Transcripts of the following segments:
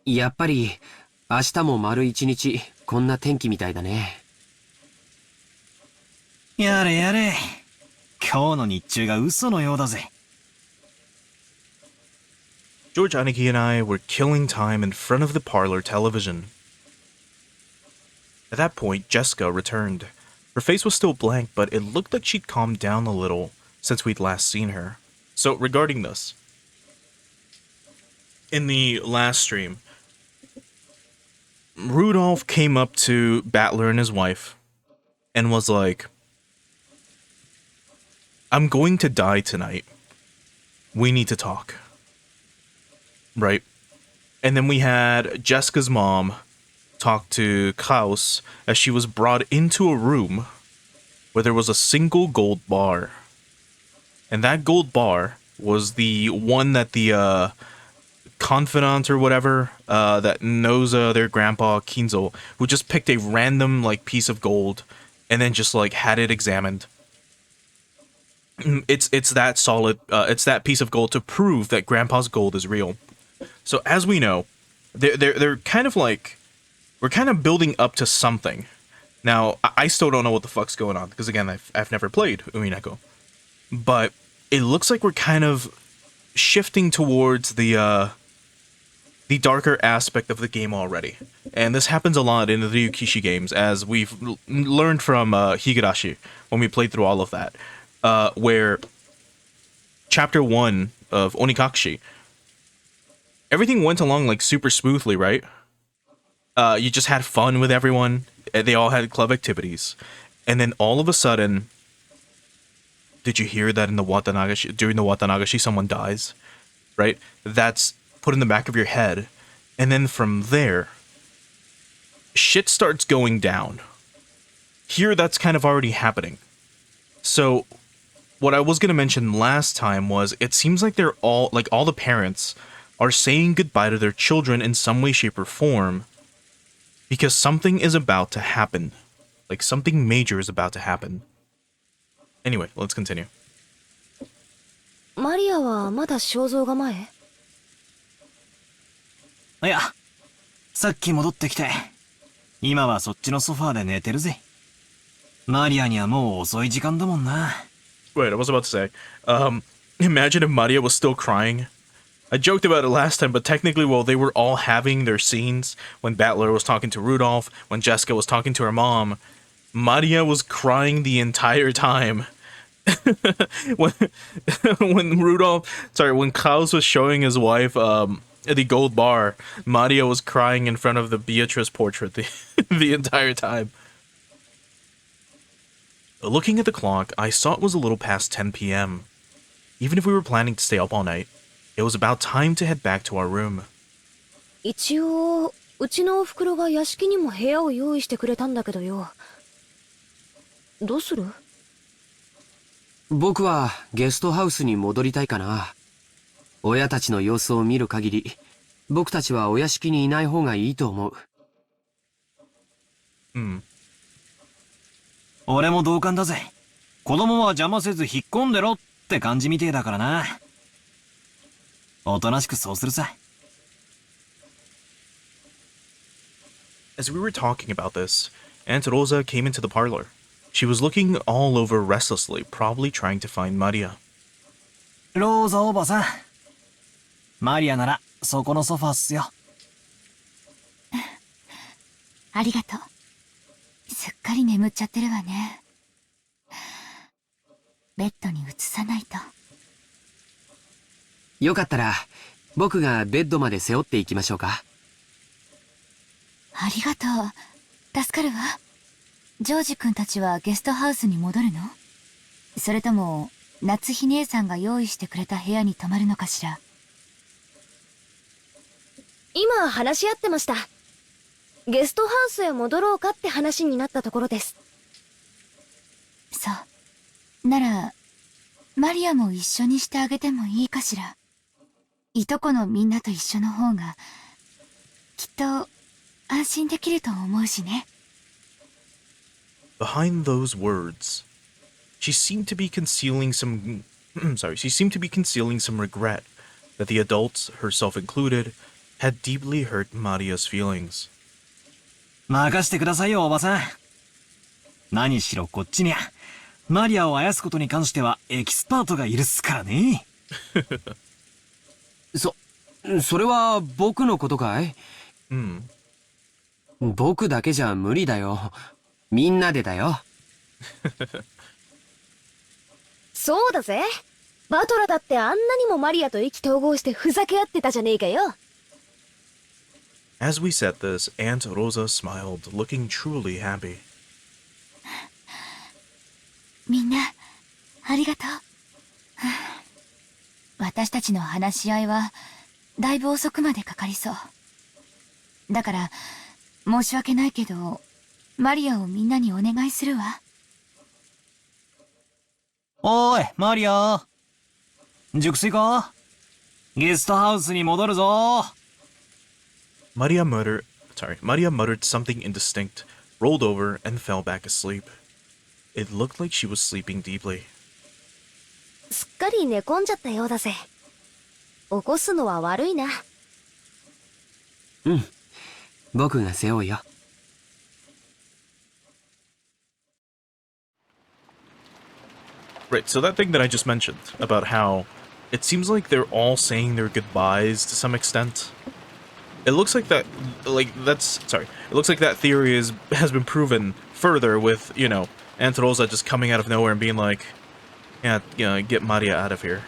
やっぱり、明日も丸一日、こんな天気みたいだね。やれやれ。今日の日中が嘘のようだぜ。George Aniki and I were killing time in front of the parlor television. At that point, Jessica returned. Her face was still blank, but it looked like she'd calmed down a little since we'd last seen her. So, regarding this, in the last stream, Rudolph came up to Battler and his wife and was like, I'm going to die tonight. We need to talk. Right? And then we had Jessica's mom talk to Klaus as she was brought into a room where there was a single gold bar. And that gold bar was the one that the confidant or whatever that knows their grandpa Kinzo, who just picked a random like piece of gold and then just like had it examined. It's that solid. It's that piece of gold to prove that Grandpa's gold is real. So as we know, they're kind of like, we're kind of building up to something. Now I still don't know what the fuck's going on because again I've never played Umineko, but it looks like we're kind of shifting towards the darker aspect of the game already, and this happens a lot in the Ryukishi games, as we've learned from Higurashi when we played through all of that. Where chapter 1 of Onikakshi, everything went along like super smoothly, right? You just had fun with everyone. They all had club activities. And then all of a sudden, did you hear that in the Watanagashi, during the Watanagashi someone dies? Right? That's put in the back of your head. And then from there, shit starts going down. Here, that's kind of already happening. So what I was going to mention last time was, it seems like they're all, like all the parents are saying goodbye to their children in some way, shape, or form because something is about to happen. Like something major is about to happen. Anyway, let's continue. マリアはまだ肖像画前？いや、さっき戻ってきて、今はそっちのソファーで寝てるぜ。マリアにはもう遅い時間だもんな。Wait, I was about to say, imagine if Maria was still crying. I joked about it last time, but technically, well, they were all having their scenes when Battler was talking to Rudolph, when Jessica was talking to her mom. Maria was crying the entire time. when when Klaus was showing his wife the gold bar, Maria was crying in front of the Beatrice portrait the entire time. Looking at the clock, I saw it was a little past 10 p.m. Even if we were planning to stay up all night, it was about time to head back to our room. 一応うちのおふくろが屋敷にも部屋を用意してくれたんだけどよ。どうする？僕はゲストハウスに戻りたいかな。親たちの様子を見る限り、僕たちはお屋敷にいない方がいいと思う。俺も同感だぜ。子供は邪魔せず引っ込んでろって感じみてえだからな。おとなしくそうするさ。As we were talking about this, Aunt Rosa came into the parlor. She was looking all over restlessly, probably trying to find Maria. ローザおばさん。マリアならそこのソファーっすよ。ありがとう。すっかり眠っちゃってるわね。ベッドに移さないと。よかったら、僕がベッドまで背負っていきましょうか。ありがとう。助かるわ。ジョージ君たちはゲストハウスに戻るの？それとも、夏日姉さんが用意してくれた部屋に泊まるのかしら？今話し合ってました。ゲストハウスへ戻ろうかって話になったところです。そう。なら、マリアも一緒にしてあげてもいいかしら。いとこのみんなと一緒の方が、きっと安心できると思うしね。Behind those words, she seemed to be concealing some regret that the adults, herself included, had deeply hurt Maria's feelings. 任してくださいよ、おばさん。何しろこっちにゃ、マリアをあやすことに関してはエキスパートがいるっすからね。それは僕のことかい？僕だけじゃ無理だよ。みんなでだよ。そうだぜ。バトラだってあんなにもマリアと意気投合してふざけ合ってたじゃねえかよ。As we said this, Aunt Rosa smiled, looking truly happy. みんな、ありがとう。私たちの話し合いは、だいぶ遅くまでかかりそう。だから、申し訳ないけど、マリアをみんなにお願いするわ。おーい、マリア。熟睡か？ゲストハウスに戻るぞ。Maria muttered something indistinct, rolled over, and fell back asleep. It looked like she was sleeping deeply. すっかり寝込んじゃったようだぜ。起こすのは悪いな。僕が背負うよ。Right, so that thing that I just mentioned about how it seems like they're all saying their goodbyes to some extent. It looks like that, it looks like that theory has been proven further with, Aunt Rosa just coming out of nowhere and being like, yeah, get Maria out of here.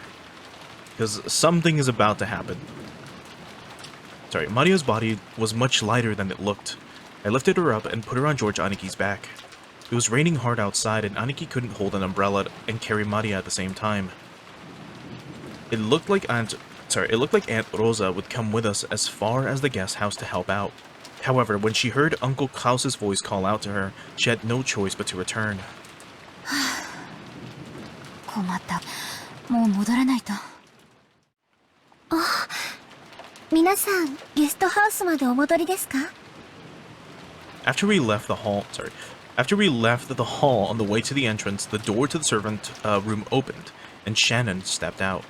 Because something is about to happen. Maria's body was much lighter than it looked. I lifted her up and put her on George Aniki's back. It was raining hard outside and Aniki couldn't hold an umbrella and carry Maria at the same time. It looked like Aunt Rosa would come with us as far as the guest house to help out. However, when she heard Uncle Klaus's voice call out to her, she had no choice but to return. 困った。もう戻らないと。皆さん、ゲストハウスまでお戻りですか？ After we left the hall on the way to the entrance, the door to the servant room opened, and Shannon stepped out.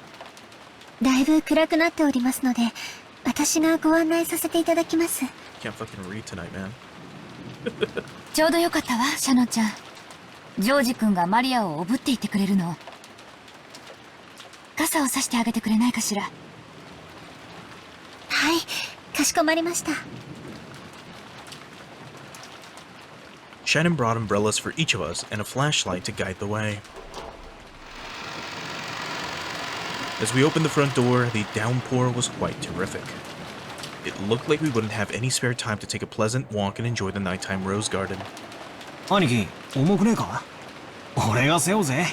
だいぶ暗くなっておりますので、私がご案内させていただきます。Can't fucking read tonight, man. ちょうどよかったわ、シャノンちゃん。ジョージ君がマリアをおぶっていってくれるの。傘をさしてあげてくれないかしら。はい、かしこまりました。Shannon brought umbrellas for each of us and a flashlight to guide the way. As we opened the front door, the downpour was quite terrific. It looked like we wouldn't have any spare time to take a pleasant walk and enjoy the nighttime rose garden. 兄貴、重くねえか？俺が背負うぜ。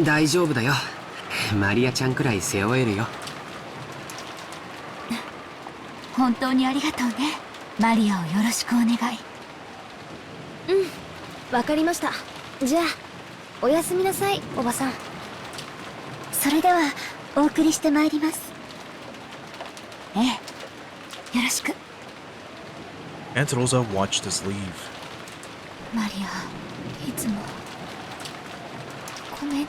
大丈夫だよ。マリアちゃんくらい背負えるよ。本当にありがとうね。マリアをよろしくお願い。わかりました。じゃあ、おやすみなさい、おばさん。それでは、お送りしてまいります。ええ、よろしく。Aunt Rosa watched us leave. マリア、いつもごめんね。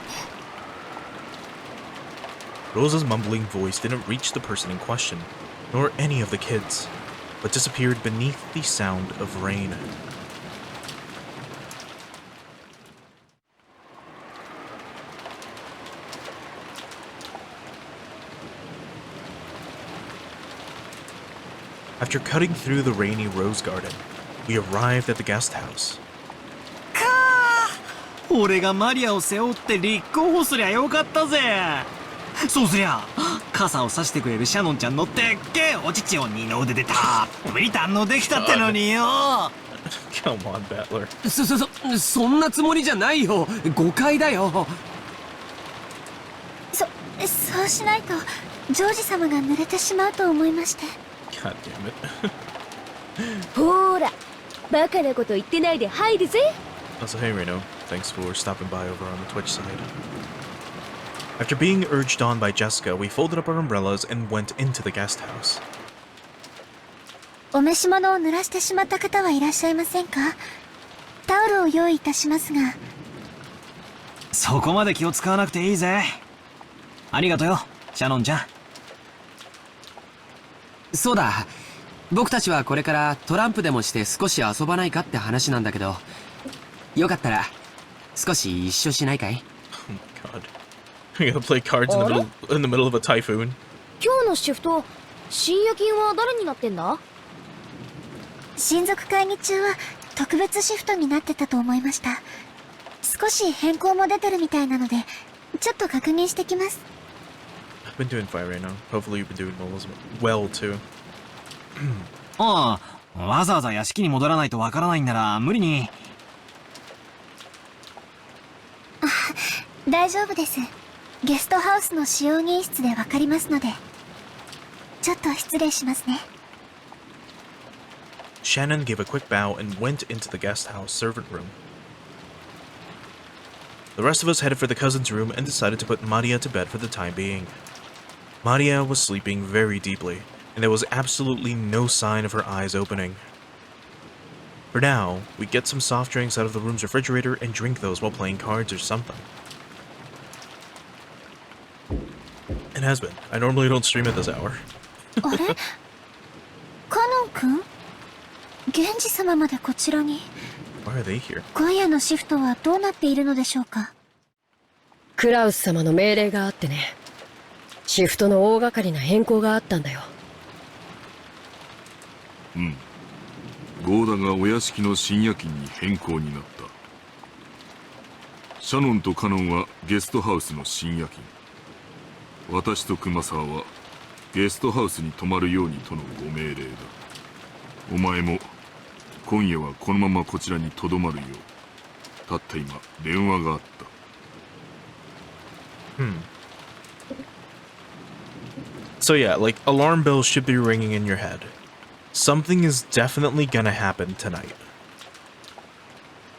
Rosa's mumbling voice didn't reach the person in question, nor any of the kids, but disappeared beneath the sound of rain. After cutting through the rainy rose garden, we arrived at the guest house. 俺がマリアを背負って立候補すりゃよかったぜ。そうすりゃ、傘を差してくれるシャノンちゃんのでっけえお乳を二の腕でたっぷり堪能できたってのによ。Come on, Battler. そんなつもりじゃないよ。誤解だよ。そうしないと、ジョージ様が濡れてしまうと思いまして。God damn it. ほーら、バカなこと言ってないで入るぜ。Also, hey Reno, thanks for stopping by over on the Twitch side. After being urged on by Jessica, we folded up our umbrellas and went into the guest house. お召し物を濡らしてしまった方はいらっしゃいませんか？タオルを用意いたしますが。そこまで気を使わなくていいぜ。ありがとよ、シャノンちゃん。そうだ。僕たちはこれからトランプでもして少し遊ばないかって話なんだけど、よかったら少し一緒しないかい？ Oh my god. You're gonna play cards in the middle of a typhoon. 今日のシフト、深夜勤は誰になってんだ？親族会議中は特別シフトになってたと思いました。少し変更も出てるみたいなので、ちょっと確認してきます。I've been doing fine right now. Hopefully you've been doing well too. ああ、わざわざ屋敷に戻らないとわからないんなら無理に。大丈夫です。ゲストハウスの使用人室でわかりますので。ちょっと失礼しますね。Shannon gave a quick bow and went into the guest house servant room. The rest of us headed for the cousin's room and decided to put Maria to bed for the time being. Maria was sleeping very deeply, and there was absolutely no sign of her eyes opening. For now, we get some soft drinks out of the room's refrigerator and drink those while playing cards or something. It has been. I normally don't stream at this hour. あれカノン君源氏様までこちらに。 Why are they here? 今夜のシフトはどうなっているのでしょうか？クラウス様の命令があってね。シフトの大掛かりな変更があったんだよ。うん。ゴーダがお屋敷の深夜勤に変更になった。シャノンとカノンはゲストハウスの深夜勤。私と熊沢はゲストハウスに泊まるようにとのご命令だ。お前も今夜はこのままこちらにとどまるよう。たった今電話があった。So yeah, like, alarm bells should be ringing in your head. Something is definitely gonna happen tonight.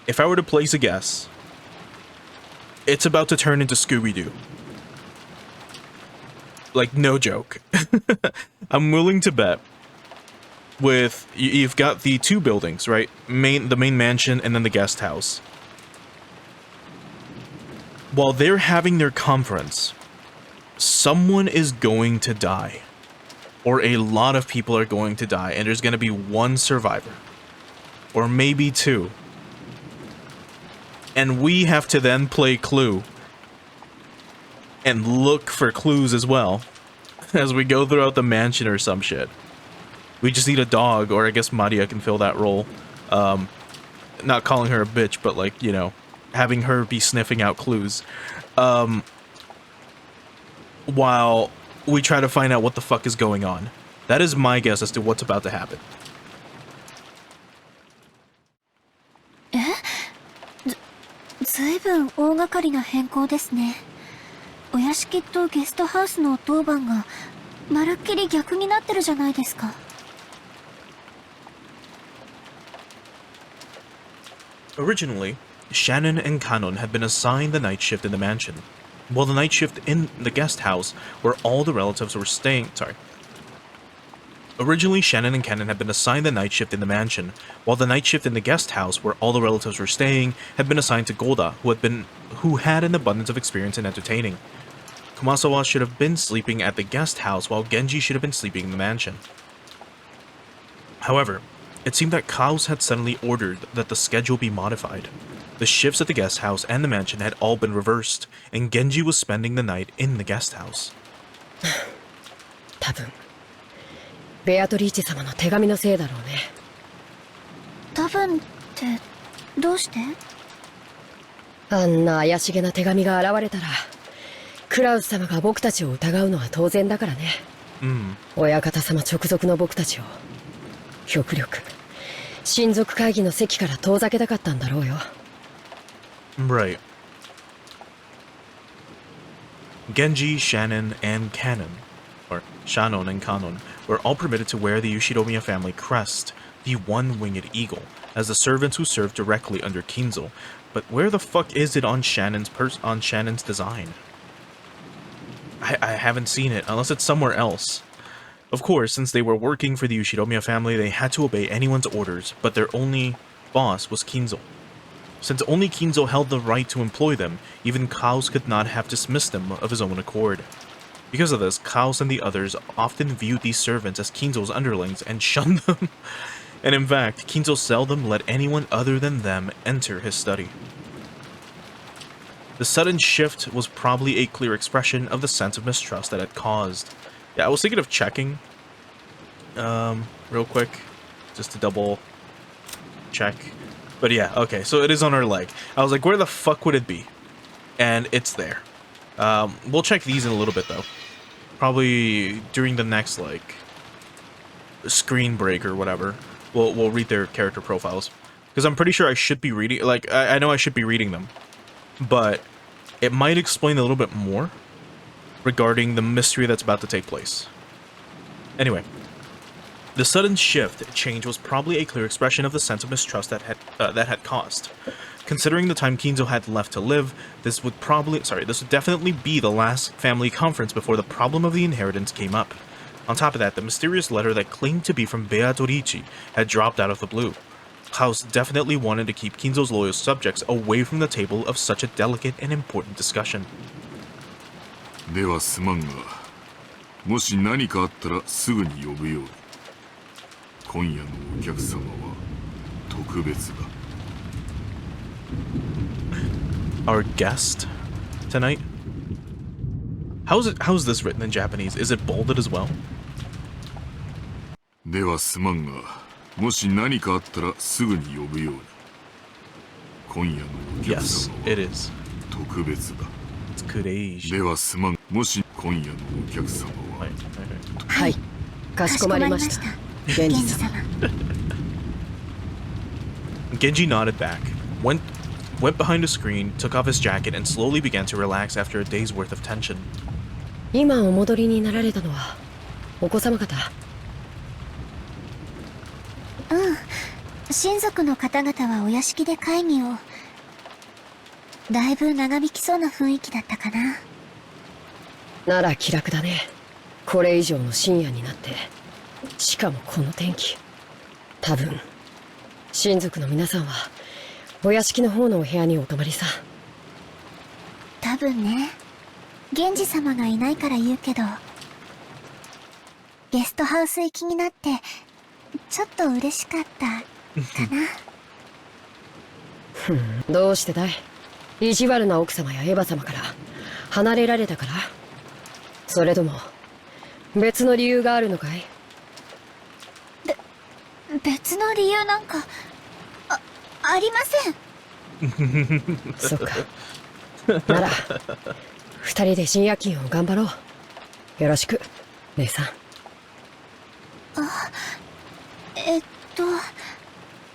If I were to place a guess, it's about to turn into Scooby-Doo. Like, no joke. I'm willing to bet with... You've got the two buildings, right? The main mansion and then the guest house. While they're having their conference, someone is going to die. Or a lot of people are going to die, and there's going to be one survivor. Or maybe two. And we have to then play Clue. And look for clues as well. As we go throughout the mansion or some shit. We just need a dog, or I guess Maria can fill that role. Not calling her a bitch, but like, you know, having her be sniffing out clues. While we try to find out what the fuck is going on. That is my guess as to what's about to happen. ずいぶん大掛かりな変更ですね。お屋敷とゲストハウスの当番がまるっきり逆になってるじゃないですか。Originally, Shannon and Kanon had been assigned the night shift in the mansion, while the night shift in the guest house where all the relatives were staying... Originally, Shannon and Kanon had been assigned the night shift in the mansion, while the night shift in the guest house where all the relatives were staying had been assigned to Golda, who had an abundance of experience in entertaining. Kumasawa should have been sleeping at the guest house, while Genji should have been sleeping in the mansion. However, it seemed that Kaos had suddenly ordered that the schedule be modified. The shifts at the guest house and the mansion had all been reversed, and Genji was spending the night in the guest house. 多分ベアトリーチェ様の手紙のせいだろうね。多分ってどうして？あんな怪しげな手紙が現れたらクラウス様が僕たちを疑うのは当然だからね。親方様直属の僕たちを極力親族会議の席から遠ざけたかったんだろうよ。Right. Genji, Shannon, and Kanon, or Shannon and Kanon, were all permitted to wear the Yoshidomiya family crest, the one-winged eagle, as the servants who served directly under Kinzo. But where the fuck is it on Shannon's design? I haven't seen it, unless it's somewhere else. Of course, since they were working for the Yoshidomiya family, they had to obey anyone's orders, but their only boss was Kinzo. Since only Kinzo held the right to employ them, even Kaos could not have dismissed them of his own accord. Because of this, Klaus and the others often viewed these servants as Kinzo's underlings and shunned them. And in fact, Kinzo seldom let anyone other than them enter his study. The sudden shift was probably a clear expression of the sense of mistrust that it caused. Yeah, I was thinking of checking, real quick, just to double check. But yeah, okay, so it is on her leg. I was like, where the fuck would it be? And it's there. We'll check these in a little bit, though. Probably during the next, like, screen break or whatever. We'll read their character profiles. Because I'm pretty sure I should be reading, like, I know I should be reading them. But it might explain a little bit more regarding the mystery that's about to take place. Anyway, the sudden change was probably a clear expression of the sense of mistrust that had caused. Considering the time Kinzo had left to live, this would definitely be the last family conference before the problem of the inheritance came up. On top of that, the mysterious letter that claimed to be from Beatrice had dropped out of the blue. Klaus definitely wanted to keep Kinzo's loyal subjects away from the table of such a delicate and important discussion. ではすまんが、もし何かあったらすぐに呼ぶように。今夜のお客様は特別だ。Our guest tonight? How's this written in Japanese? Is it bolded as well? ではすまんが、もし何かあったらすぐに呼ぶように。今夜のお客 Yes, 様 it は is. 特別だ。 It's courage. ではすまん、もし今夜のお客様は。はい、かしこまりました。源氏様。Genji nodded back, went behind a screen, took off his jacket, and slowly began to relax after a day's worth of tension. 今お戻りになられたのはお子様方。親族の方々はお屋敷で会議を。だいぶ長引きそうな雰囲気だったかな。なら気楽だね。これ以上の深夜になって、しかもこの天気。多分親族の皆さんはお屋敷の方のお部屋にお泊まりさ。多分ね。源氏様がいないから言うけど、ゲストハウス行きになってちょっと嬉しかったかな。どうしてだい？意地悪な奥様やエヴァ様から離れられたから？それとも別の理由があるのかい？別の理由なんかありません。そっか。なら二人で深夜勤を頑張ろう。よろしく姉さん。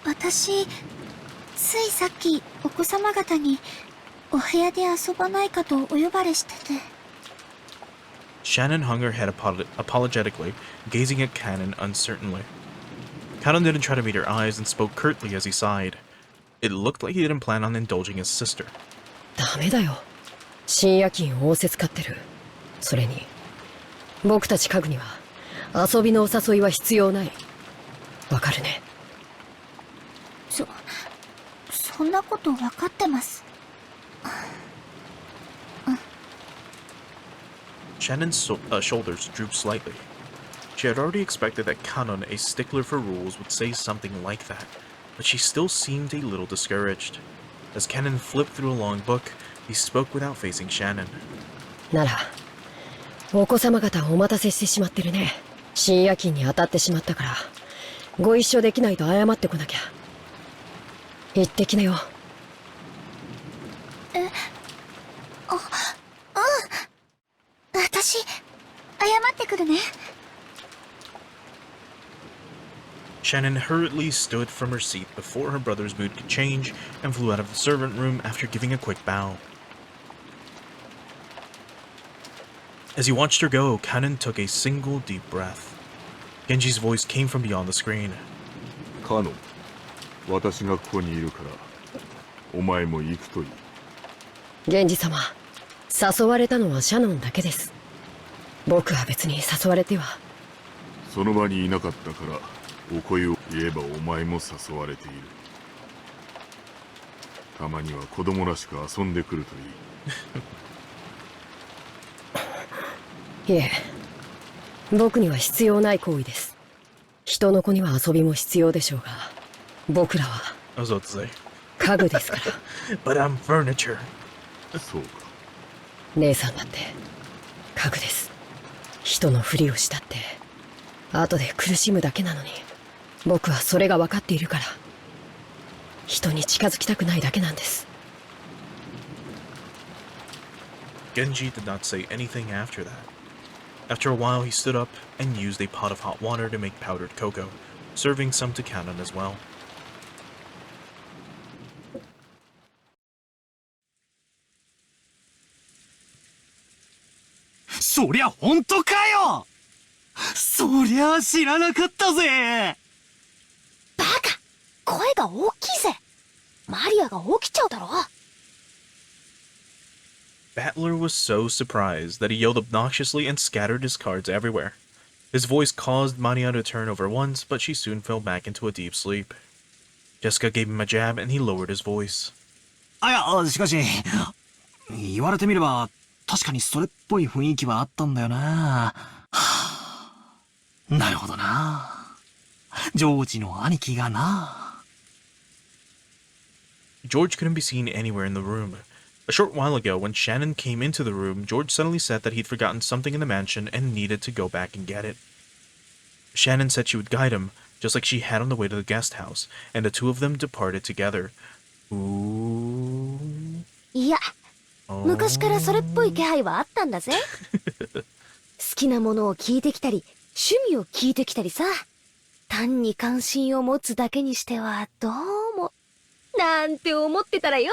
私ついさっきお子様方にお部屋で遊ばないかとお呼ばれしてて。 Shannon hung her head apologetically, gazing at Cannon uncertainly. Cannon didn't try to meet her eyes and spoke curtly as he sighed. It looked like he didn't plan on indulging his sister. ダメだよ。深夜勤を仰せつかってる。それに僕たち家具には遊びのお誘いは必要ない。わかるね。そんなことわかってます。Shannon's shoulders drooped slightly. She had already expected that Kanon, a stickler for rules, would say something like that, but she still seemed a little discouraged. As Kanon flipped through a long book, he spoke without facing Shannon. ならお子様方お待たせしてしまってるね。深夜勤に当たってしまったからご一緒できないと謝ってこなきゃ。行ってきなよ。私謝ってくるね。 Shannon hurriedly stood from her seat before her brother's mood could change and flew out of the servant room after giving a quick bow. As he watched her go, Kanon took a single deep breath. Genji's voice came from beyond the screen. カノン、私がここにいるからお前も行くといい。源氏様、誘われたのはシャノンだけです。僕は別に誘われては。その場にいなかったからお声を言えばお前も誘われている。たまには子供らしく遊んでくるといい。いえ、僕には必要ない行為です。人の子には遊びも必要でしょうが、僕らは I was about to say. 家具ですから。But I'm furniture. そうか。姉さんだって家具です。人のふりをしたって後で苦しむだけなのに、僕はそれが分かっているから人に近づきたくないだけなんです。 Genji did not say anything after that. After a while, he stood up and used a pot of hot water to make powdered cocoa, serving some to Cannon as well. そりゃ本当かよ。そりゃ知らなかったぜ。バカ、声が大きいぜ。マリアが起きちゃうだろ。 Battler was so surprised that he yelled obnoxiously and scattered his cards everywhere. His voice caused Maria to turn over once, but she soon fell back into a deep sleep. Jessica gave him a jab and he lowered his voice. いや、しかし言われてみれば確かにそれっぽい雰囲気はあったんだよな。なるほどな。ジョージの兄貴がな。 George couldn't be seen anywhere in the room. A short while ago, when Shannon came into the room, George suddenly said that he'd forgotten something in the mansion and needed to go back and get it. Shannon said she would guide him, just like she had on the way to the guest house, and the two of them departed together. Ooh. いや、昔からそれっぽい気配はあったんだぜ。好きなものを聞いてきたり、趣味を聞いてきたりさ。単に関心を持つだけにしてはどうもなんて思ってたらよ。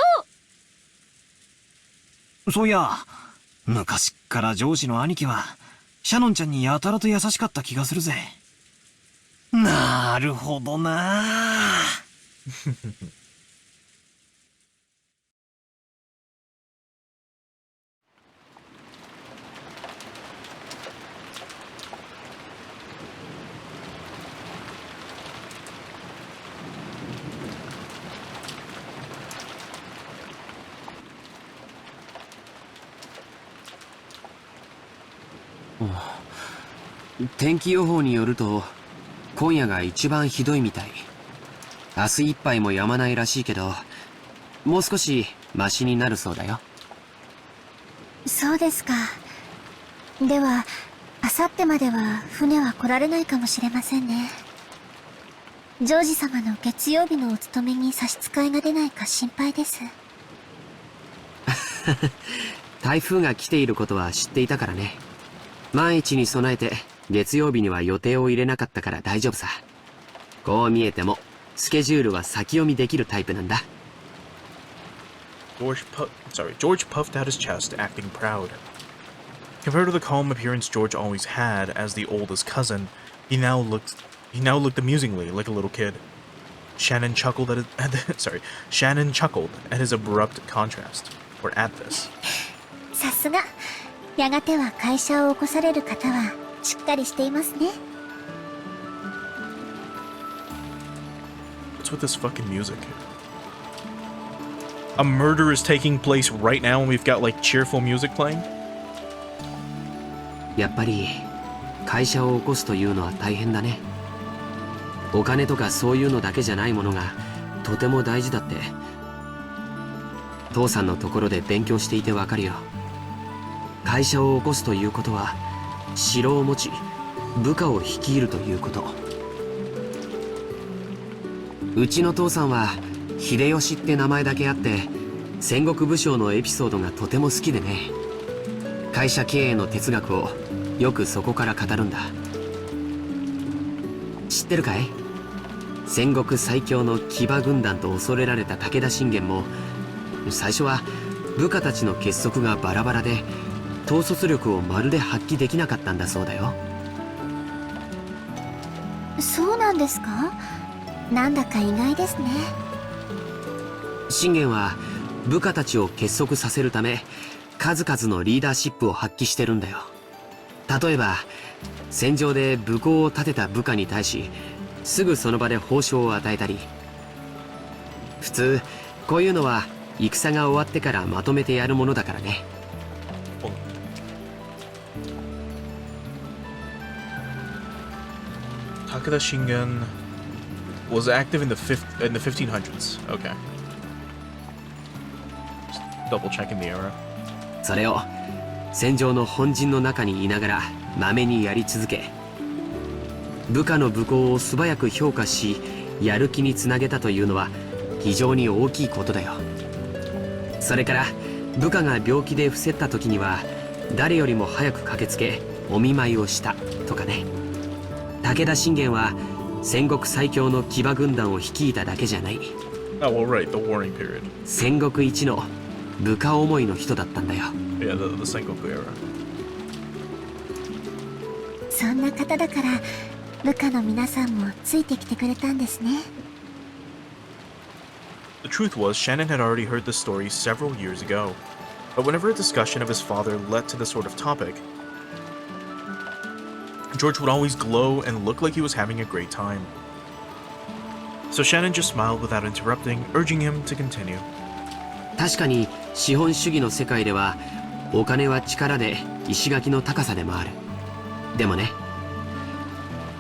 そういや、昔っからジョージの兄貴はシャノンちゃんにやたらと優しかった気がするぜ。なるほどな。天気予報によると今夜が一番ひどいみたい。明日いっぱいも止まないらしいけど、もう少しマシになるそうだよ。そうですか。では明後日までは船は来られないかもしれませんね。ジョージ様の月曜日のお勤めに差し支えが出ないか心配です。台風が来ていることは知っていたからね。万一に備えて月曜日には予定を入れなかったから大丈夫さ。こう見えてもスケジュールは先読みできるタイプなんだ。George puffed out his chest, acting proud. Compared to the calm appearance George always had as the oldest cousin, he now looked amusingly like a little kid. Shannon chuckled at his abrupt contrast, or at this. さすが、やがては会社を起こされる方はしっかりしていますね。 What's with this fucking music? A murder is taking place right now and we've got like cheerful music playing? やっぱり会社を起こすというのは大変だね。お金とかそういうのだけじゃないものがとても大事だって父さんのところで勉強していてわかるよ。会社を起こすということは城を持ち部下を率いるということ。うちの父さんは秀吉って名前だけあって戦国武将のエピソードがとても好きでね。会社経営の哲学をよくそこから語るんだ。知ってるかい？戦国最強の騎馬軍団と恐れられた武田信玄も最初は部下たちの結束がバラバラで統率力をまるで発揮できなかったんだそうだよ。そうなんですか？なんだか意外ですね。信玄は部下たちを結束させるため数々のリーダーシップを発揮してるんだよ。例えば戦場で武功を立てた部下に対しすぐその場で褒章を与えたり、普通こういうのは戦が終わってからまとめてやるものだからね。Takeda Shingen was active in the 1500s. Okay. Just double checking the era. それを戦場の本陣の中にいながらまめにやり続け、部下の武功を素早く評価しやる気につなげたというのは非常に大きいことだよ。それから部下が病気で伏せった時には誰よりも早く駆けつけお見舞いをしたとかね。武田信玄は戦国最強の騎馬軍団を率いただけじゃない。 Oh, well, right, the warring period. 戦国一の部下思いの人だったんだよ。 Yeah, the Sengoku era. そんな方だから部下の皆さんもついてきてくれたんですね。 The truth was, Shannon had already heard the story several years ago, but whenever a discussion of his father led to this sort of topic, George would always glow and look like he was having a great time. So Shannon just smiled without interrupting, urging him to continue. 確かに資本主義の世界ではお金は力で石垣の高さでもある。でもね、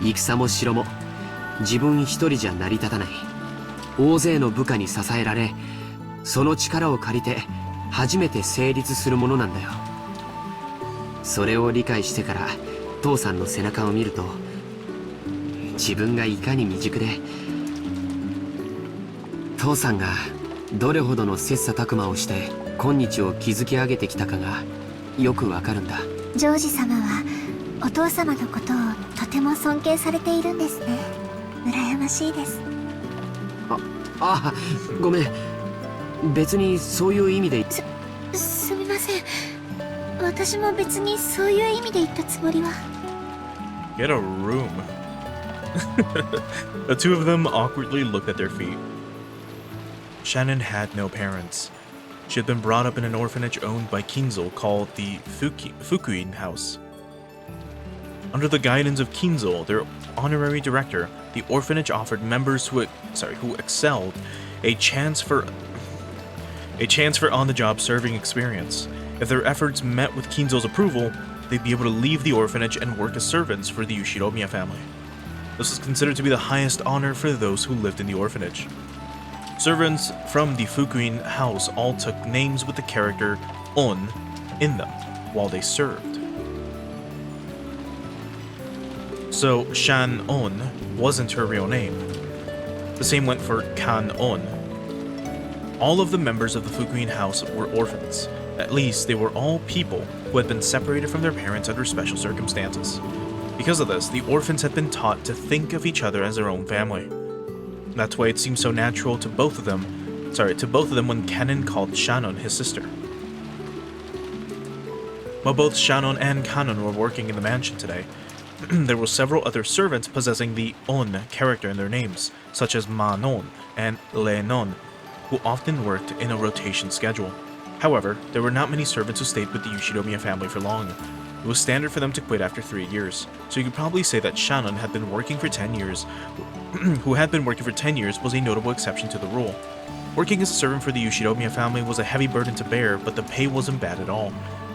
戦も城も自分一人じゃ成り立たない。大勢の部下に支えられ、その力を借りて初めて成立するものなんだよ。それを理解してから父さんの背中を見ると、自分がいかに未熟で、父さんがどれほどの切磋琢磨をして今日を築き上げてきたかがよくわかるんだ。ジョージ様はお父様のことをとても尊敬されているんですね。羨ましいです。あ、ごめん。別にそういう意味で。すみません。私も別にそういう意味で言ったつもりは。 Get a room. The two of them awkwardly looked at their feet. Shannon had no parents. She had been brought up in an orphanage owned by Kinzo called the Fukuin House. Under the guidance of Kinzo, their honorary director, the orphanage offered members who excelled a chance for on-the-job serving experience. If their efforts met with Kinzo's approval, they'd be able to leave the orphanage and work as servants for the Yoshiromiya family. This was considered to be the highest honor for those who lived in the orphanage. Servants from the Fukuin house all took names with the character On in them while they served. So Shan On wasn't her real name. The same went for Kan On. All of the members of the Fukuin house were orphans. At least they were all people who had been separated from their parents under special circumstances. Because of this, the orphans had been taught to think of each other as their own family. That's why it seemed so natural to both of them when Kennen called Shannon his sister. While both Shannon and Kanon were working in the mansion today, there were several other servants possessing the On character in their names, such as Ma-non and Le-non, who often worked in a rotation schedule. However, there were not many servants who stayed with the Yoshiromiya family for long. It was standard for them to quit after 3 years, so you could probably say that Shannon had been working for 10 years, who had been working for 10 years was a notable exception to the rule. Working as a servant for the Yoshiromiya family was a heavy burden to bear, but the pay wasn't bad at all.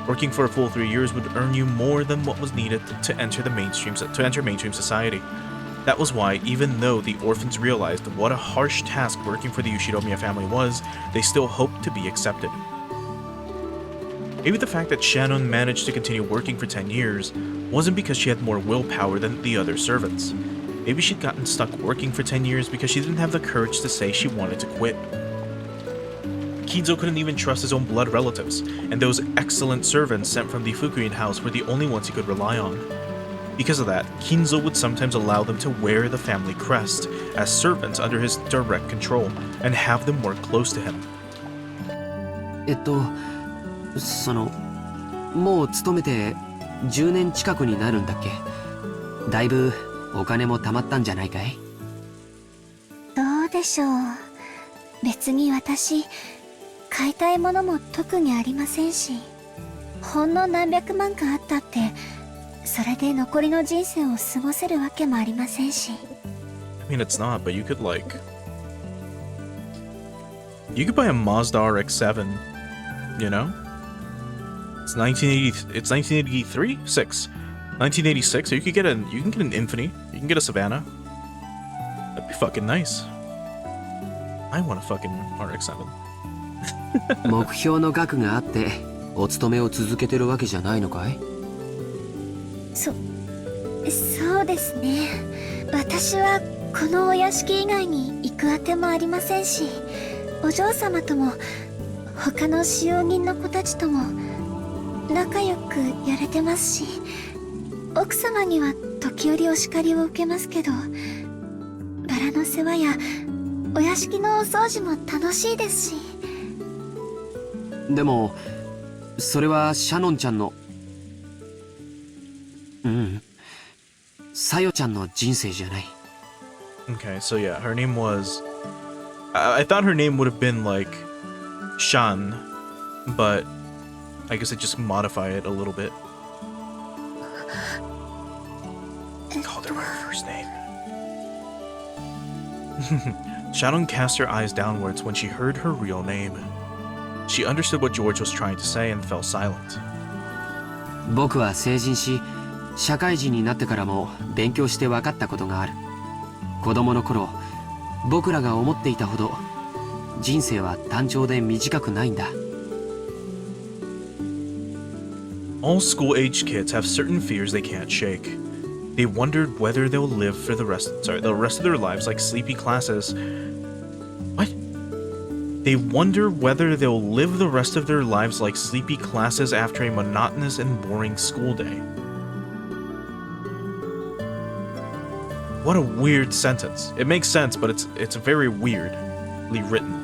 Working for a full 3 years would earn you more than what was needed to enter mainstream society. That was why, even though the orphans realized what a harsh task working for the Yoshiromiya family was, they still hoped to be accepted. Maybe the fact that Shannon managed to continue working for 10 years wasn't because she had more willpower than the other servants. Maybe she'd gotten stuck working for 10 years because she didn't have the courage to say she wanted to quit. Kinzo couldn't even trust his own blood relatives, and those excellent servants sent from the Fukuin house were the only ones he could rely on. Because of that, Kinzo would sometimes allow them to wear the family crest as servants under his direct control, and have them work close to him. もう勤めて10年近くになるんだっけ。だいぶお金も貯まったんじゃないかい。どうでしょう。別に私買いたいものも特にありませんし、ほんの何百万かあったってそれで残りの人生を過ごせるわけもありませんし。I mean, it's not, but you could buy a Mazda RX-7, you know? It's 1983? 6. 1986, so you can get an Infiniti, you can get a Savannah. That'd be fucking nice. I want a fucking RX-7. 目標の額があってお勤めを続けてるわけじゃないのかい？そうですね。私はこのお屋敷以外に行くあてもありませんし、お嬢様とも他の使用人の子たちとも仲良くやれてますし、奥様には時折お叱りを受けますけど、バラの世話やお屋敷のお掃除も楽しいですし。でもそれはシャノンちゃんのサヨちゃんの人生じゃない。 Okay, so yeah, her name was... I thought her name would have been like Shan, but I guess I just modify it a little bit. Called her by her first name. Shannon cast her eyes downwards when she heard her real name. She understood what George was trying to say and fell silent. 僕は成人し社会人になってからも勉強して分かったことがある。子供の頃僕らが思っていたほど人生は単調で短くないんだ。 All school-age kids have certain fears they can't shake. They wondered whether they'll live for the rest of their lives like sleepy classes. What? They wonder whether they'll live the rest of their lives like sleepy classes after a monotonous and boring school day. What a weird sentence. It makes sense, but it's very weirdly written.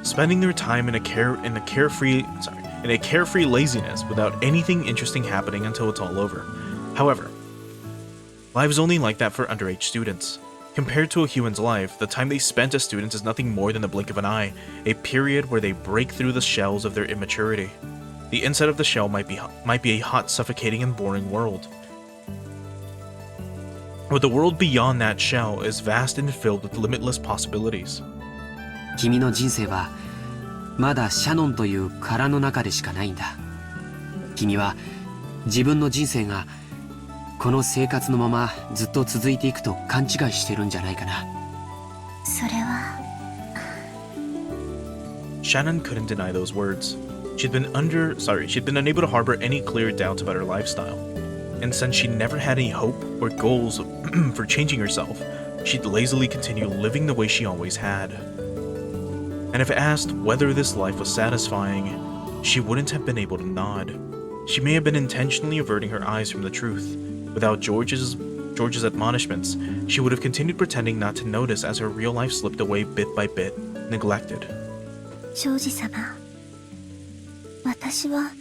Spending their time in a carefree laziness without anything interesting happening until it's all over. However, life is only like that for underage students. Compared to a human's life, the time they spent as students is nothing more than the blink of an eye, a period where they break through the shells of their immaturity. The inside of the shell might be a hot, suffocating, and boring world. But the world beyond that shell is vast and filled with limitless possibilities. 君の人生はまだシャノンという殻の中でしかないんだ。君は自分の人生がこの生活のままずっと続いていくと勘違いしてるんじゃないかな。それは。Shannon couldn't deny those words. She'd been unable to harbor any clear doubts about her lifestyle. And since she never had any hope or goals for changing herself, she'd lazily continue living the way she always had. And if asked whether this life was satisfying, she wouldn't have been able to nod. She may have been intentionally averting her eyes from the truth. Without George's admonishments, she would have continued pretending not to notice as her real life slipped away bit by bit, neglected. ジョージ様、私は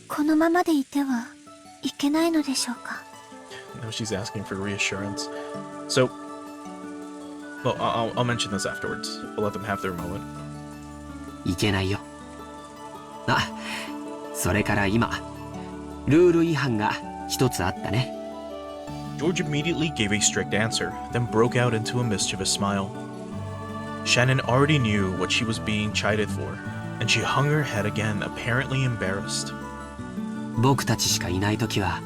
このままでいてはいけないのでしょうか。 Now she's asking for reassurance. So, well, I'll mention this afterwards. We'll let them have their moment. いけないよ。あ、それから今ルール違反が一つあったね。 George immediately gave a strict answer, then broke out into a mischievous smile. Shannon already knew what she was being chided for, and she hung her head again, apparently embarrassed. 僕たちしかいないときは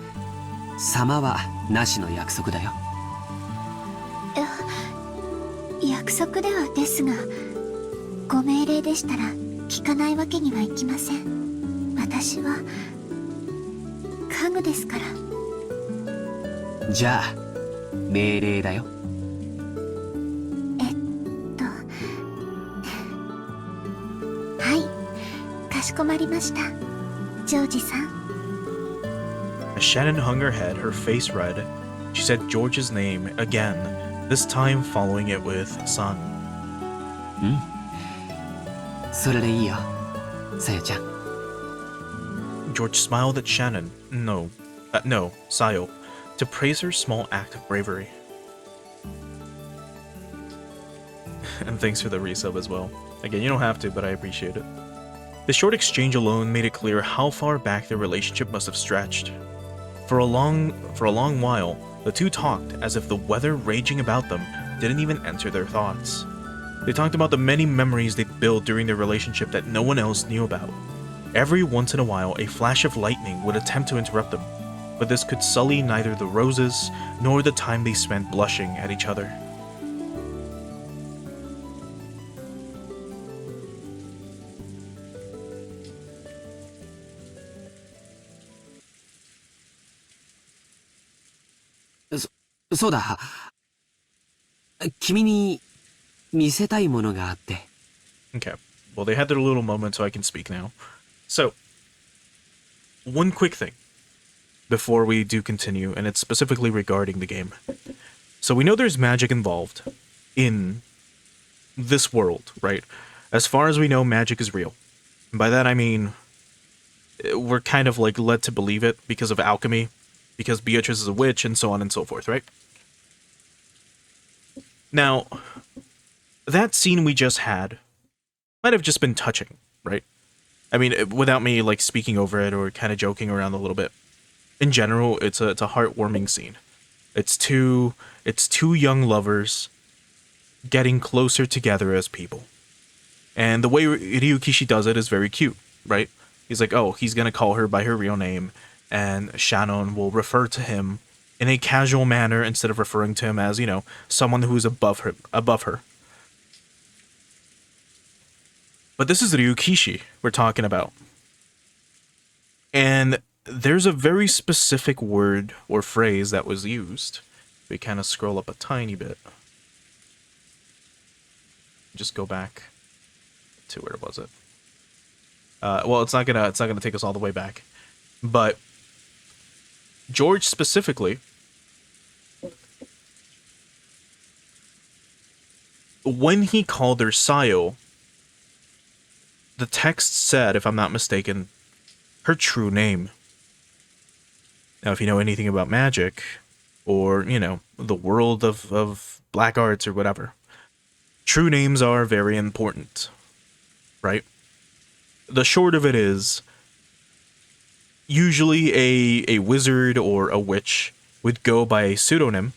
様はなしの約束だよ。約束ではですが、ご命令でしたら聞かないわけにはいきません。私は家具ですから。じゃあ命令だよ。はい、かしこまりました、ジョージさん。 As Shannon hung her head, her face red, she said George's name again, this time following it with son. それでいいよ、さよちゃん。 George smiled at Shannon, Sayo, to praise her small act of bravery. And thanks for the resub as well. Again, you don't have to, but I appreciate it. The short exchange alone made it clear how far back their relationship must have stretched. For a long while, the two talked as if the weather raging about them didn't even enter their thoughts. They talked about the many memories they'd built during their relationship that no one else knew about. Every once in a while, a flash of lightning would attempt to interrupt them, but this could sully neither the roses nor the time they spent blushing at each other. そうだ。君に見せたいものがあって。Okay. Well, they had their little moment, so I can speak now. So, one quick thing before we do continue, and it's specifically regarding the game. So we know there's magic involved in this world, right? As far as we know, magic is real. And by that I mean, we're kind of like led to believe it because of alchemy, because Beatrice is a witch, and so on and so forth, right? Now, that scene we just had might have just been touching, right? I mean, without me like speaking over it or kind of joking around a little bit. In general, it's a heartwarming scene. It's two young lovers getting closer together as people. And the way Ryukishi does it is very cute, right? He's like, oh, he's gonna call her by her real name, and Shannon will refer to him in a casual manner instead of referring to him as, you know, someone who's above her. But this is Ryukishi we're talking about. And there's a very specific word or phrase that was used. We kind of scroll up a tiny bit. Just go back to where was it? Well, it's not gonna take us all the way back. But George specifically, when he called her Sayo, the text said, if I'm not mistaken, her true name. Now, if you know anything about magic, or, you know, the world of black arts or whatever, true names are very important, right? The short of it is, usually a wizard or a witch would go by a pseudonym,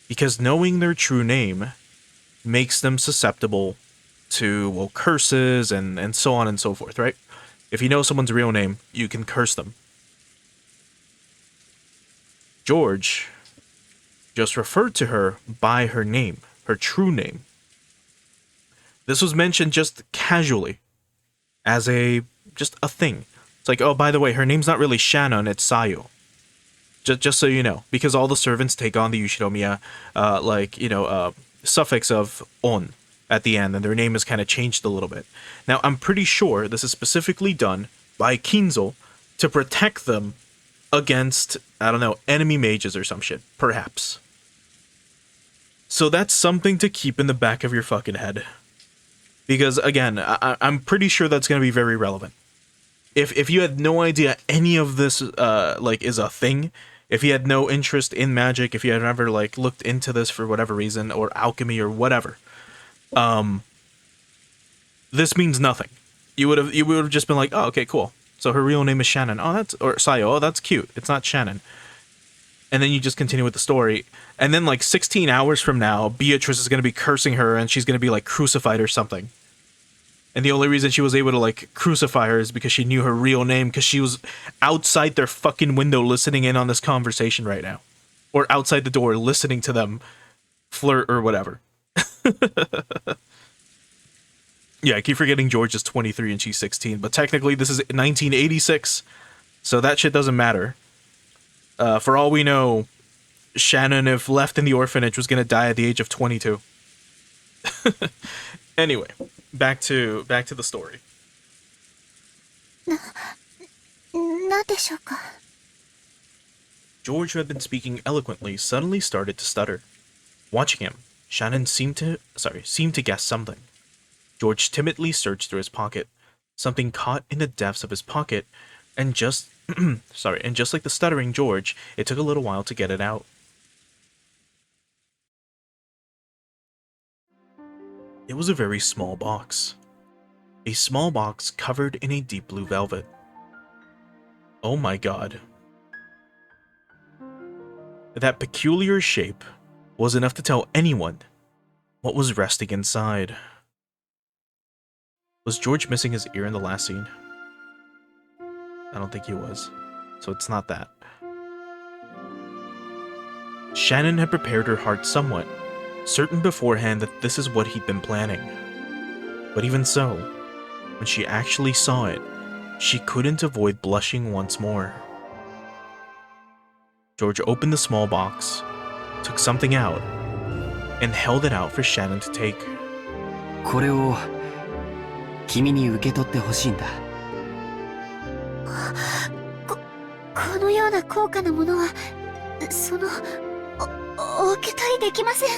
because knowing their true name makes them susceptible to, well, curses and so on and so forth, right? If you know someone's real name, you can curse them. George just referred to her by her name, her true name. This was mentioned just casually, as just a thing. It's like, oh, by the way, her name's not really Shannon, it's Sayo. Just so you know, because all the servants take on the Yushinomiya, suffix of on at the end, and their name is kind of changed a little bit. Now, I'm pretty sure this is specifically done by Kinzo to protect them against, I don't know, enemy mages or some shit, perhaps. So that's something to keep in the back of your fucking head. Because, again, I'm pretty sure that's going to be very relevant. If you had no idea any of this, is a thing, if you had no interest in magic, if you had never, looked into this for whatever reason, or alchemy or whatever, this means nothing. You would have just been like, oh, okay, cool. So her real name is Shannon. Oh, or Sayo. Oh, that's cute. It's not Shannon. And then you just continue with the story. And then 16 hours from now, Beatrice is going to be cursing her and she's going to be crucified or something. And the only reason she was able to crucify her is because she knew her real name, because she was outside their fucking window listening in on this conversation right now. Or outside the door listening to them flirt or whatever. Yeah, I keep forgetting George is 23 and she's 16, but technically this is 1986, so that shit doesn't matter. For all we know, Shannon, if left in the orphanage, was gonna die at the age of 22. Anyway, back to the story. なんでしょうか? George, who had been speaking eloquently, suddenly started to stutter. Watching him, Shannon seemed to guess something. George timidly searched through his pocket. Something caught in the depths of his pocket, and just like the stuttering George, it took a little while to get it out. It was a very small box. A small box covered in a deep blue velvet. Oh my god. That peculiar shape was enough to tell anyone what was resting inside. Was George missing his ear in the last scene? I don't think he was, so it's not that. Shannon had prepared her heart somewhat, certain beforehand that this is what he'd been planning. But even so, when she actually saw it, she couldn't avoid blushing once more. George opened the small box took something out, and held it out for Shannon to take. これを君に受け取ってほしいんだ。このような高価なものは、お受け取りできません。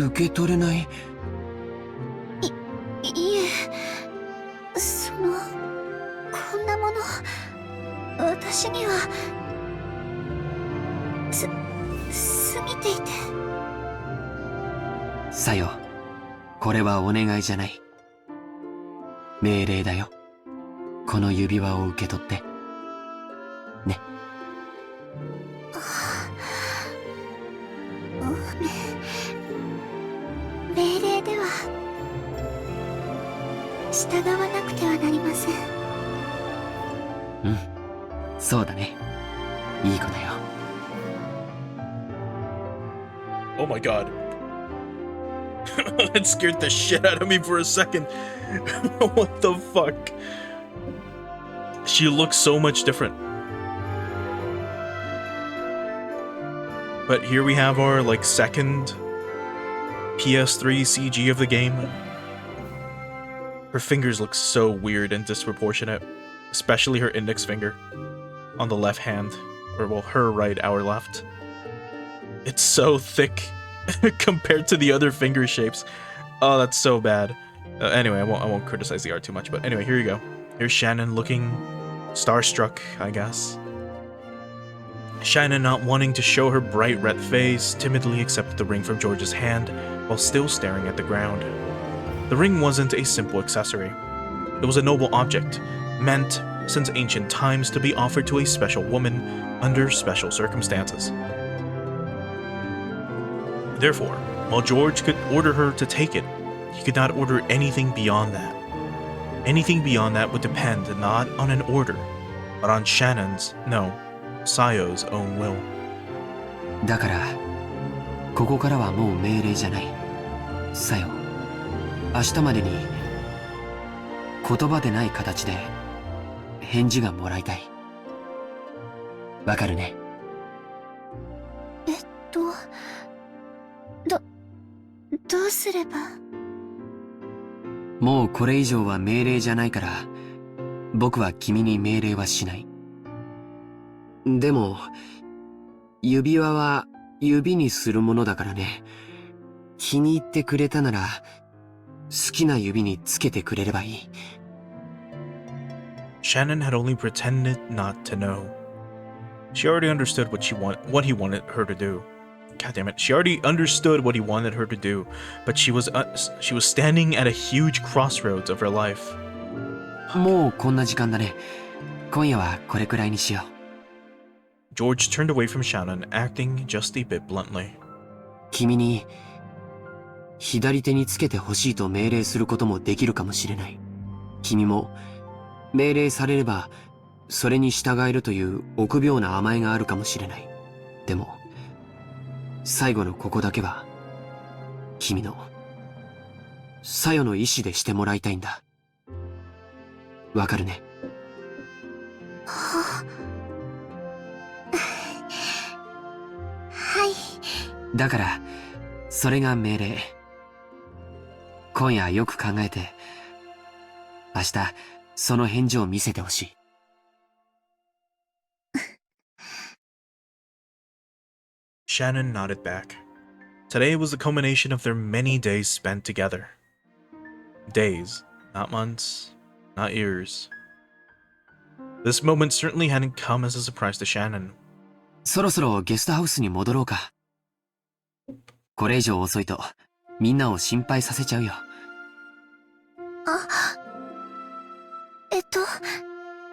受け取れない？いえ、こんなもの、私には、過ぎていて。さよ、これはお願いじゃない。命令だよ。この指輪を受け取って。ね。命令では、従わなくてはなりません。うん、そうだね。いい子だよ。Oh my god. It scared the shit out of me for a second. What the fuck? She looks so much different. But here we have our, like, second PS3 CG of the game. Her fingers look so weird and disproportionate. Especially her index finger. On the left hand. Or, well, her right, our left. It's so thick compared to the other finger shapes. Oh, that's so bad. Anyway, I won't criticize the art too much. But anyway, here you go. Here's Shannon looking starstruck, I guess. Shannon, not wanting to show her bright red face, timidly accepted the ring from George's hand while still staring at the ground. The ring wasn't a simple accessory. It was a noble object, meant since ancient times to be offered to a special woman under special circumstances. Therefore, while George could order her to take it, he could not order anything beyond that. Anything beyond that would depend not on an order, but on Shannon's, no, Sayo's own will. だから、ここからはもう命令じゃない。さよ、明日までに言葉でない形で返事がもらいたい。わかるね。どうすれば。もうこれ以上は命令じゃないから、僕は君に命令はしない。でも、指輪は指にするものだからね。気に入ってくれたなら、好きな指につけてくれればいい。Shannon had only pretended not to know. She already understood what he wanted her to do. God damn it. She already understood what he wanted her to do, but she was standing at a huge crossroads of her life. もうこんな時間だね。今夜はこれくらいにしよう。George turned away from Shannon, acting just a bit bluntly. 君に左手につけてほしいと命令することもできるかもしれない。君も命令されればそれに従えるという臆病な甘えがあるかもしれない。でも最後のここだけは君のさよの意志でしてもらいたいんだ。わかるね。はい。だからそれが命令。今夜よく考えて明日その返事を見せてほしい。Shannon nodded back. Today was the culmination of their many days spent together. Days, not months, not years. This moment certainly hadn't come as a surprise to Shannon. そろそろゲストハウスに戻ろうか。これ以上遅いとみんなを心配させちゃうよ。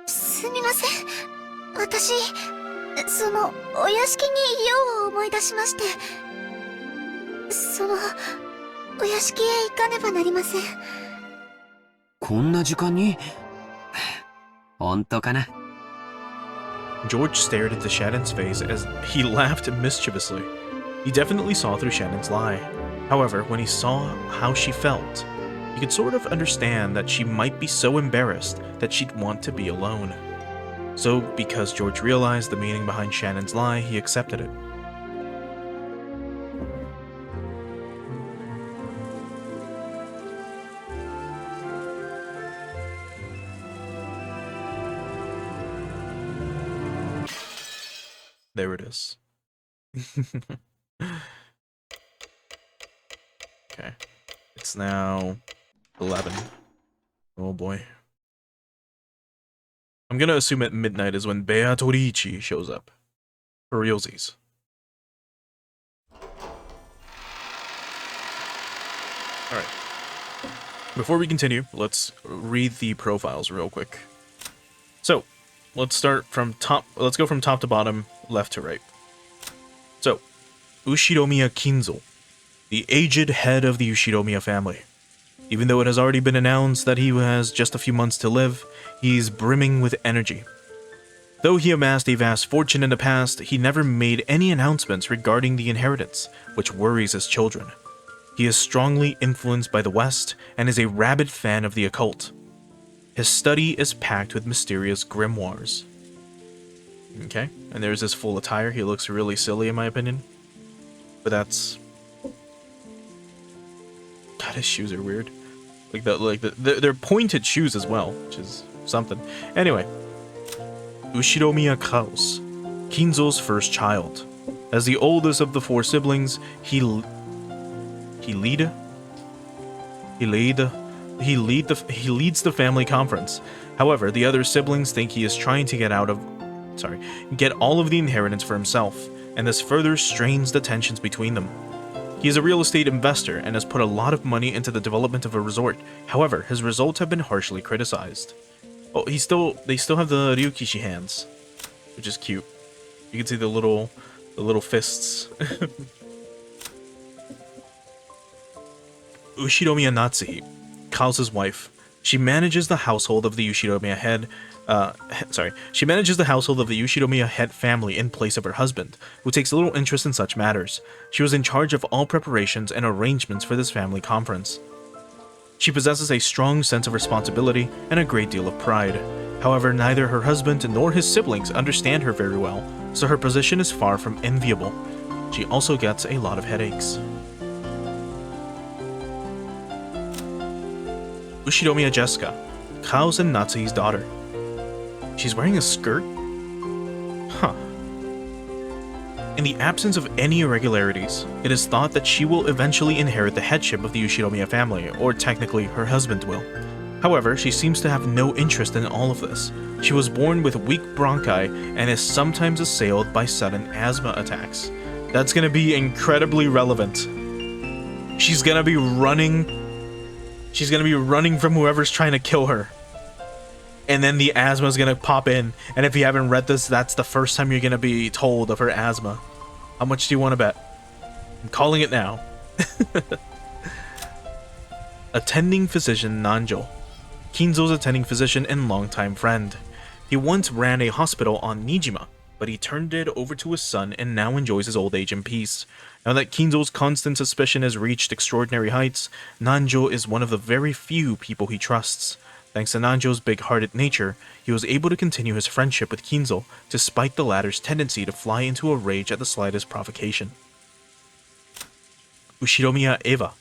すみません。私、お屋敷にいようを思い出しまして。お屋敷へ行かねばなりません。こんな時間に本当かな。George stared into Shannon's face as he laughed mischievously. He definitely saw through Shannon's lie. However, when he saw how she felt, he could sort of understand that she might be so embarrassed that she'd want to be alone. So, because George realized the meaning behind Shannon's lie, he accepted it. There it is. Okay. It's now 11. Oh boy. I'm gonna assume at midnight is when Beatrice shows up. For realsies. Alright. Before we continue, let's read the profiles real quick. So, let's start from top. Let's go from top to bottom, left to right. So, Ushiromiya Kinzo, the aged head of the Ushiromiya family. Even though it has already been announced that he has just a few months to live, he's brimming with energy. Though he amassed a vast fortune in the past, he never made any announcements regarding the inheritance, which worries his children. He is strongly influenced by the West and is a rabid fan of the occult. His study is packed with mysterious grimoires. Okay, and there's his full attire. He looks really silly in my opinion. But that's... God, his shoes are weird. They're pointed shoes as well, which is something. Anyway, Ushiromiya Kraus, Kinzo's first child. As the oldest of the 4 siblings, he leads the family conference. However, the other siblings think he is trying to get all of the inheritance for himself, and this further strains the tensions between them. He is a real estate investor and has put a lot of money into the development of a resort. However, his results have been harshly criticized. Oh, they still have the Ryukishi hands, which is cute. You can see the little fists. Ushiromiya Natsuhi, Kao's wife. She manages the household of the Ushiromiya head family in place of her husband, who takes little interest in such matters. She was in charge of all preparations and arrangements for this family conference. She possesses a strong sense of responsibility and a great deal of pride. However, neither her husband nor his siblings understand her very well, so her position is far from enviable. She also gets a lot of headaches. Ushiromiya Jessica, Kao's and Natsuhi's daughter. She's wearing a skirt? Huh. In the absence of any irregularities, it is thought that she will eventually inherit the headship of the Ushiromiya family, or technically her husband will. However, she seems to have no interest in all of this. She was born with weak bronchi and is sometimes assailed by sudden asthma attacks. That's gonna be incredibly relevant. She's gonna be running from whoever's trying to kill her. And then the asthma is gonna pop in. And if you haven't read this, that's the first time you're gonna be told of her asthma. How much do you want to bet? I'm calling it now. Attending physician Nanjo. Kinzo's attending physician and longtime friend. He once ran a hospital on Nijima, but he turned it over to his son and now enjoys his old age in peace. Now that Kinzo's constant suspicion has reached extraordinary heights, Nanjo is one of the very few people he trusts. Thanks to Nanjo's big-hearted nature, he was able to continue his friendship with Kinzo, despite the latter's tendency to fly into a rage at the slightest provocation. Ushiromiya Eva,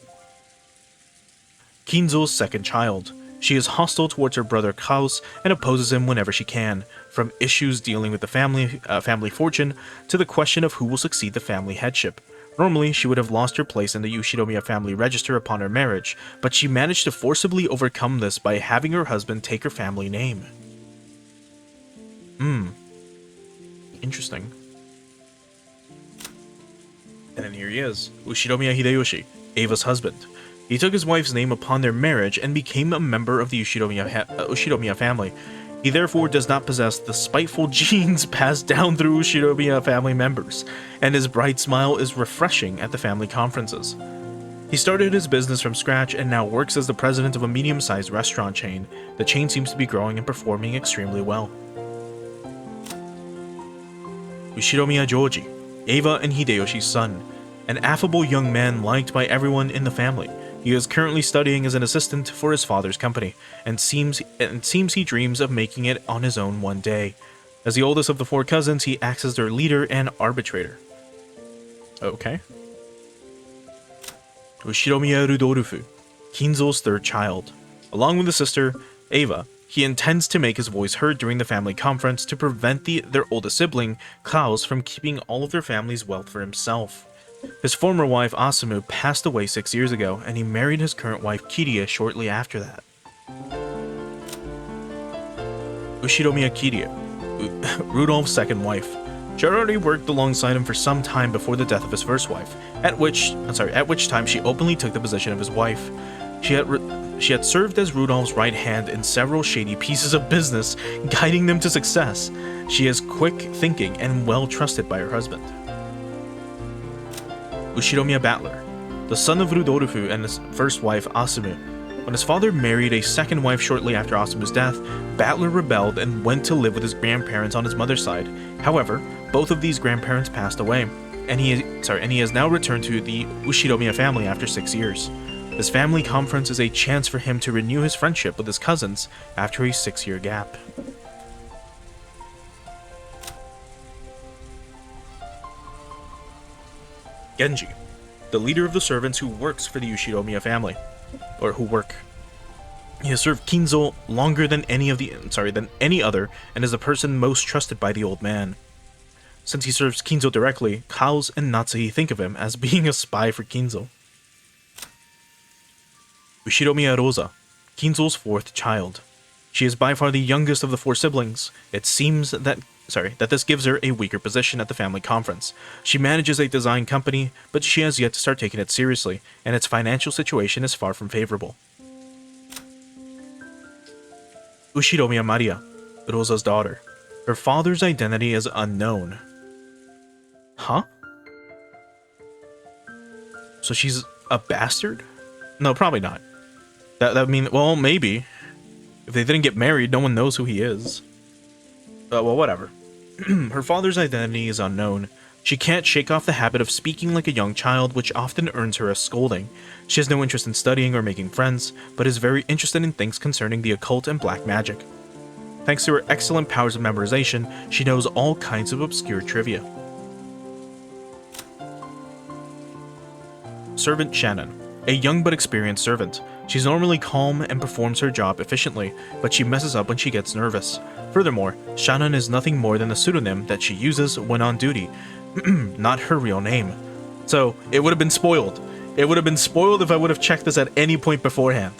Kinzo's second child. She is hostile towards her brother Klaus and opposes him whenever she can, from issues dealing with the family fortune to the question of who will succeed the family headship. Normally, she would have lost her place in the Ushiromiya family register upon her marriage, but she managed to forcibly overcome this by having her husband take her family name. Interesting. And then here he is, Ushiromiya Hideyoshi, Eva's husband. He took his wife's name upon their marriage and became a member of the Ushiromiya family. He therefore does not possess the spiteful genes passed down through Ushiromiya family members, and his bright smile is refreshing at the family conferences. He started his business from scratch and now works as the president of a medium-sized restaurant chain. The chain seems to be growing and performing extremely well. Ushiromiya Joji, Eva and Hideyoshi's son, an affable young man liked by everyone in the family. He is currently studying as an assistant for his father's company, and seems he dreams of making it on his own one day. As the oldest of the 4 cousins, he acts as their leader and arbitrator. Okay. Ushiromiya Rudolph, Kinzo's 3rd child. Along with his sister, Eva, he intends to make his voice heard during the family conference to prevent their oldest sibling, Klaus, from keeping all of their family's wealth for himself. His former wife, Asumu, passed away 6 years ago, and he married his current wife, Kiria, shortly after that. Ushiromiya Kiria, Rudolph's 2nd wife. She had already worked alongside him for some time before the death of his first wife, at which time she openly took the position of his wife. She had served as Rudolph's right hand in several shady pieces of business, guiding them to success. She is quick thinking and well trusted by her husband. Ushiromiya Battler, the son of Rudolphu and his first wife Asumu. When his father married a 2nd wife shortly after Asumu's death, Battler rebelled and went to live with his grandparents on his mother's side. However, both of these grandparents passed away, and he has now returned to the Ushiromiya family after 6 years. This family conference is a chance for him to renew his friendship with his cousins after a 6-year gap. Genji, the leader of the servants who works for the Ushiromiya family, or who work. He has served Kinzo longer than any other, and is the person most trusted by the old man. Since he serves Kinzo directly, Kaos and Natsuhi think of him as being a spy for Kinzo. Ushiromiya Rosa, Kinzo's 4th child. She is by far the youngest of the 4 siblings. It seems that this gives her a weaker position at the family conference. She manages a design company, but she has yet to start taking it seriously, and its financial situation is far from favorable. Ushiromiya Maria, Rosa's daughter. Her father's identity is unknown. Huh? So she's a bastard? No, probably not. That mean, well, maybe. If they didn't get married, no one knows who he is. Well, whatever. Her father's identity is unknown. She can't shake off the habit of speaking like a young child, which often earns her a scolding. She has no interest in studying or making friends, but is very interested in things concerning the occult and black magic. Thanks to her excellent powers of memorization, she knows all kinds of obscure trivia. Servant Shannon, a young but experienced servant. She's normally calm and performs her job efficiently, but she messes up when she gets nervous. Furthermore, Shannon is nothing more than a pseudonym that she uses when on duty, not her real name. So, it would have been spoiled. It would have been spoiled if I would have checked this at any point beforehand.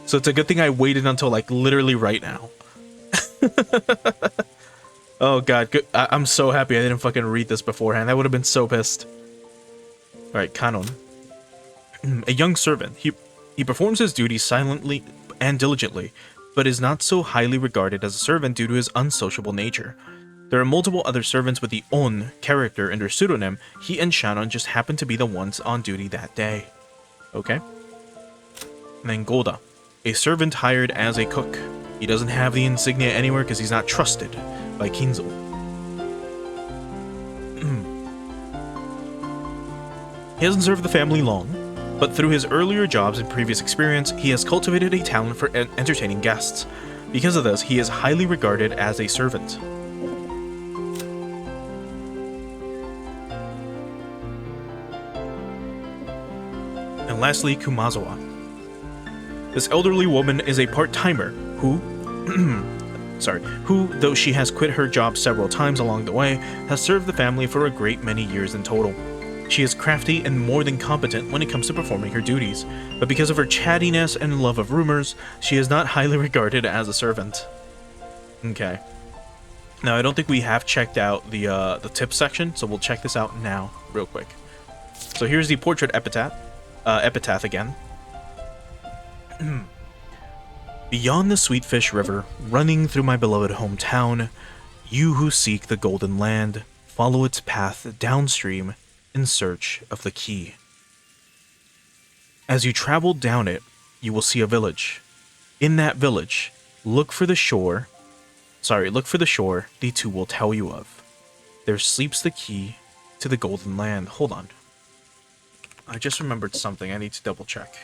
So it's a good thing I waited until, like, literally right now. Oh god, good. I'm so happy I didn't fucking read this beforehand. I would have been so pissed. Alright, Kanon. A young servant. He performs his duties silently and diligently, but is not so highly regarded as a servant due to his unsociable nature. There are multiple other servants with the On character under pseudonym. He and Shannon just happen to be the ones on duty that day. Okay. And then Golda, a servant hired as a cook. He doesn't have the insignia anywhere because he's not trusted by Kinzo. He hasn't served the family long, but through his earlier jobs and previous experience, he has cultivated a talent for entertaining guests. Because of this, he is highly regarded as a servant. And lastly, Kumazawa. This elderly woman is a part-timer who, though she has quit her job several times along the way, has served the family for a great many years in total. She is crafty and more than competent when it comes to performing her duties, but because of her chattiness and love of rumors, she is not highly regarded as a servant. Okay. Now, I don't think we have checked out the tip section, so we'll check this out now, real quick. So here's the portrait epitaph again. Beyond the Sweetfish River, running through my beloved hometown, you who seek the Golden Land, follow its path downstream in search of the key. As you travel down it, you will see a village. In that village, look for the shore the two will tell you of. There sleeps the key to the Golden Land. Hold on. I just remembered something I need to double check.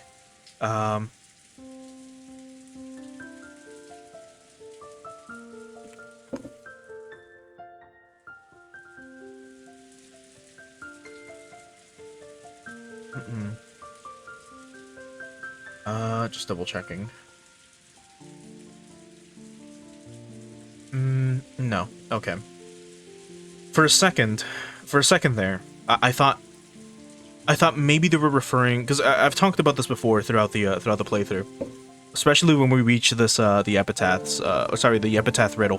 Just double checking. No. Okay. For a second there, I thought maybe they were referring, because I've talked about this before throughout the playthrough, especially when we reach this the epitaph riddle,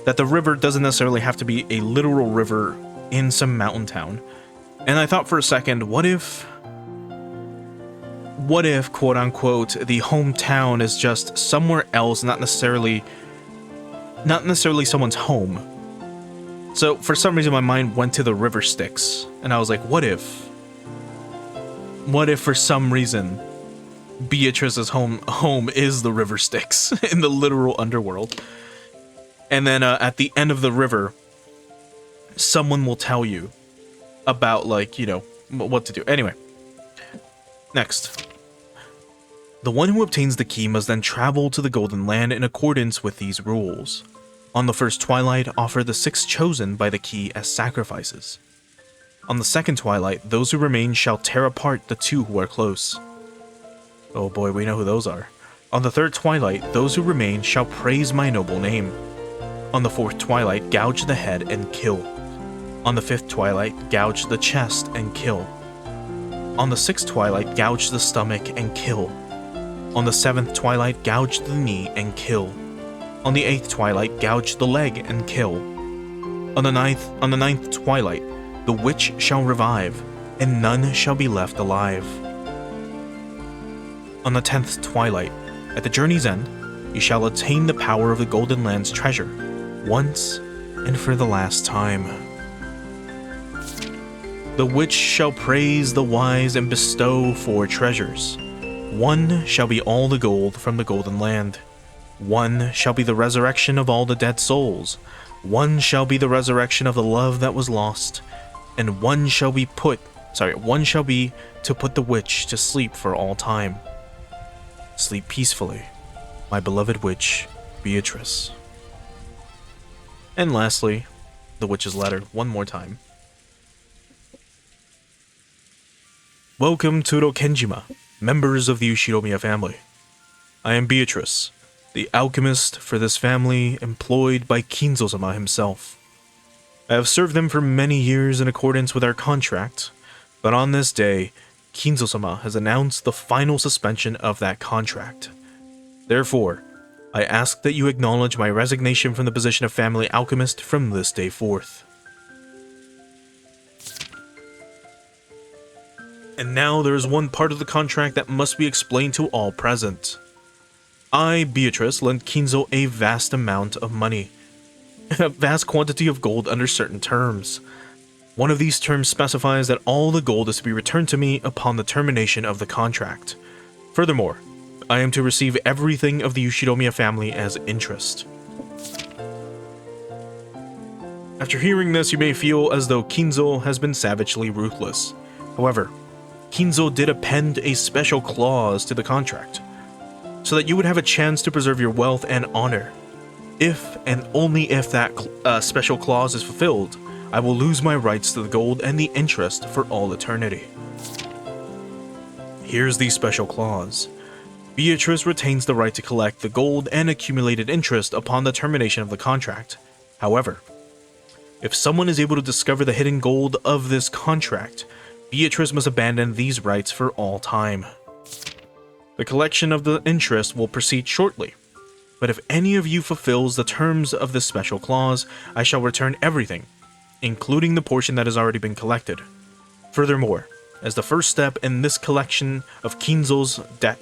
that the river doesn't necessarily have to be a literal river in some mountain town. And I thought for a second, what if quote unquote the hometown is just somewhere else, not necessarily someone's home. So for some reason my mind went to the river Styx, and I was like, what if for some reason Beatrice's home is the river Styx in the literal underworld, and then at the end of the river someone will tell you about, like, you know, what to do. Anyway, next. The one who obtains the key must then travel to the Golden Land in accordance with these rules. On the first twilight, offer the 6 chosen by the key as sacrifices. On the second twilight, those who remain shall tear apart the 2 who are close. Oh boy, we know who those are. On the third twilight, those who remain shall praise my noble name. On the fourth twilight, gouge the head and kill. On the fifth twilight, gouge the chest and kill. On the sixth twilight, gouge the stomach and kill. On the seventh twilight, gouge the knee and kill. On the eighth twilight, gouge the leg and kill. On the ninth twilight, the witch shall revive, and none shall be left alive. On the 10th twilight, at the journey's end, you shall attain the power of the Golden Land's treasure, once and for the last time. The witch shall praise the wise and bestow 4 treasures. 1 shall be all the gold from the Golden Land. 1 shall be the resurrection of all the dead souls. 1 shall be the resurrection of the love that was lost. And 1 shall be to put the witch to sleep for all time. Sleep peacefully, my beloved witch, Beatrice. And lastly, the witch's letter, one more time. Welcome to Rokenjima, members of the Ushiromiya family. I am Beatrice, the alchemist for this family employed by Kinzo-sama himself. I have served them for many years in accordance with our contract, but on this day, Kinzo-sama has announced the final suspension of that contract. Therefore, I ask that you acknowledge my resignation from the position of family alchemist from this day forth. And now there is one part of the contract that must be explained to all present. I, Beatrice, lent Kinzo a vast amount of money, a vast quantity of gold under certain terms. One of these terms specifies that all the gold is to be returned to me upon the termination of the contract. Furthermore, I am to receive everything of the Ushiromiya family as interest. After hearing this, you may feel as though Kinzo has been savagely ruthless. However, Kinzo did append a special clause to the contract, so that you would have a chance to preserve your wealth and honor. If and only if that special clause is fulfilled, I will lose my rights to the gold and the interest for all eternity. Here's the special clause. Beatrice retains the right to collect the gold and accumulated interest upon the termination of the contract. However, if someone is able to discover the hidden gold of this contract, Beatrice must abandon these rights for all time. The collection of the interest will proceed shortly, but if any of you fulfills the terms of this special clause, I shall return everything, including the portion that has already been collected. Furthermore, as the first step in this collection of Kinzo's debt,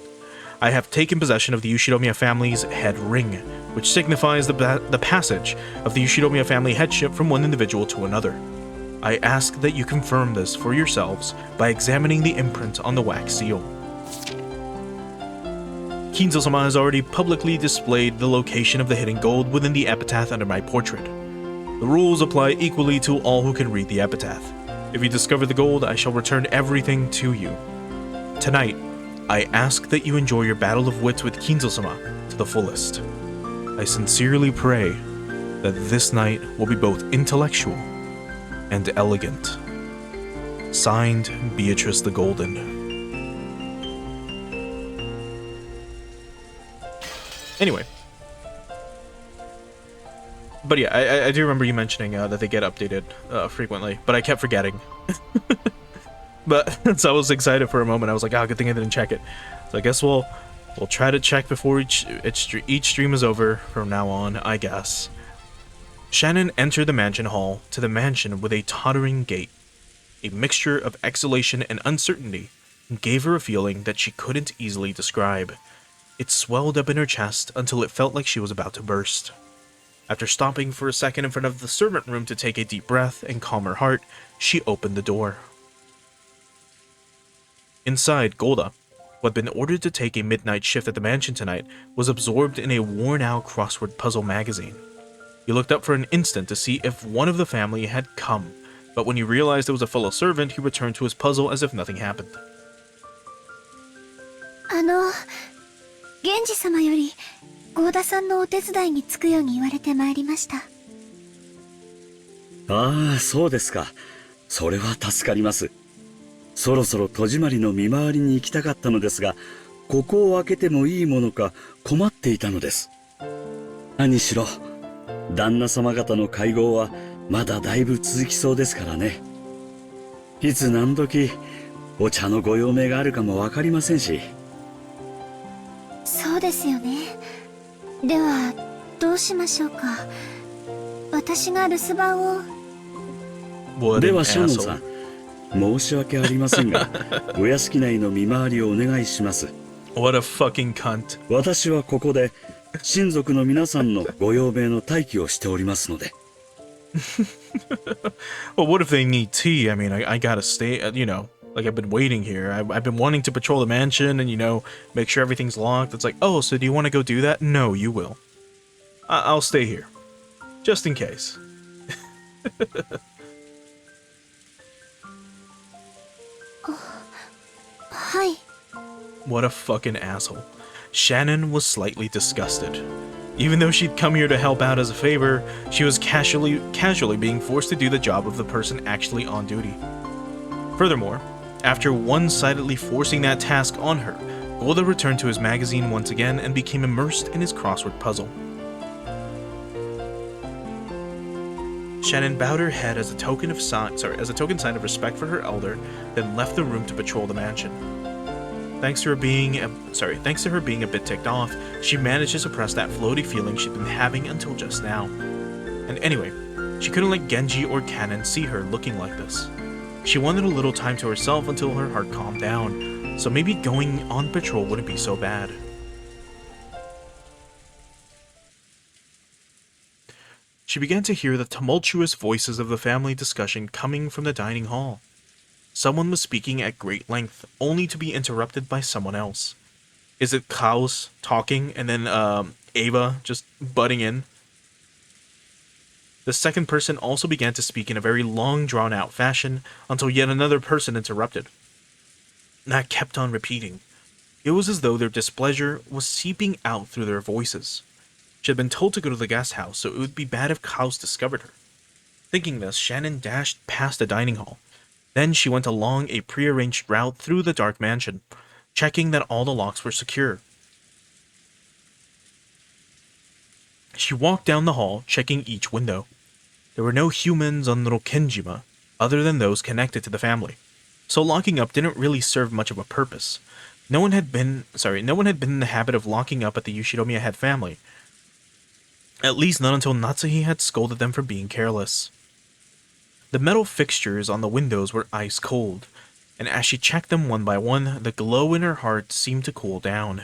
I have taken possession of the Ushiromiya family's head ring, which signifies the passage of the Ushiromiya family headship from one individual to another. I ask that you confirm this for yourselves by examining the imprint on the wax seal. Kinzo-sama has already publicly displayed the location of the hidden gold within the epitaph under my portrait. The rules apply equally to all who can read the epitaph. If you discover the gold, I shall return everything to you. Tonight, I ask that you enjoy your battle of wits with Kinzo-sama to the fullest. I sincerely pray that this night will be both intellectual and elegant. Signed, Beatrice the Golden. Anyway. But yeah, I do remember you mentioning that they get updated frequently, but I kept forgetting. But so I was excited for a moment. I was like, oh, good thing I didn't check it. So I guess we'll try to check before each stream is over from now on, I guess. Shannon entered the mansion hall to the mansion with a tottering gait. A mixture of exhalation and uncertainty gave her a feeling that she couldn't easily describe. It swelled up in her chest until it felt like she was about to burst. After stopping for a second in front of the servant room to take a deep breath and calm her heart, she opened the door. Inside, Golda, who had been ordered to take a midnight shift at the mansion tonight, was absorbed in a worn-out crossword puzzle magazine. He looked up for an instant to see if one of the family had come, but when he realized it was a fellow servant, he returned to his puzzle as if nothing happened. 源氏様より郷田さんのお手伝いにつくように言われてまいりました。ああ、そうですか。それは助かります。そろそろ戸締まりの見回りに行きたかったのですが、ここを開けてもいいものか困っていたのです。何しろ、旦那様方の会合はまだだいぶ続きそうですからね。いつ何時お茶のご用命があるかもわかりませんし。そうですよね。ではどうしましょうか。私が留守番を。ではシャノンさん、申し訳ありませんが、お屋敷内の見回りをお願いします。What a fucking cunt. 私はここで親族の皆さんのご用命の待機をしておりますので。Well, what if they need tea? I mean, I gotta stay, you know, like I've been waiting here. I've been wanting to patrol the mansion and, you know, make sure everything's locked. It's like, oh, so do you want to go do that? No, you will. I'll stay here. Just in case. Hi. What a fucking asshole. Shannon was slightly disgusted. Even though she'd come here to help out as a favor, she was casually being forced to do the job of the person actually on duty. Furthermore, after one-sidedly forcing that task on her, Golda returned to his magazine once again and became immersed in his crossword puzzle. Shannon bowed her head as a token sign of respect for her elder, then left the room to patrol the mansion. Thanks to her being a bit ticked off, she managed to suppress that floaty feeling she'd been having until just now. And anyway, she couldn't let Genji or Kanon see her looking like this. She wanted a little time to herself until her heart calmed down, so maybe going on patrol wouldn't be so bad. She began to hear the tumultuous voices of the family discussion coming from the dining hall. Someone was speaking at great length, only to be interrupted by someone else. Is it Klaus talking and then Ava just butting in? The second person also began to speak in a very long, drawn-out fashion until yet another person interrupted. That kept on repeating. It was as though their displeasure was seeping out through their voices. She had been told to go to the guest house, so it would be bad if Klaus discovered her. Thinking this, Shannon dashed past the dining hall. Then she went along a prearranged route through the dark mansion, checking that all the locks were secure. She walked down the hall, checking each window. There were no humans on Little Kenjima, other than those connected to the family, so locking up didn't really serve much of a purpose. No one had been in the habit of locking up at the Yoshiromiya head family. At least not until Natsuhi had scolded them for being careless. The metal fixtures on the windows were ice cold, and as she checked them one by one, the glow in her heart seemed to cool down.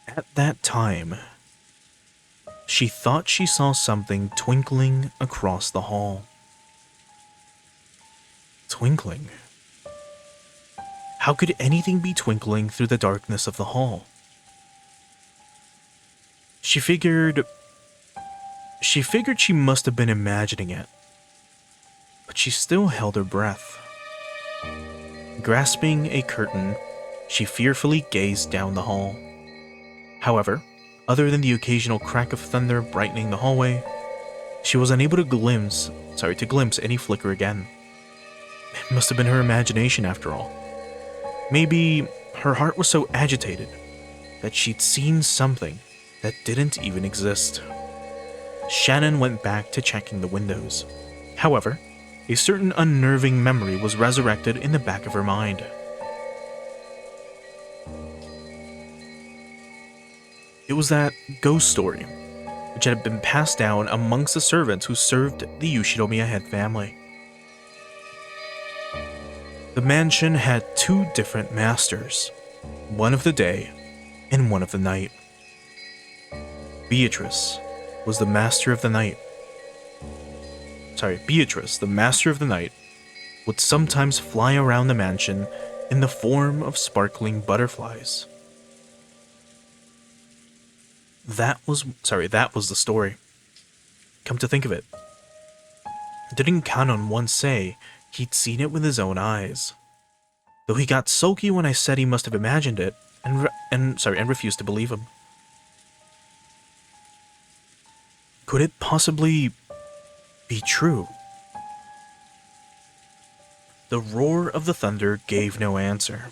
At that time, she thought she saw something twinkling across the hall. Twinkling? How could anything be twinkling through the darkness of the hall? She figured she must have been imagining it, but she still held her breath. Grasping a curtain, she fearfully gazed down the hall. However, other than the occasional crack of thunder brightening the hallway, she was unable to glimpse any flicker again. It must have been her imagination after all. Maybe her heart was so agitated that she'd seen something that didn't even exist. Shannon went back to checking the windows. However, a certain unnerving memory was resurrected in the back of her mind. It was that ghost story, which had been passed down amongst the servants who served the Yoshinomiya head family. The mansion had two different masters, one of the day and one of the night. Beatrice, the master of the night, would sometimes fly around the mansion in the form of sparkling butterflies. That was the story. Come to think of it, didn't Kanon once say he'd seen it with his own eyes? Though he got sulky when I said he must have imagined it, and refused to believe him. Could it possibly be true? The roar of the thunder gave no answer.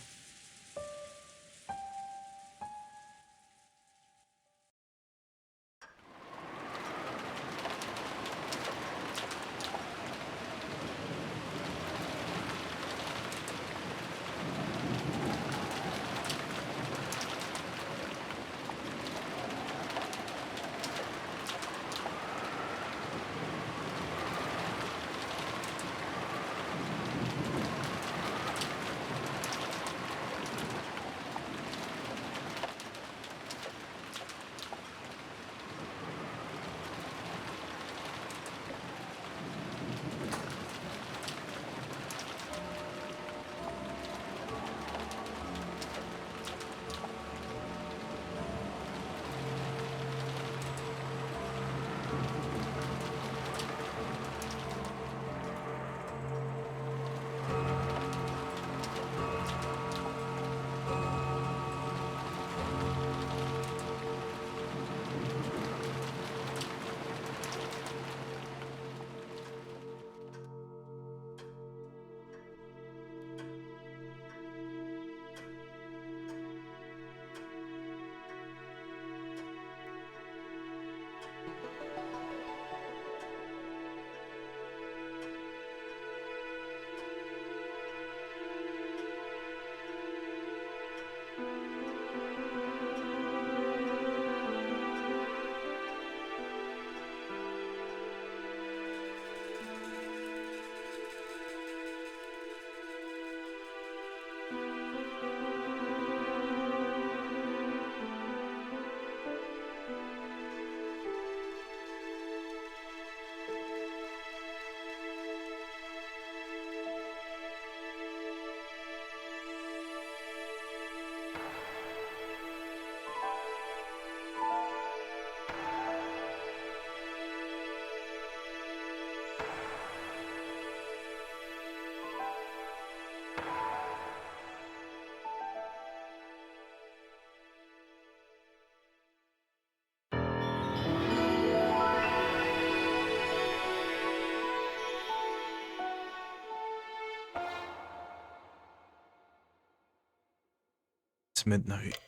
It's midnight.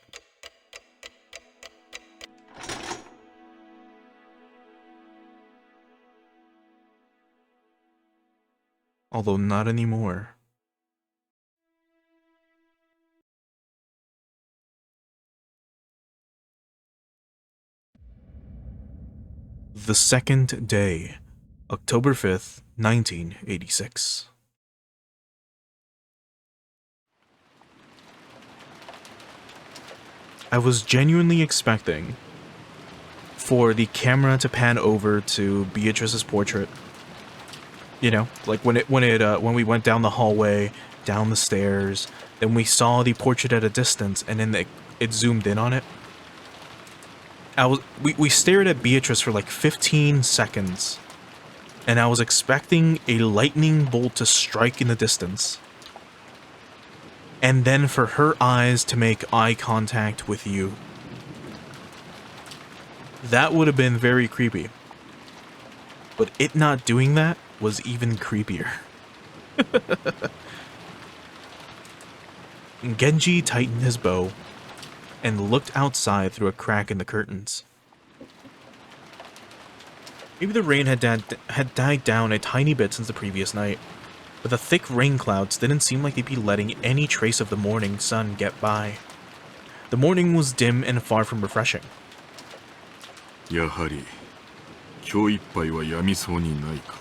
Although not anymore. The second day, October 5th, 1986. I was genuinely expecting for the camera to pan over to Beatrice's portrait. You know, like when we went down the hallway, down the stairs, then we saw the portrait at a distance, and then it zoomed in on it. We stared at Beatrice for like 15 seconds, and I was expecting a lightning bolt to strike in the distance. and then for her eyes to make eye contact with you. That would have been very creepy. But it not doing that was even creepier. Genji tightened his bow and looked outside through a crack in the curtains. Maybe the rain had died down a tiny bit since the previous night, but the thick rain clouds didn't seem like they'd be letting any trace of the morning sun get by. The morning was dim and far from refreshing. やはり今日いっぱいはやみそうにないか。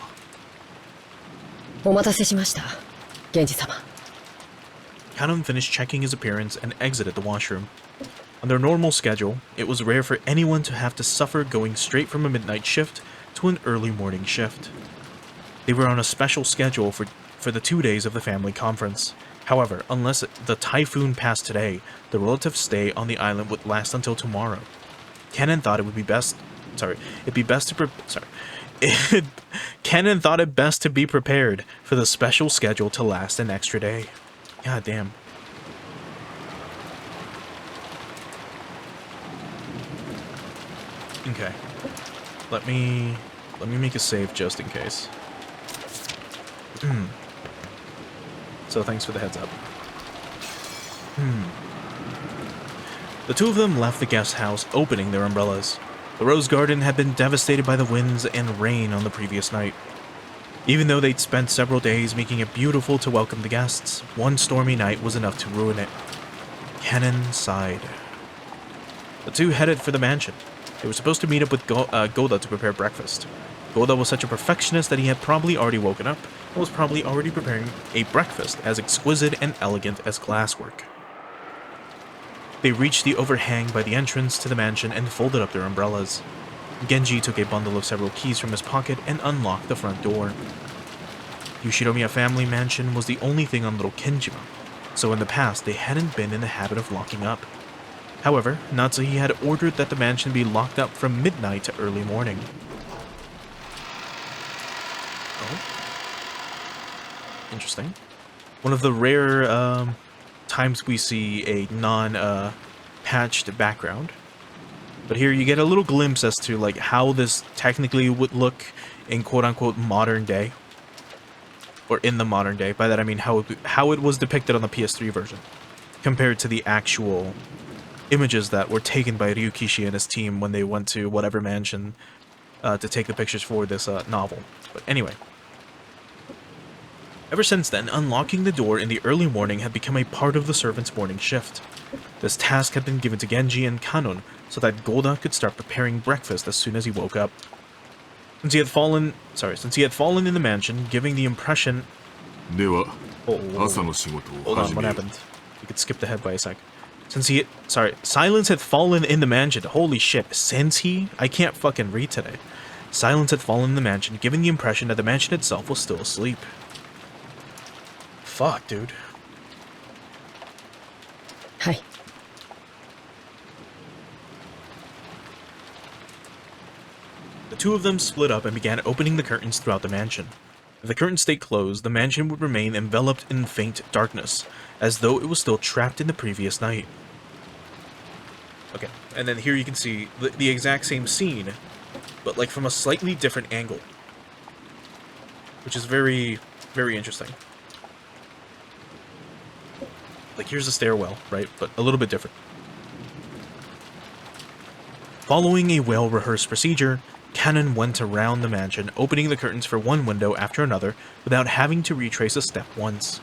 お待たせしました、源氏様。Kanon finished checking his appearance and exited the washroom. On their normal schedule, it was rare for anyone to have to suffer going straight from a midnight shift to an early morning shift. They were on a special schedule for the 2 days of the family conference. However, unless the typhoon passed today, the relative stay on the island would last until tomorrow. Kanon thought Kanon thought it best to be prepared for the special schedule to last an extra day. God damn. Okay. Let me make a save just in case. So thanks for the heads up. The two of them left the guest house, opening their umbrellas. The rose garden had been devastated by the winds and rain on the previous night. Even though they'd spent several days making it beautiful to welcome the guests, one stormy night was enough to ruin it. Kanon sighed. The two headed for the mansion. They were supposed to meet up with Goda to prepare breakfast. Goda was such a perfectionist that he had probably already woken up and was probably already preparing a breakfast as exquisite and elegant as glasswork. They reached the overhang by the entrance to the mansion and folded up their umbrellas. Genji took a bundle of several keys from his pocket and unlocked the front door. Yoshiromiya family mansion was the only thing on Little Kenjima, so in the past they hadn't been in the habit of locking up. However, Natsuhi had ordered that the mansion be locked up from midnight to early morning. Oh. Interesting. One of the rare times we see a non-patched background. But here you get a little glimpse as to like how this technically would look in quote-unquote modern day. Or in the modern day. By that I mean how it was depicted on the PS3 version. Compared to the actual images that were taken by Ryukishi and his team when they went to whatever mansion to take the pictures for this novel. But anyway. Ever since then, unlocking the door in the early morning had become a part of the servants' morning shift. This task had been given to Genji and Kanon so that Goda could start preparing breakfast as soon as he woke up. Since he had fallen in the mansion, giving the impression... Hold on, what happened? You could skip ahead by a sec. Silence had fallen in the mansion. Holy shit, since he... I can't fucking read today. Silence had fallen in the mansion, giving the impression that the mansion itself was still asleep. Fuck, dude. Hi. The two of them split up and began opening the curtains throughout the mansion. If the curtains stayed closed, the mansion would remain enveloped in faint darkness, as though it was still trapped in the previous night. Okay, and then here you can see the exact same scene, but like from a slightly different angle. Which is very, very interesting. Like here's a stairwell, right? But a little bit different. Following a well-rehearsed procedure, Kanon went around the mansion, opening the curtains for one window after another without having to retrace a step once.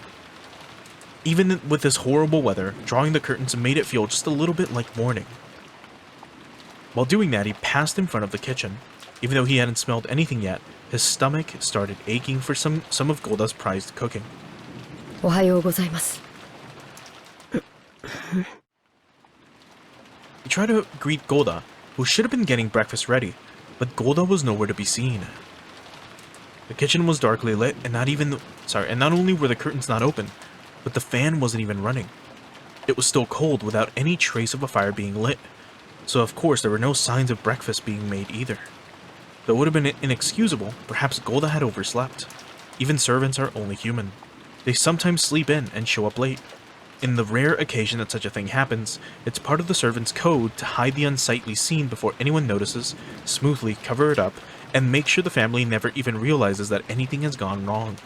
Even with this horrible weather, drawing the curtains made it feel just a little bit like morning. While doing that, he passed in front of the kitchen. Even though he hadn't smelled anything yet, his stomach started aching for some of Golda's prized cooking. おはようございます。 He tried to greet Golda, who should have been getting breakfast ready, but Golda was nowhere to be seen. The kitchen was darkly lit, and not only were the curtains not open, but the fan wasn't even running. It was still cold without any trace of a fire being lit, so of course there were no signs of breakfast being made either. Though it would have been inexcusable, perhaps Golda had overslept. Even servants are only human. They sometimes sleep in and show up late. In the rare occasion that such a thing happens, it's part of the servant's code to hide the unsightly scene before anyone notices, smoothly cover it up, and make sure the family never even realizes that anything has gone wrong.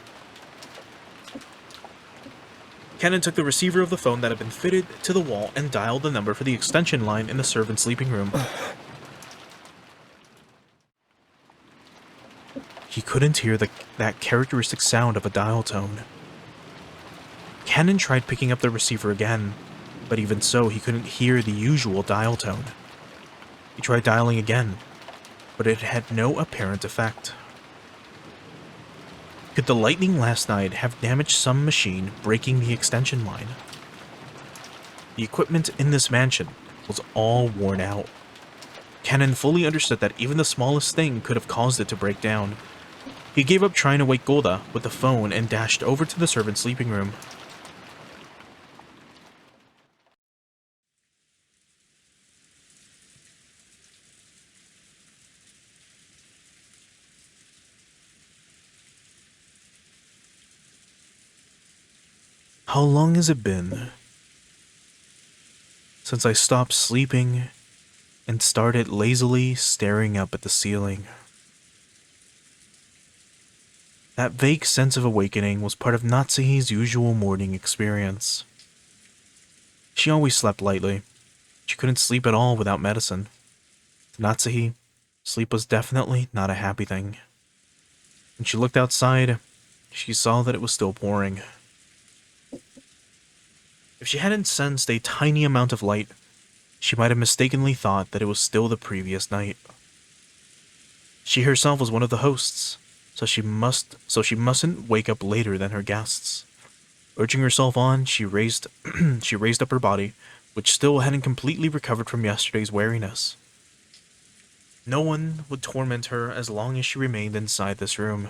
Kenan took the receiver of the phone that had been fitted to the wall and dialed the number for the extension line in the servant's sleeping room. He couldn't hear that characteristic sound of a dial tone. Kenan tried picking up the receiver again, but even so, he couldn't hear the usual dial tone. He tried dialing again, but it had no apparent effect. Could the lightning last night have damaged some machine breaking the extension line? The equipment in this mansion was all worn out. Kenan fully understood that even the smallest thing could have caused it to break down. He gave up trying to wake Golda with the phone and dashed over to the servant's sleeping room. How long has it been since I stopped sleeping and started lazily staring up at the ceiling? That vague sense of awakening was part of Natsuhi's usual morning experience. She always slept lightly. She couldn't sleep at all without medicine. To Natsuhi, sleep was definitely not a happy thing. When she looked outside, she saw that it was still pouring. If she hadn't sensed a tiny amount of light, she might have mistakenly thought that it was still the previous night. She herself was one of the hosts, so she mustn't wake up later than her guests. Urging herself on, she raised up her body, which still hadn't completely recovered from yesterday's weariness. No one would torment her as long as she remained inside this room,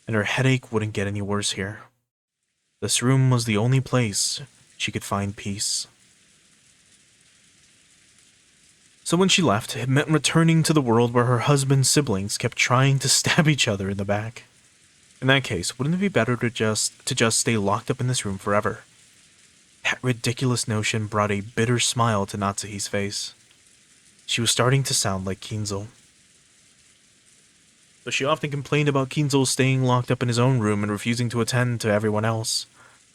and her headache wouldn't get any worse here. This room was the only place she could find peace. So when she left, it meant returning to the world where her husband's siblings kept trying to stab each other in the back. In that case, wouldn't it be better to just stay locked up in this room forever? That ridiculous notion brought a bitter smile to Natsuhi's face. She was starting to sound like Kinzo. Though she often complained about Kinzo staying locked up in his own room and refusing to attend to everyone else,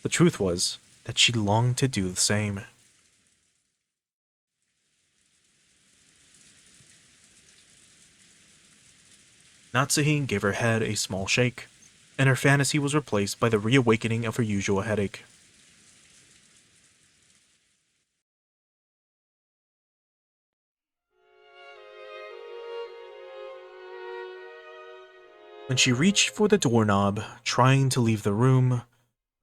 the truth was that she longed to do the same. Natsuhi gave her head a small shake, and her fantasy was replaced by the reawakening of her usual headache. When she reached for the doorknob, trying to leave the room,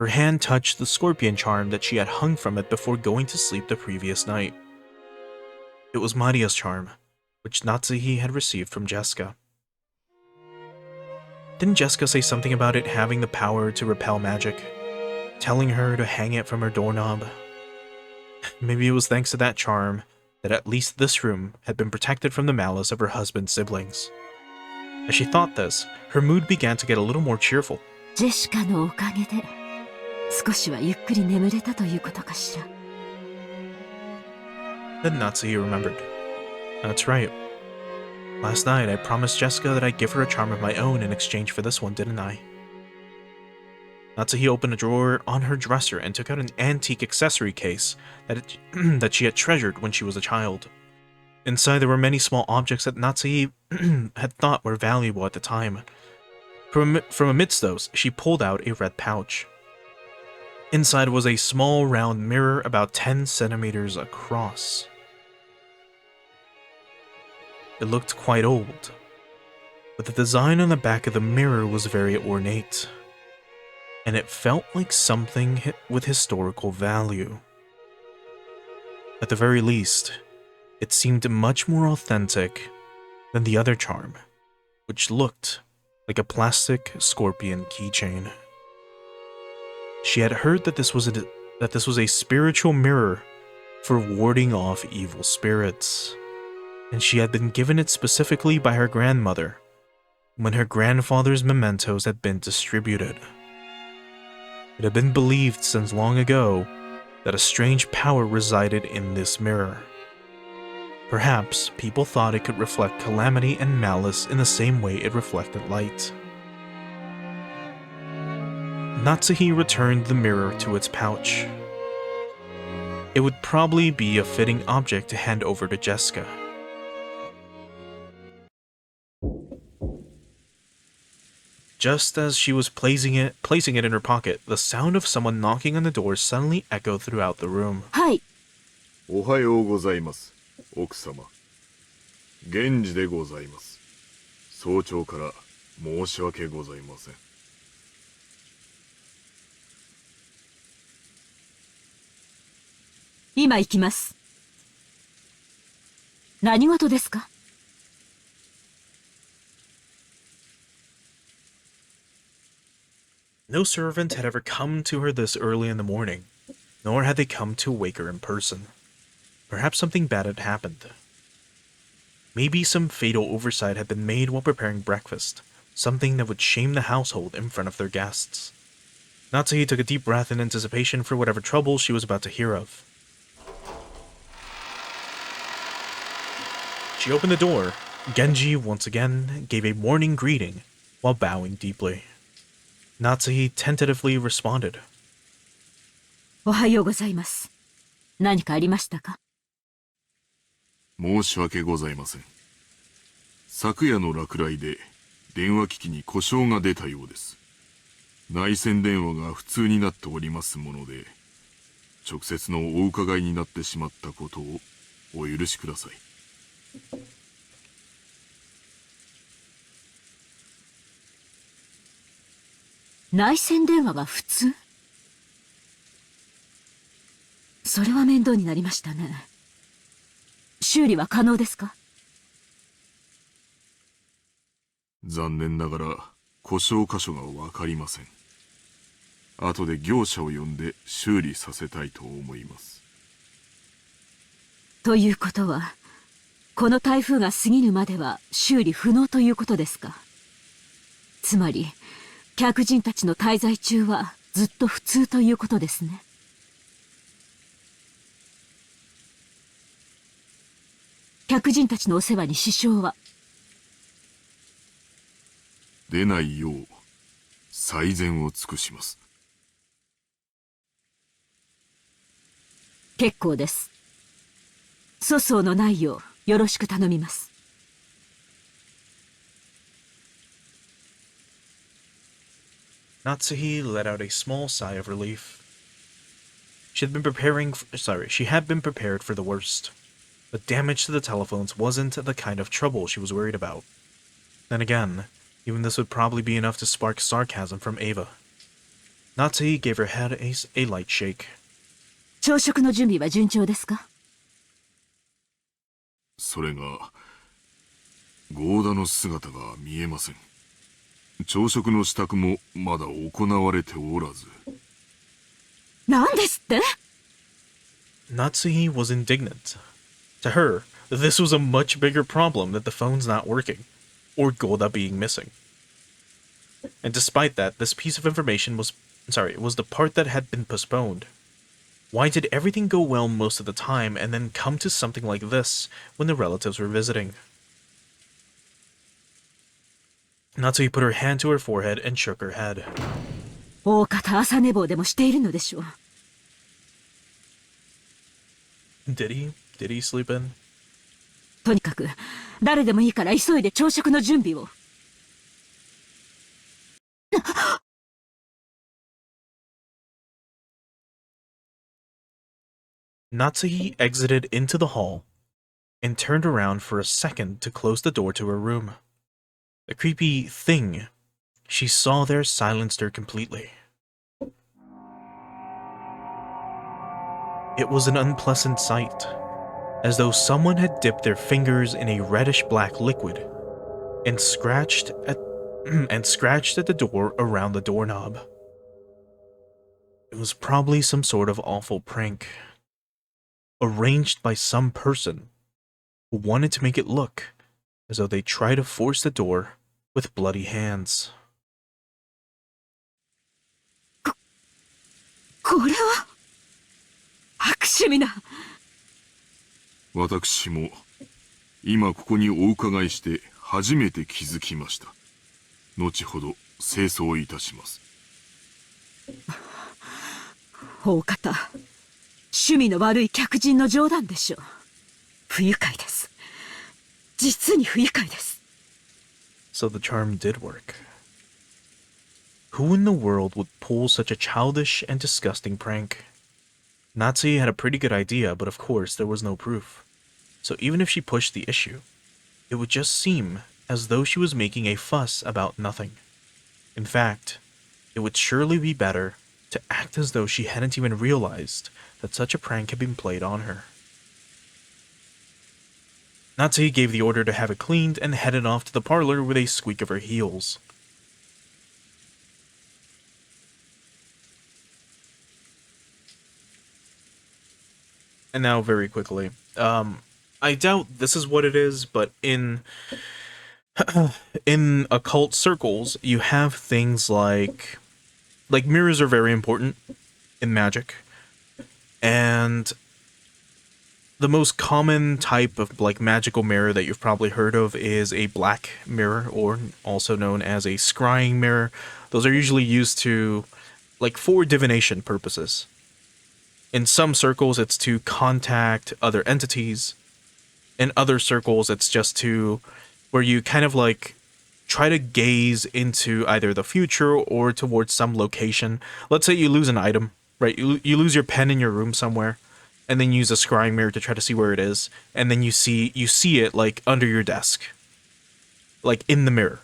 her hand touched the scorpion charm that she had hung from it before going to sleep the previous night. It was Maria's charm, which Natsuhi had received from Jessica. Didn't Jessica say something about it having the power to repel magic, telling her to hang it from her doorknob? Maybe it was thanks to that charm that at least this room had been protected from the malice of her husband's siblings. As she thought this, her mood began to get a little more cheerful. ジェシカのおかげで少しはゆっくり眠れたということかしら。 Then Natsuhi remembered. That's right. Last night I promised Jessica that I'd give her a charm of my own in exchange for this one, didn't I? Natsuhi opened a drawer on her dresser and took out an antique accessory case that she had treasured when she was a child. Inside there were many small objects that Natsuhi had thought were valuable at the time. From amidst those, she pulled out a red pouch. Inside was a small round mirror about 10 centimeters across. It looked quite old, but the design on the back of the mirror was very ornate, and it felt like something with historical value. At the very least, it seemed much more authentic than the other charm, which looked like a plastic scorpion keychain. She had heard that this was a spiritual mirror for warding off evil spirits, and she had been given it specifically by her grandmother when her grandfather's mementos had been distributed. It had been believed since long ago that a strange power resided in this mirror. Perhaps people thought it could reflect calamity and malice in the same way it reflected light. Natsuhi returned the mirror to its pouch. It would probably be a fitting object to hand over to Jessica. Just as she was placing it in her pocket, the sound of someone knocking on the door suddenly echoed throughout the room. はい。おはようございます、奥様。源氏でございます。早朝から申し訳ございません。今行きます。何事ですか？ No servant had ever come to her this early in the morning, nor had they come to wake her in person. Perhaps something bad had happened. Maybe some fatal oversight had been made while preparing breakfast, something that would shame the household in front of their guests. Natsuhi took a deep breath in anticipation for whatever trouble she was about to hear of. She opened the door. Genji once again gave a morning greeting while bowing deeply. Natsuhi tentatively responded. おはようございます。何かありましたか？申し訳ございません。昨夜の落雷で電話機器に故障が出たようです。内線電話が不通になっておりますもので、直接のお伺いになってしまったことをお許しください。内線電話が普通？それは面倒になりましたね。修理は可能ですか？残念ながら故障箇所がわかりません。後で業者を呼んで修理させたいと思います。ということは、この台風が過ぎるまでは修理不能ということですか？つまり、客人たちの滞在中はずっと普通ということですね。客人たちのお世話に支障は？出ないよう最善を尽くします。結構です。粗相のないようよろしく頼みます。Natsuhi let out a small sigh of relief. She had been prepared for the worst. But damage to the telephones wasn't the kind of trouble she was worried about. Then again, even this would probably be enough to spark sarcasm from Ava. Natsuhi gave her head a light shake. 朝食の準備は順調ですか？それが、ゴーダの姿が見えません。朝食の支度もまだ行われておらず。なんですって？ Natsuhi was indignant. To her, this was a much bigger problem than the phones not working, or Golda being missing. And despite that, this piece of information was the part that had been postponed. Why did everything go well most of the time and then come to something like this when the relatives were visiting? Natsuhi put her hand to her forehead and shook her head. 大方朝寝坊でもしているのでしょう。Did he sleep in? とにかく、誰でもいいから急いで朝食の準備を。Natsuhi exited into the hall and turned around for a second to close the door to her room. The creepy thing she saw there silenced her completely. It was an unpleasant sight, as though someone had dipped their fingers in a reddish-black liquid and scratched at the door around the doorknob. It was probably some sort of awful prank, arranged by some person who wanted to make it look as though they tried to force the door with bloody hands. これは悪趣味な。私も今ここにお伺いして初めて気づきました。後ほど清掃いたします。大方、趣味の悪い客人の冗談でしょう。不愉快です。実に不愉快です。So the charm did work. Who in the world would pull such a childish and disgusting prank? Natsuki had a pretty good idea, but of course there was no proof. So even if she pushed the issue, it would just seem as though she was making a fuss about nothing. In fact, it would surely be better to act as though she hadn't even realized that such a prank had been played on her. Natsuki gave the order to have it cleaned and headed off to the parlor with a squeak of her heels. And now, very quickly, I doubt this is what it is, but in occult circles, you have things like mirrors are very important in magic, and the most common type of magical mirror that you've probably heard of is a black mirror, or also known as a scrying mirror. Those are usually used to for divination purposes. In some circles, it's to contact other entities. In other circles, it's just to where you kind of try to gaze into either the future or towards some location. Let's say you lose an item, right? You lose your pen in your room somewhere, and then use a scrying mirror to try to see where it is, and then you see it under your desk, in the mirror.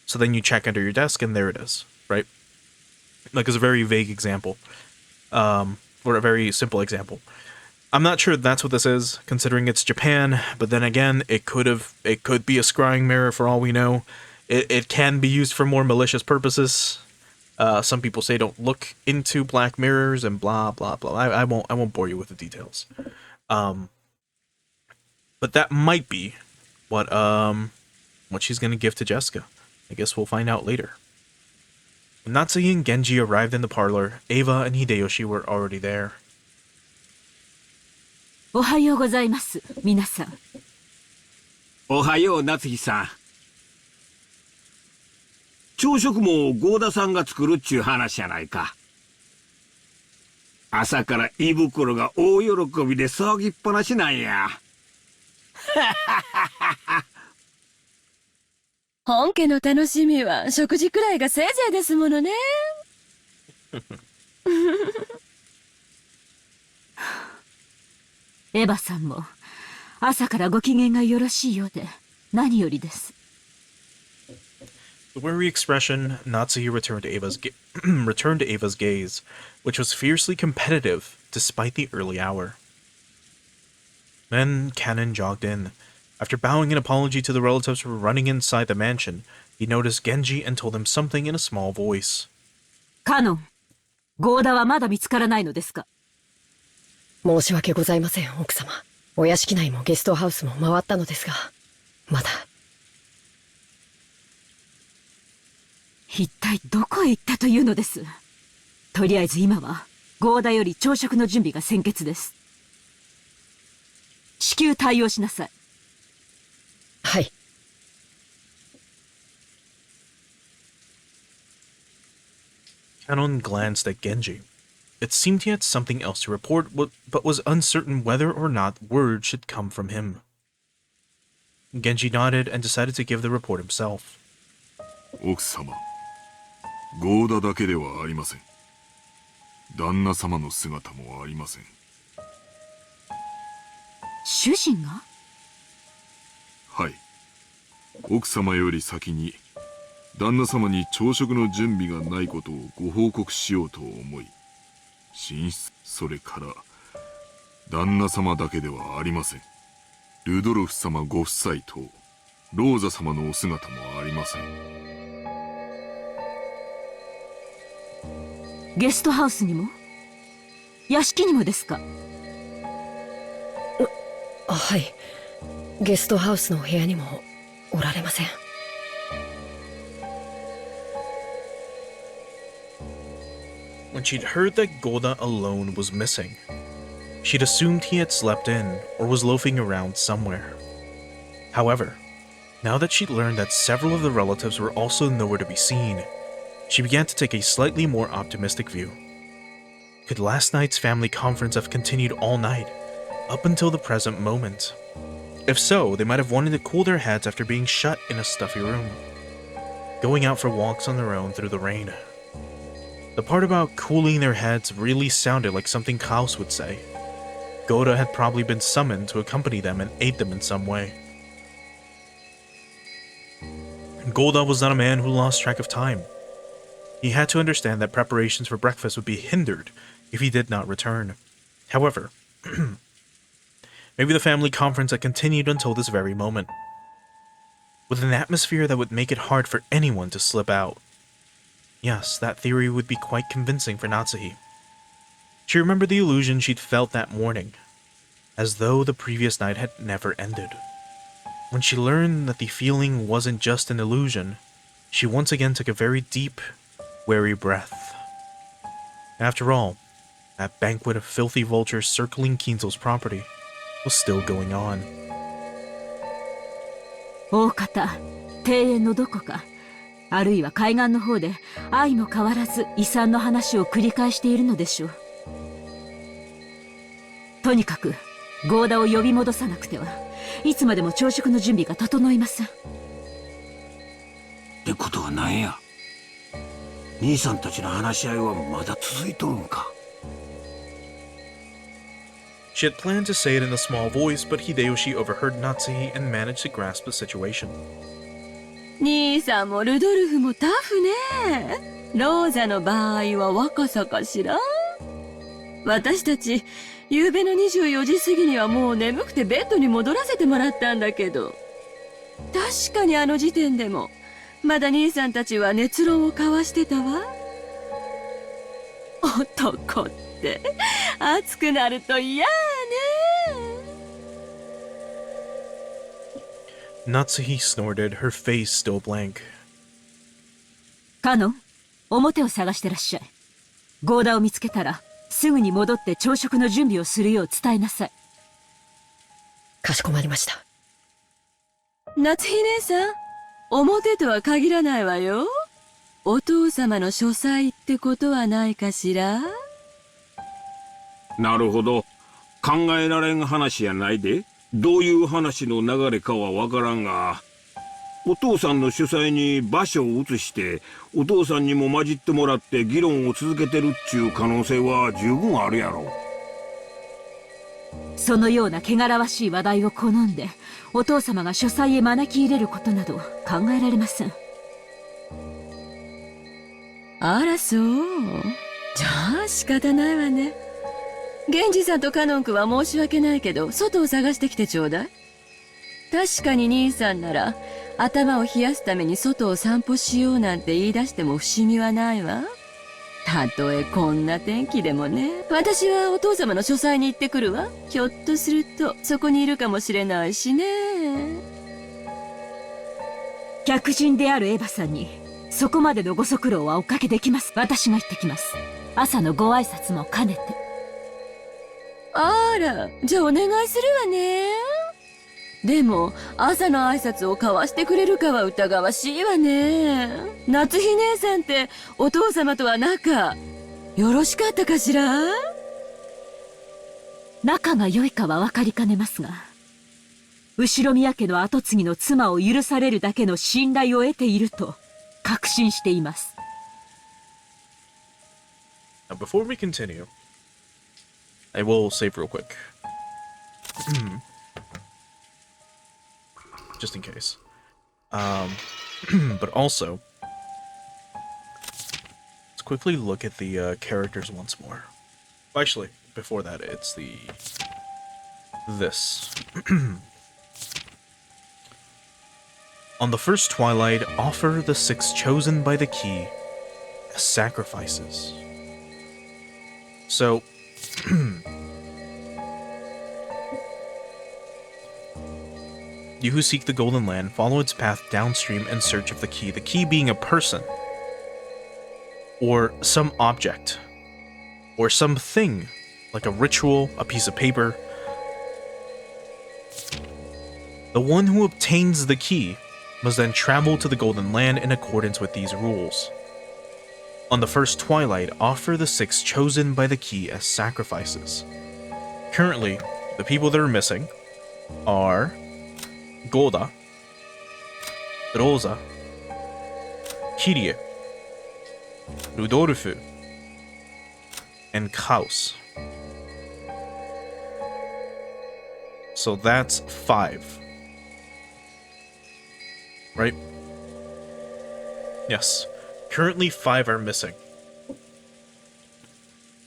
So then you check under your desk, and there it is, right? It's a very vague example. Or a very simple example. I'm not sure that's what this is, considering it's Japan, but then again, it could be a scrying mirror for all we know. It can be used for more malicious purposes. Some people say don't look into black mirrors and blah blah blah. I won't bore you with the details. But that might be what she's gonna give to Jessica. I guess we'll find out later. When Natsuki and Genji arrived in the parlor, Ava and Hideyoshi were already there. おはようございます、皆さん。おはよう、夏日さん。朝食も合田さんが作るっちゅう話やないか。朝から胃袋が大喜びで騒ぎっぱなしなんや。本家の楽しみは食事くらいがせいぜいですものね。エヴァさんも朝からご機嫌がよろしいようで何よりです。The weary expression, Natsuki returned to Ava's gaze, which was fiercely competitive despite the early hour. Then Cannon jogged in. After bowing an apology to the relatives for running inside the mansion, he noticed Genji and told him something in a small voice. カノン、ゴーダはまだ見つからないのですか？申し訳ございません、奥様。お屋敷内もゲストハウスも回ったのですが、まだ。一体どこへ行ったというのです。とりあえず今はゴーダより朝食の準備が先決です。至急対応しなさい。はい。Cannon glanced at Genji. It seemed he had something else to report, but was uncertain whether or not word should come from him. Genji nodded and decided to give the report himself. 奥様、ゴーダだけではありません。旦那様の姿もありません。主人が？はい。奥様より先に旦那様に朝食の準備がないことをご報告しようと思い、寝室、それから旦那様だけではありません。ルドルフ様ご夫妻とローザ様のお姿もありません。ゲストハウスにも？屋敷にもですか？はい。ゲストハウスの部屋にもおられません。When she'd heard that Golda alone was missing, She'd assumed he had slept in or was loafing around somewhere. However, now that she'd learned that several of the relatives were also nowhere to be seen, she began to take a slightly more optimistic view. Could last night's family conference have continued all night, up until the present moment? If so, they might have wanted to cool their heads after being shut in a stuffy room, going out for walks on their own through the rain. The part about cooling their heads really sounded like something Klaus would say. Goda had probably been summoned to accompany them and aid them in some way. Goda was not a man who lost track of time. He had to understand that preparations for breakfast would be hindered if he did not return. However, maybe the family conference had continued until this very moment, with an atmosphere that would make it hard for anyone to slip out. Yes, that theory would be quite convincing for Natsuhi. She remembered the illusion she'd felt that morning, as though the previous night had never ended. When she learned that the feeling wasn't just an illusion, she once again took a very deep, wary breath. After all, that banquet of filthy vultures circling Kinzo's property was still going on. 大方、庭園のどこか、あるいは海岸の方で相も変わらず遺産の話を繰り返しているのでしょう。とにかくゴーダを呼び戻さなくてはいつまでも朝食の準備が整いません。ってことは何や、兄さんたちの話し合いはまだ続いとるんか。She had planned to say it in a small voice, but Hideyoshi overheard Natsuhi and managed to grasp the situation. 兄さんもルドルフもタフね。ローザの場合は若さかしら。私たち夕べの24時過ぎにはもう眠くてベッドに戻らせてもらったんだけど、確かにあの時点でもまだ兄さんたちは熱論を交わしてたわ。男って熱くなると嫌ね。Natsuhi snorted, her face still blank. カノン、表を探してらっしゃい。ゴーダを見つけたらすぐに戻って朝食の準備をするよう伝えなさい。かしこまりました。夏日姉さん、表とは限らないわよ。お父様の書斎ってことはないかしら。なるほど、考えられん話やないで。どういう話の流れかはわからんが、お父さんの書斎に場所を移してお父さんにも混じってもらって議論を続けてるっちゅう可能性は十分あるやろ。そのような汚らわしい話題を好んでお父様が書斎へ招き入れることなど考えられません。あらそう。じゃあ仕方ないわね。源氏さんとカノン君は申し訳ないけど外を探してきてちょうだい。確かに兄さんなら頭を冷やすために外を散歩しようなんて言い出しても不思議はないわ。たとえこんな天気でもね。私はお父様の書斎に行ってくるわ。ひょっとするとそこにいるかもしれないしね。客人であるエヴァさんにそこまでのご足労はおかけできます。私が行ってきます。朝のご挨拶も兼ねて。あら、じゃあお願いするわね。でも朝の挨拶を交わしてくれるかは疑わしいわね。夏日姉さんってお父様とは仲よろしかったかしら。仲が良いかは分かりかねますが、後宮家の跡継ぎの妻を許されるだけの信頼を得ていると確信しています。Now, before we continue, I will save real quick. Just in case. But also, let's quickly look at the characters once more. Well, actually, before that, it's this. On the first Twilight, offer the 6 chosen by the key as sacrifices. So, you who seek the Golden Land, follow its path downstream in search of the key being a person, or some object, or something like a ritual, a piece of paper. The one who obtains the key must then travel to the Golden Land in accordance with these rules. On the first Twilight, offer the 6 chosen by the key as sacrifices. Currently, the people that are missing are Golda, Rosa, Kirie, Rudolfu, and Kaus. So that's 5. Right? Yes. Currently 5 are missing.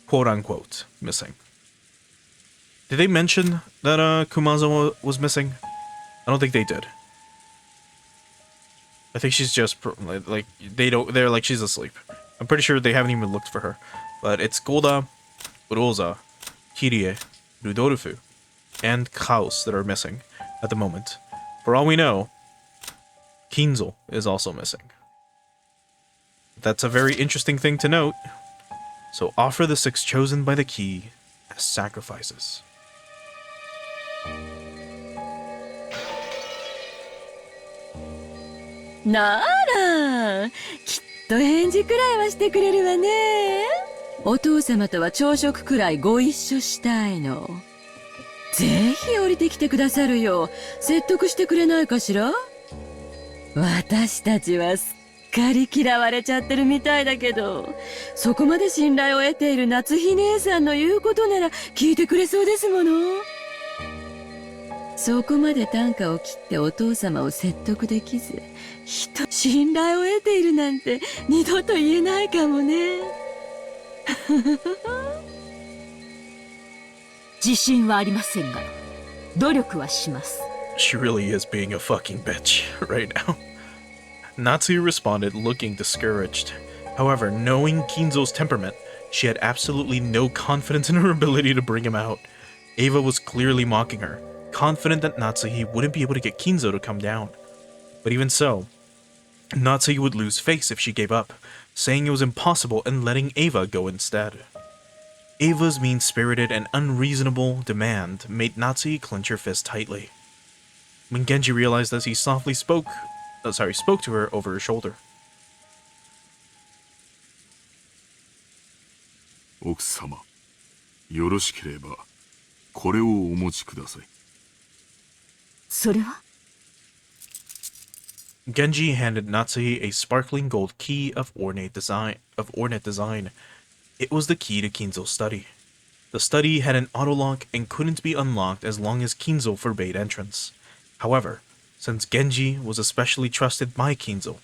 Quote unquote missing. Did they mention that Kumaza was missing? I don't think they did. I think she's just like they're like she's asleep. I'm pretty sure they haven't even looked for her. But it's Golda, Rosa, Kirie, Rudolfu, and Kaus that are missing at the moment. For all we know, Kinzel is also missing. That's a very interesting thing to note. So offer the 6 chosen by the key as sacrifices.なら、きっと返事くらいはしてくれるわね。お父様とは朝食くらいご一緒したいの。ぜひ降りてきてくださるよう説得してくれないかしら？私たちはすっかり嫌われちゃってるみたいだけど、そこまで信頼を得ている夏日姉さんの言うことなら聞いてくれそうですもの。そこまで短歌を切ってお父様を説得できず、信頼を得ているなんて二度と言えないかもね。自信はありませんが、努力はします。She really is being a fucking bitch right now. Natsu responded looking discouraged. However, knowing Kinzo's temperament, she had absolutely no confidence in her ability to bring him out. Ava was clearly mocking her, confident that Natsuhi wouldn't be able to get Kinzo to come down. But even so, Natsuhi would lose face if she gave up, saying it was impossible and letting Ava go instead. Ava's mean-spirited and unreasonable demand made Natsuhi clench her fist tightly. When Genji realized this, he softly spoke to her over her shoulder. 奥様、よろしければこれをお持ちください。それは? Genji handed Natsuhi a sparkling gold key of ornate design. It was the key to Kinzo's study. The study had an autolock and couldn't be unlocked as long as Kinzo forbade entrance. However, since Genji was especially trusted by Kinzo,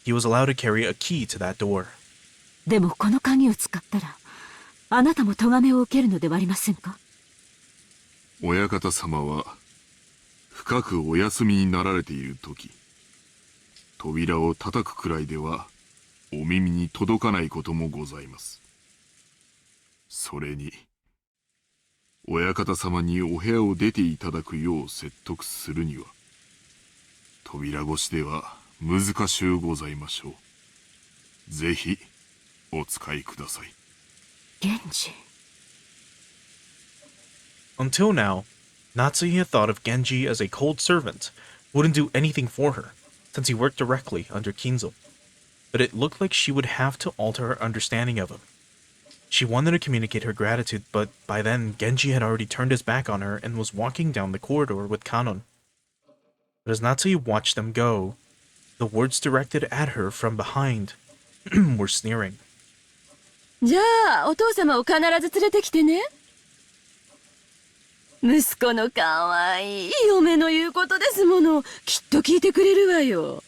he was allowed to carry a key to that door. でもこの鍵を使ったら、あなたも咎めを受けるのではありませんか？親方様は深くお休みになられている時、扉を叩くくらいではお耳に届かないこともございます。それに親方様にお部屋を出ていただくよう説得するには扉越しでは難しゅうございましょう。ぜひお使いください。Genji. Until now, Natsuhi had thought of Genji as a cold servant, wouldn't do anything for her, since he worked directly under Kinzo. But it looked like she would have to alter her understanding of him. She wanted to communicate her gratitude, but by then Genji had already turned his back on her and was walking down the corridor with Kanon. But as Natsuhi watched them go, the words directed at her from behind were sneering. じゃあ、お父様を必ず連れてきてね。息子のかわいい嫁の言うことですもの。きっと聞いてくれるわよ。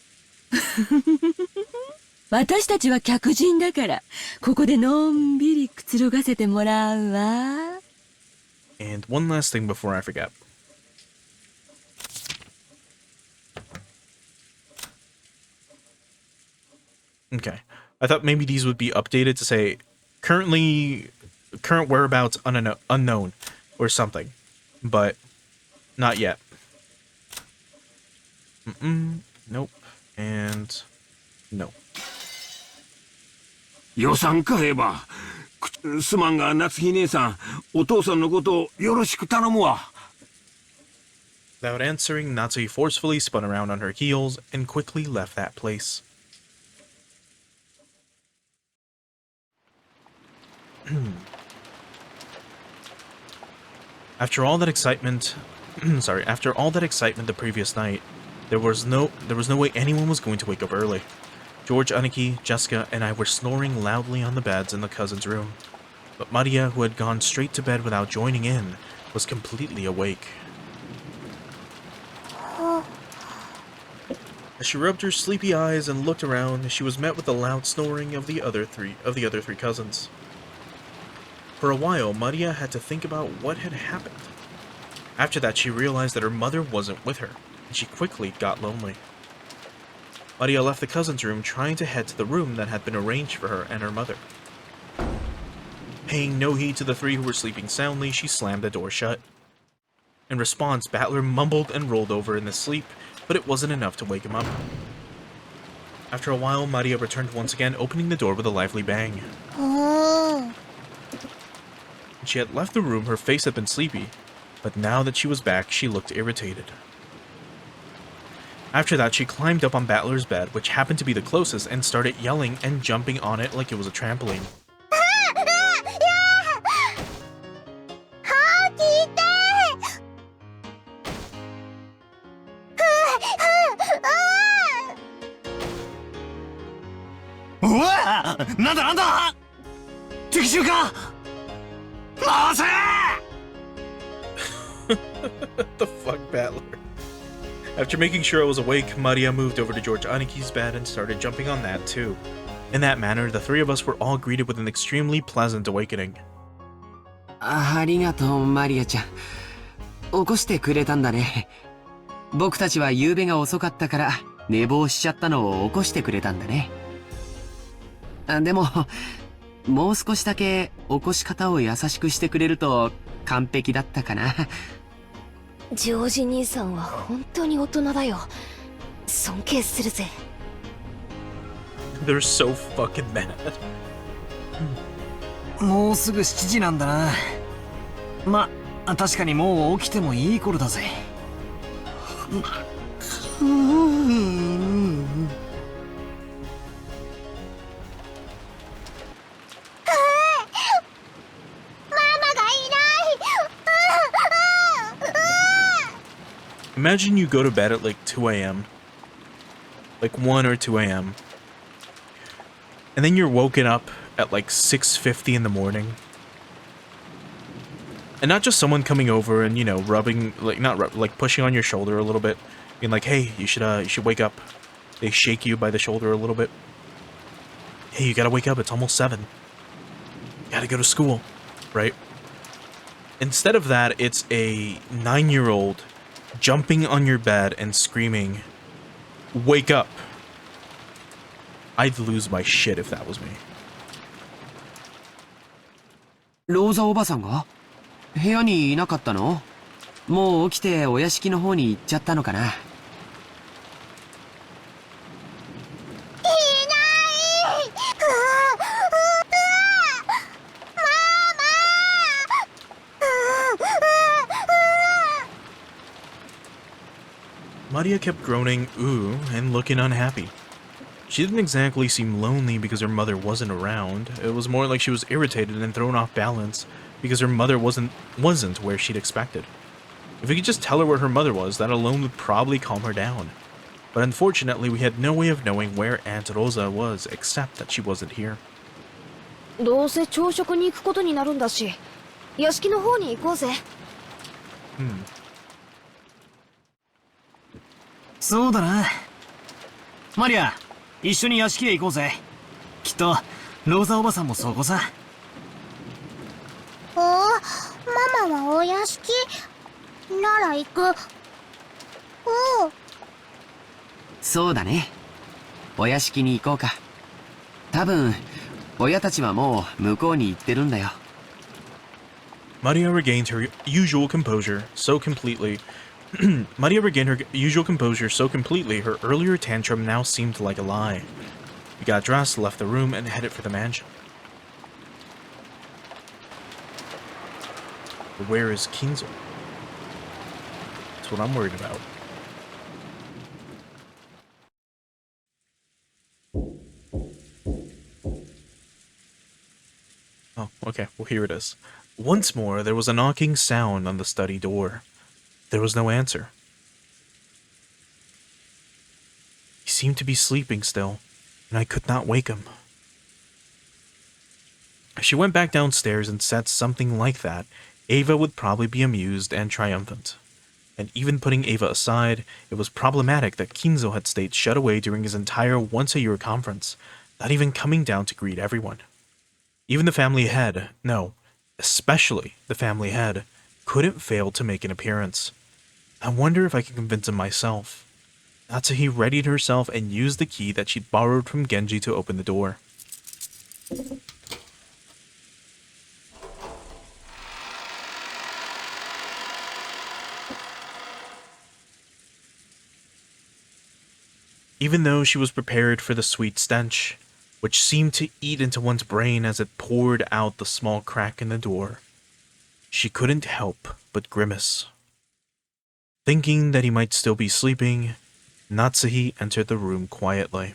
私たちは客人だから、ここでのんびりくつろがせてもらうわ。And one last thing before I forget. Okay. I thought maybe these would be updated to say current whereabouts unknown or something, but not yet. Nope. And no. 予算買えばすまんが夏日姉さん、お父さんのことよろしく頼むわ。 Without answering, Natsuhi forcefully spun around on her heels and quickly left that place. After all that excitement, the previous night, there was no way anyone was going to wake up early. George, Aniki, Jessica, and I were snoring loudly on the beds in the cousin's room. But Maria, who had gone straight to bed without joining in, was completely awake. As she rubbed her sleepy eyes and looked around, she was met with the loud snoring of the other three cousins. For a while, Maria had to think about what had happened. After that, she realized that her mother wasn't with her, and she quickly got lonely. Maria left the cousin's room, trying to head to the room that had been arranged for her and her mother. Paying no heed to the three who were sleeping soundly, she slammed the door shut. In response, Battler mumbled and rolled over in his sleep, but it wasn't enough to wake him up. After a while, Maria returned once again, opening the door with a lively bang. When she had left the room, her face had been sleepy, but now that she was back, she looked irritated. After that, she climbed up on Battler's bed, which happened to be the closest, and started yelling and jumping on it like it was a trampoline. What the fuck, Battler? After making sure I was awake, Maria moved over to George Aniki's bed and started jumping on that too. In that manner, the three of us were all greeted with an extremely pleasant awakening. ありがとう、マリアちゃん。起こしてくれたんだね。僕たちは夕べが遅かったから寝坊しちゃったのを起こしてくれたんだね。でも、もう少しだけ起こし方を優しくしてくれると完璧だったかな。ジョージ兄さんは本当に大人だよ。尊敬するぜ。They're so fucking mad. もうすぐ7時なんだな。ま、確かにもう起きてもいい頃だぜ。Imagine you go to bed at like 2 a.m. Like 1 or 2 a.m. And then you're woken up at like 6:50 in the morning. And not just someone coming over and, you know, rubbing, like, like pushing on your shoulder a little bit. Being like, hey, you should wake up. They shake you by the shoulder a little bit. Hey, you gotta wake up, it's almost 7. You gotta go to school, right? Instead of that, it's a 9-year-old jumping on your bed and screaming, "Wake up!" I'd lose my shit if that was me. ローザおばさんが部屋にいなかったの？もう起きてお屋敷の方に行っちゃったのかな？Maria kept groaning, ooh, and looking unhappy. She didn't exactly seem lonely because her mother wasn't around. It was more like she was irritated and thrown off balance because her mother wasn't where she'd expected. If we could just tell her where her mother was, that alone would probably calm her down. But unfortunately, we had no way of knowing where Aunt Rosa was except that she wasn't here. どうせ朝食に行くことになるんだし、屋敷の方に行こうぜ。そうだな。マリア、一緒に屋敷へ行こうぜ。きっとローザおばさんもそこさ。おお、ママはお屋敷なら行く。おお。そうだね。お屋敷に行こうか。多分親たちはもう向こうに行ってるんだよ。Maria regained her usual composure so completely. Maria regained her usual composure so completely, her earlier tantrum now seemed like a lie. We got dressed, left the room, and headed for the mansion. But where is Kinzo? That's what I'm worried about. Oh, okay. Well, here it is. Once more, there was a knocking sound on the study door. There was no answer. He seemed to be sleeping still, and I could not wake him. If she went back downstairs and said something like that, Ava would probably be amused and triumphant. And even putting Ava aside, it was problematic that Kinzo had stayed shut away during his entire once-a-year conference, not even coming down to greet everyone. Even the family head, no, especially the family head, couldn't fail to make an appearance. I wonder if I can convince him myself. Natsuhi readied herself and used the key that she'd borrowed from Genji to open the door. Even though she was prepared for the sweet stench, which seemed to eat into one's brain as it poured out the small crack in the door, she couldn't help but grimace. Thinking that he might still be sleeping, Natsuhi entered the room quietly.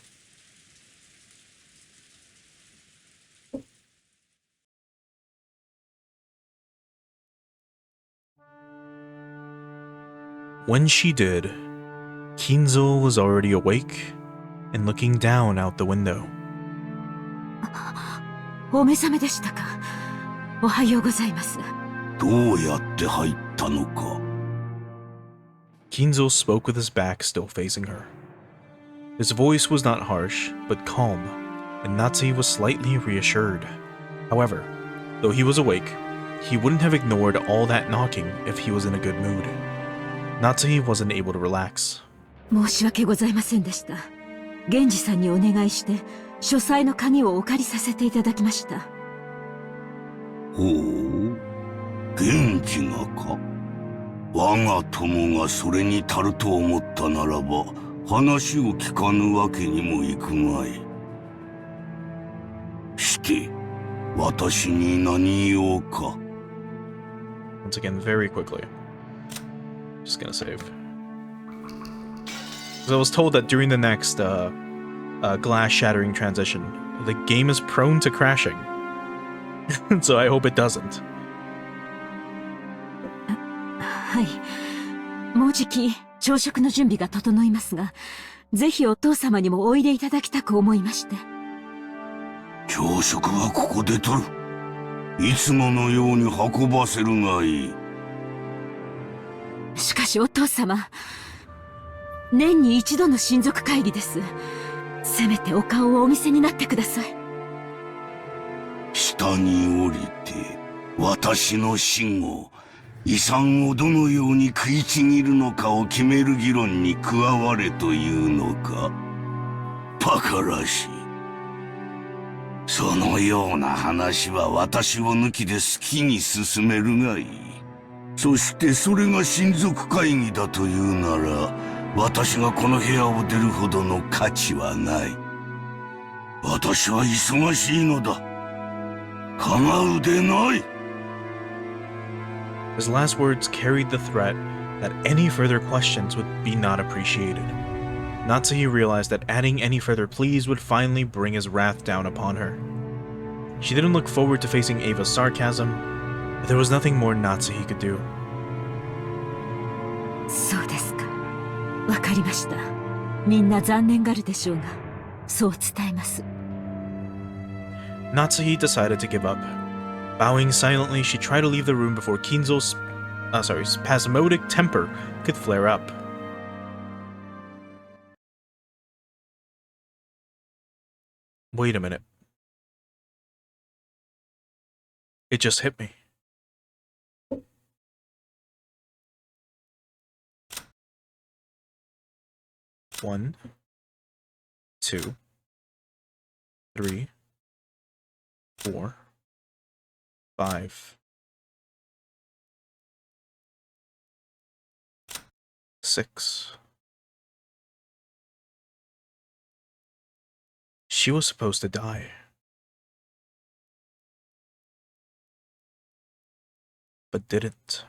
When she did, Kinzo was already awake and looking down out the window. お目覚めでしたか。おはようございます。どうやって入ったのか。Kinzo spoke with his back still facing her. His voice was not harsh, but calm, and Natsuhi was slightly reassured. However, though he was awake, he wouldn't have ignored all that knocking if he was in a good mood. Natsuhi wasn't able to relax. 申し訳ございませんでした。源氏さんにお願いして、書斎の鍵をお借りさせていただきました。ほう、源氏がか。我が友がそれに足ると思ったならば、話を聞かぬわけにもいくまい。して、私に何用か。Once again, very quickly. Just gonna save. So I was told that during the next glass-shattering transition, the game is prone to crashing. So I hope it doesn't. はい。もうじき朝食の準備が整いますが、ぜひお父様にもおいでいただきたく思いまして。朝食はここでとる。いつものように運ばせるがいい。しかしお父様、年に一度の親族会議です。せめてお顔をお見せになってください。下に降りて、私の死後、遺産をどのように食いちぎるのかを決める議論に加われというのか。バカらしい。そのような話は私を抜きで好きに進めるがいい。そしてそれが親族会議だというなら、私がこの部屋を出るほどの価値はない。私は忙しいのだ。構うでない。His last words carried the threat that any further questions would be not appreciated. Natsuhi realized that adding any further pleas would finally bring his wrath down upon her. She didn't look forward to facing Ava's sarcasm, but there was nothing more Natsuhi could do. そうですか。わかりました。みんな残念がるでしょうが、そう伝えます。Natsuhi decided to give up. Bowing silently, she tried to leave the room before Kinzo's spasmodic temper could flare up. Wait a minute. It just hit me. One, 2, 3, 4, 5, 6. She was supposed to die. but didn't.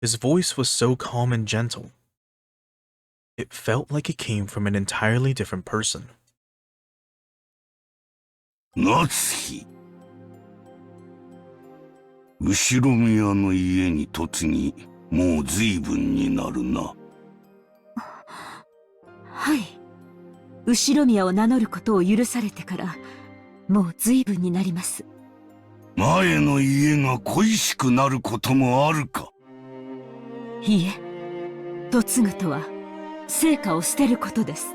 His voice was so calm and gentle. It felt like it came from an entirely different person. 夏日、後ろ宮の家に嫁ぎ、もう随分になるな。はい。後宮を名乗ることを許されてから、もう随分になります。前の家が恋しくなることもあるか。いいえ、嫁ぐとは生家を捨てることです。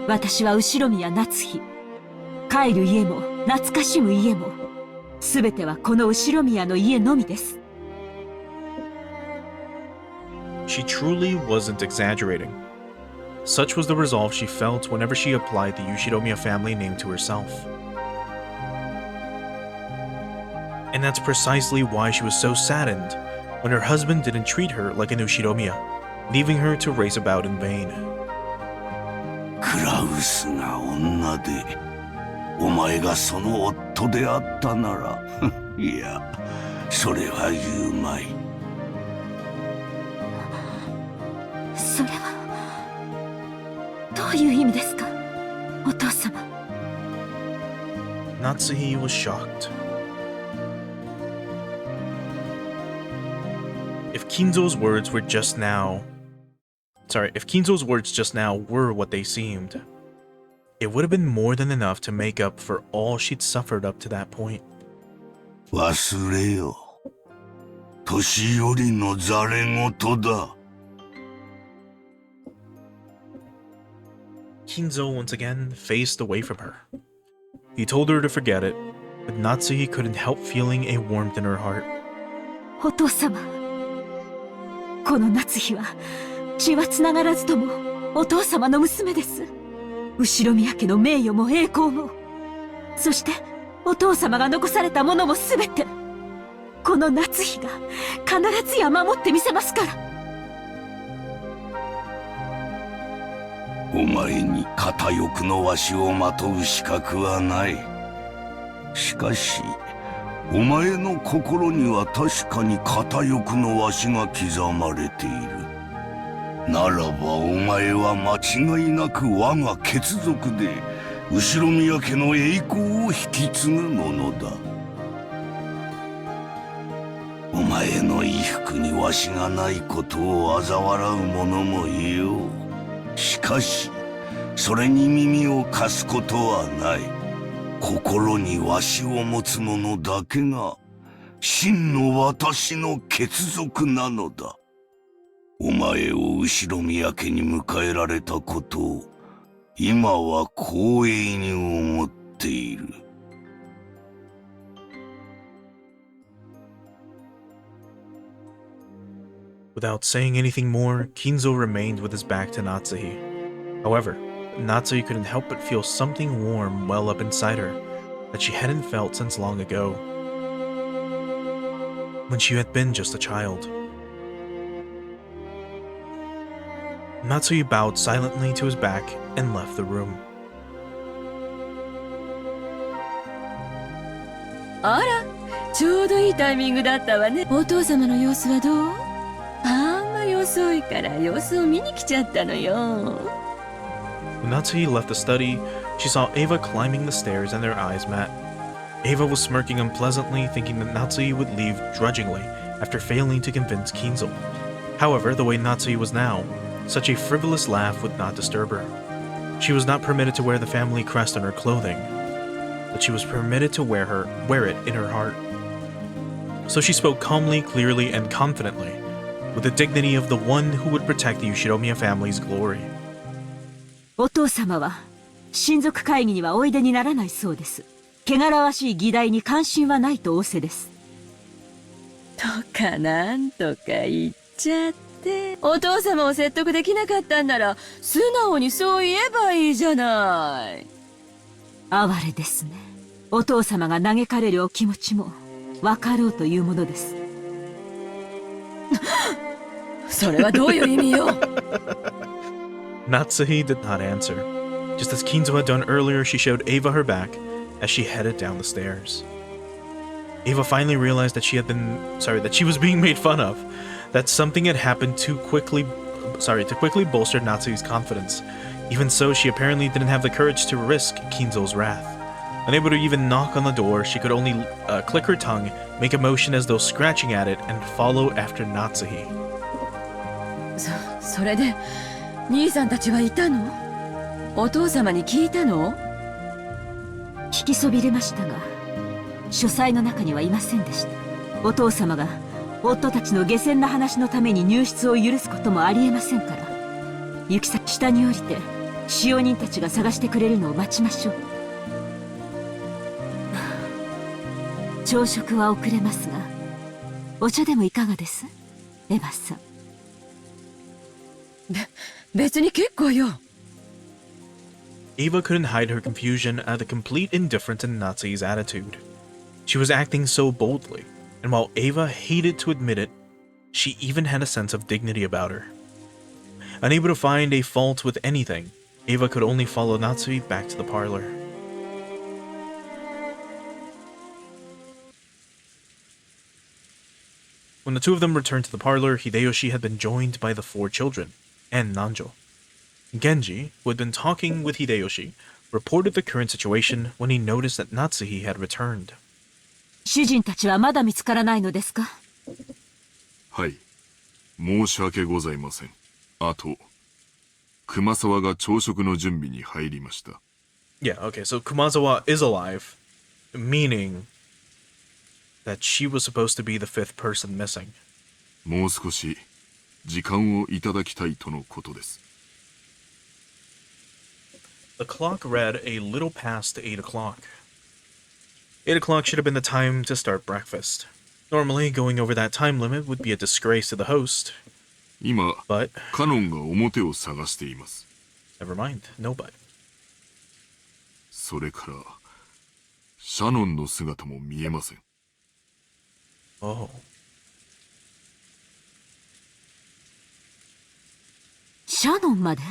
私は後宮夏日。帰る家も懐かしむ家も、すべてはこの後宮の家のみです。She truly wasn't exaggerating. Such was the resolve she felt whenever she applied the Yoshiromiya family name to herself. And that's precisely why she was so saddened when her husband didn't treat her like an Yoshiromiya, leaving her to race about in vain. クラウスが女で、お前がその夫であったなら、いや、それは言うまい。それはどういう意味ですか、お父様。Natsuhi was shocked. If Kinzo's words just now were what they seemed, it would have been more than enough to make up for all she'd suffered up to that point. 忘れよ。年寄りのざれ言だ。Kinzo once again faced away from her. He told her to forget it, but Natsuhi couldn't help feeling a warmth in her heart. お父様、この夏日は血はつながらずともお父様の娘です。後宮家の名誉も栄光も、そしてお父様が残されたものもすべて、この夏日が必ずや守ってみせますから。お前に片翼のわしをまとう資格はない。しかしお前の心には確かに片翼のわしが刻まれている。ならばお前は間違いなく我が血族で後宮家の栄光を引き継ぐものだ。お前の衣服にわしがないことを嘲笑う者もいよう。しかしそれに耳を貸すことはない。心にわしを持つ者だけが真の私の血族なのだ。お前を後宮家に迎えられたことを今は光栄に思っている。Without saying anything more, Kinzo remained with his back to Natsuhi. However, Natsuhi couldn't help but feel something warm well up inside her that she hadn't felt since long ago, when she had been just a child. Natsuhi bowed silently to his back and left the room. あら、ちょうどいいタイミングだったわね。お父様の様子はどう？あんまり遅いから様子を見に来ちゃったのよ。When Natsuhi left the study, she saw Ava climbing the stairs and their eyes met. Ava was smirking unpleasantly, thinking that Natsuhi would leave drudgingly after failing to convince Kinzo. However, the way Natsuhi was now, such a frivolous laugh would not disturb her. She was not permitted to wear the family crest on her clothing, but she was permitted to wear it in her heart. So she spoke calmly, clearly, and confidently, with the dignity of the one who would protect the Yoshiromiya family's glory. お父様は親族会議にはおいでにならないそうです。汚らわしい議題に関心はないと仰せです。とかなんとか言っちゃって、お父様を説得できなかったんなら素直にそう言えばいいじゃない。哀れですね。お父様が嘆かれるお気持ちも分かろうというものです。それはどういう意味よ。 Natsuhi did not answer. Just as Kinzo had done earlier, she showed Ava her back as she headed down the stairs. Ava finally realized that she was being made fun of, that something had happened to quickly bolster Natsuhi's confidence. Even so, she apparently didn't have the courage to risk Kinzo's wrath. Unable to even knock on the door, she could only click her tongue, make a motion as though scratching at it, and follow after Natsuhi. それで兄さんたちはいたの？お父様に聞いたの？聞きそびれましたが、書斎の中にはいませんでした。お父様が夫たちの下船な話のために入室を許すこともありえませんから、行き先下に降りて使用人たちが探してくれるのを待ちましょう。朝食は遅れますが、お茶でもいかがです？エヴァさん。別に結構よ。 Ava couldn't hide her confusion at the complete indifference in Natsuhi's attitude. She was acting so boldly, and while Ava hated to admit it, she even had a sense of dignity about her. Unable to find a fault with anything, Ava could only follow Natsuhi back to the parlor. When the two of them returned to the parlor, Hideyoshi had been joined by the 4 children, and Nanjo. Genji, who had been talking with Hideyoshi, reported the current situation when he noticed that Natsuhi had returned. 主人たちはまだ見つからないのですか？はい。申し訳ございません。あと、熊沢が朝食の準備に入りました。Yeah, okay, so Kumazawa is alive, meaning that she was supposed to be the 5th person missing. もう少し時間をいただきたいとのことです。The clock read a little past 8 o'clock. 8 o'clock should have been the time to start breakfast. Normally, going over that time limit would be a disgrace to the host. 今、 But カノンが表を探しています。 never mind, no but. それから、シャノンの姿も見えません。Oh. シャノンまで？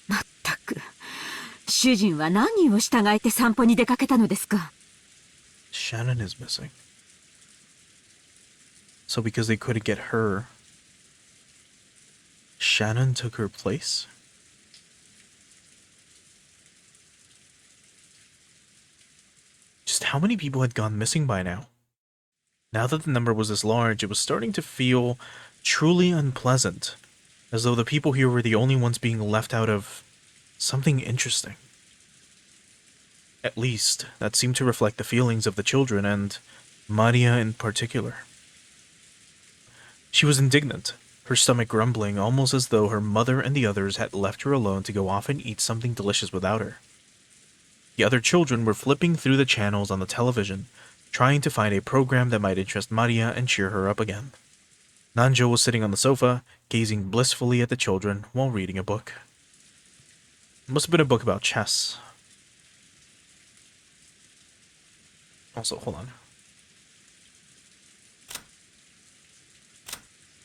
まったく、主人は何を従えて散歩に出かけたのですか？ Shannon is missing. So because they couldn't get her, Shannon took her place? Just how many people had gone missing by now? Now that the number was this large, it was starting to feel truly unpleasant, as though the people here were the only ones being left out of something interesting. At least, that seemed to reflect the feelings of the children, and Maria in particular. She was indignant, her stomach grumbling, almost as though her mother and the others had left her alone to go off and eat something delicious without her. The other children were flipping through the channels on the television, trying to find a program that might interest Maria and cheer her up again. Nanjo was sitting on the sofa, gazing blissfully at the children while reading a book. It must have been a book about chess. Also, hold on.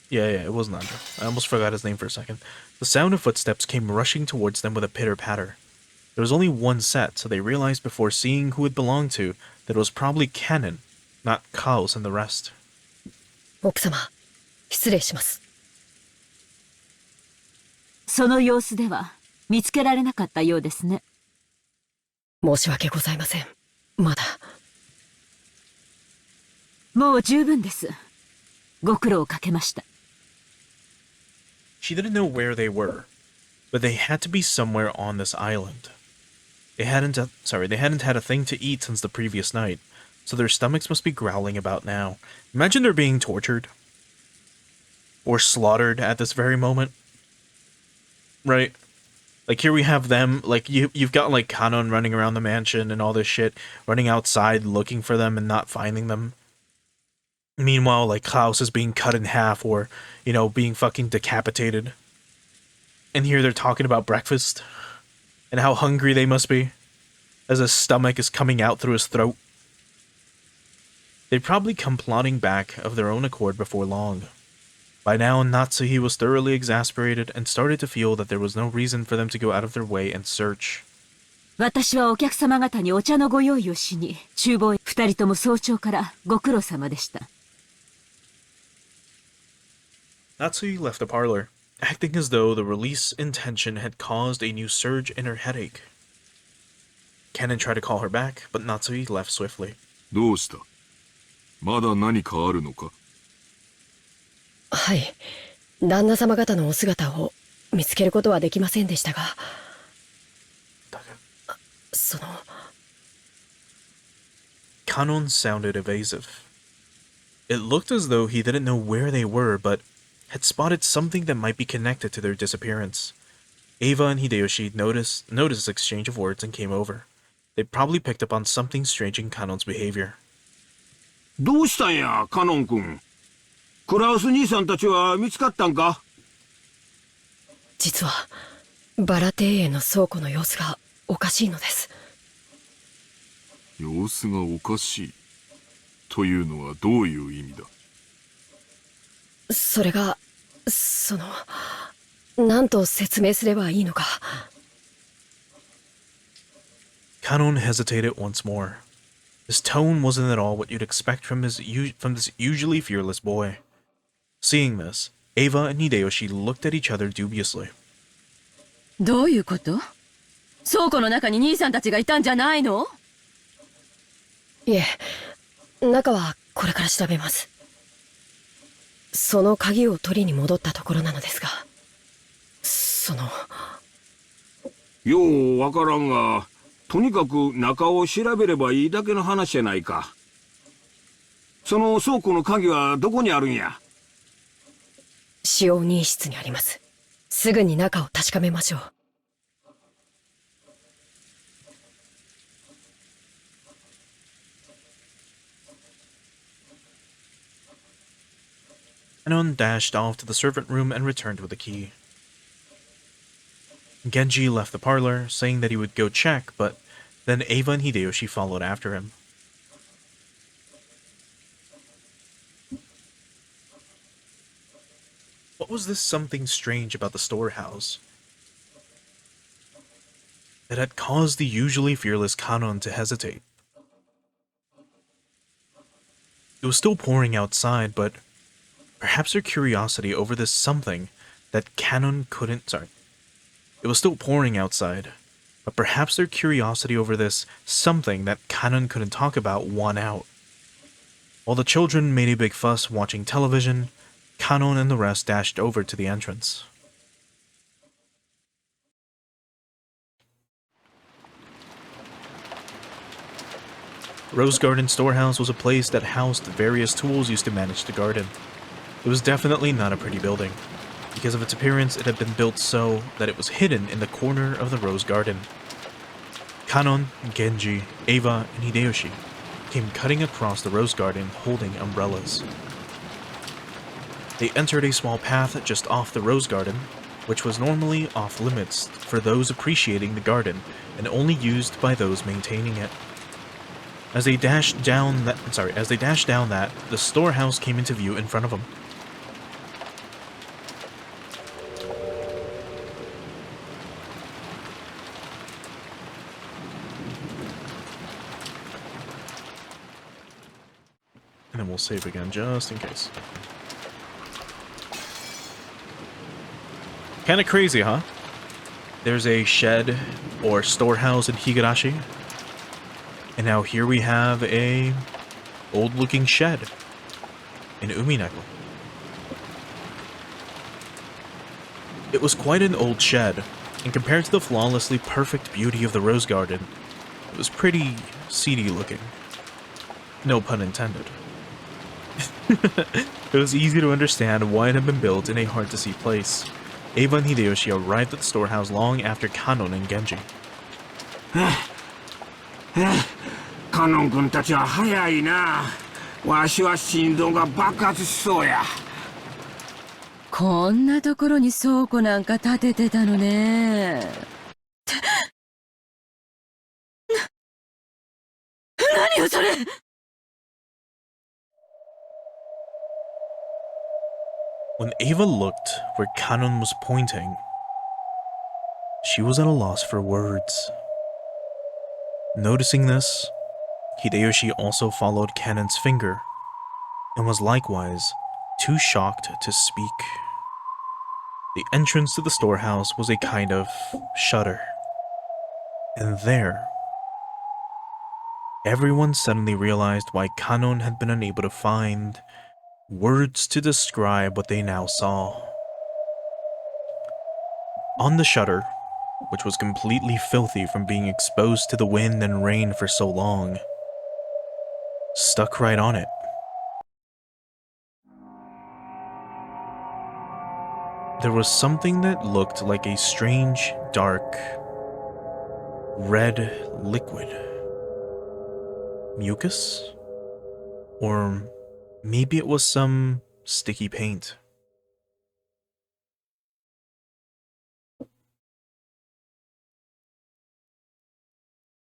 Yeah, it was Nanjo. I almost forgot his name for a second. The sound of footsteps came rushing towards them with a pitter-patter. There was only one set, so they realized before seeing who it belonged to that it was probably Canon, not Kaos and the rest. 奥様、失礼します。その様子では見つけられなかったようですね。申し訳ございません。まだ。もう十分です。ご苦労をかけました。She didn't know where they were, but they had to be somewhere on this island. They hadn't had a thing to eat since the previous night, so their stomachs must be growling about now. Imagine they're being tortured. Or slaughtered at this very moment. Right? Like, here we have them, like, you've got, like, Kanon running around the mansion and all this shit, running outside looking for them and not finding them. Meanwhile, like, Klaus is being cut in half or, you know, being fucking decapitated. And here they're talking about breakfast and how hungry they must be as his stomach is coming out through his throat. They'd probably come plodding back of their own accord before long. By now, Natsuhi was thoroughly exasperated and started to feel that there was no reason for them to go out of their way and search. 私はお客様方にお茶のご用意をしに厨房へ。二人とも早朝からご苦労様でした。Natsuhi left the parlor, acting as though the release in tension had caused a new surge in her headache. Kennen tried to call her back, but Natsuhi left swiftly. どうした？まだ何かあるのか？はい。旦那様方のお姿を見つけることはできませんでしたが、その。Kanon sounded evasive. It looked as though he didn't know where they were, but had spotted something that might be connected to their disappearance. Ava and Hideyoshi noticed this exchange of words and came over. They probably picked up on something strange in Kanon's behavior. どうしたんや、カノン君。クラウス兄さんたちは見つかったんか？実はバラ庭園の倉庫の様子がおかしいのです。様子がおかしいというのはどういう意味だ？それが何と説明すればいいのか。Kanon hesitated once more. His tone wasn't at all what you'd expect from this usually fearless boy. Seeing this, Ava and Hideyoshi looked at each other dubiously. どういうこと？倉庫の中に兄さんたちがいたんじゃないの？いえ、中はこれから調べます。その鍵を取りに戻ったところなのですが、ようわからんが、とにかく中を調べればいいだけの話じゃないか。その倉庫の鍵はどこにあるんや？使用人室にあります。すぐに中を確かめましょう。Kanon dashed off to the servant room and returned with a key. Genji left the parlor, saying that he would go check, but then Ava and Hideyoshi followed after him. What was this something strange about the storehouse that had caused the usually fearless Kanon to hesitate? It was still pouring outside, but perhaps their curiosity over this something that Kanon couldn't... It was still pouring outside, but perhaps their curiosity over this something that Kanon couldn't talk about won out. While the children made a big fuss watching television, Kanon and the rest dashed over to the entrance. Rose Garden Storehouse was a place that housed various tools used to manage the garden. It was definitely not a pretty building. Because of its appearance, it had been built so that it was hidden in the corner of the Rose Garden. Kanon, Genji, Ava, and Hideyoshi came cutting across the Rose Garden holding umbrellas. They entered a small path just off the Rose Garden, which was normally off limits for those appreciating the garden and only used by those maintaining it. As they dashed down that, the storehouse came into view in front of them. And then we'll save again, just in case. Kinda crazy, huh? There's a shed, or storehouse in Higurashi. And now here we have a old-looking shed in Umineko. It was quite an old shed, and compared to the flawlessly perfect beauty of the Rose Garden, it was pretty seedy looking. No pun intended. It was easy to understand why it had been built in a hard-to-see place. Ava and Hideyoshi arrived at the storehouse long after Kanon and Genji. カノン君たちは早いな。わしは心臓が爆発しそうや。こんなところに倉庫なんか建ててたのね。何よそれ。When Ava looked where Kanon was pointing, she was at a loss for words. Noticing this, Hideyoshi also followed Kanon's finger and was likewise too shocked to speak. The entrance to the storehouse was a kind of shutter, and there, everyone suddenly realized why Kanon had been unable to find words to describe what they now saw. On the shutter, which was completely filthy from being exposed to the wind and rain for so long, stuck right on it, there was something that looked like a strange, dark, red liquid. Mucus? Or maybe it was some sticky paint.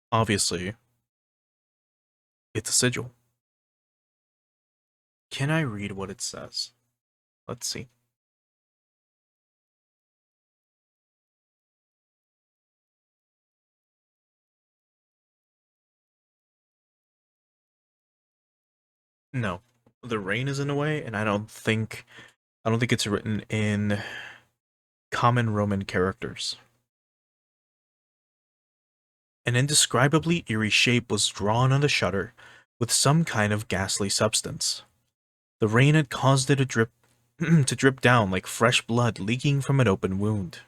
Obviously, it's a sigil. Can I read what it says? Let's see. No, the rain is in a way, and I don't think it's written in common Roman characters. An indescribably eerie shape was drawn on the shutter with some kind of ghastly substance. The rain had caused it to drip down like fresh blood leaking from an open wound.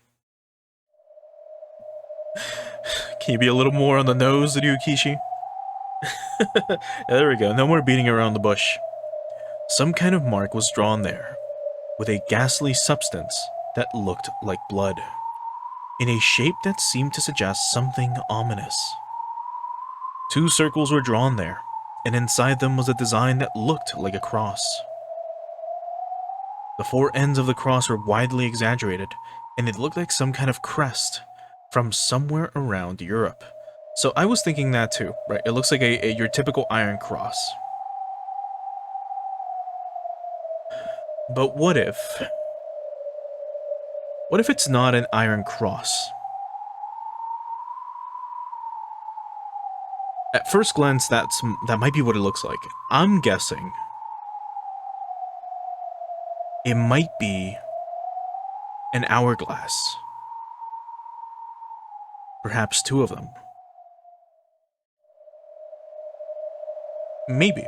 Can you be a little more on the nose, Ryukishi? There we go, no more beating around the bush. Some kind of mark was drawn there, with a ghastly substance that looked like blood, in a shape that seemed to suggest something ominous. 2 circles were drawn there, and inside them was a design that looked like a cross. The 4 ends of the cross were widely exaggerated, and it looked like some kind of crest from somewhere around Europe. So I was thinking that too, right? It looks like your typical iron cross. But what if it's not an iron cross? At first glance, that might be what it looks like. I'm guessing it might be an hourglass. Perhaps 2 of them. Maybe.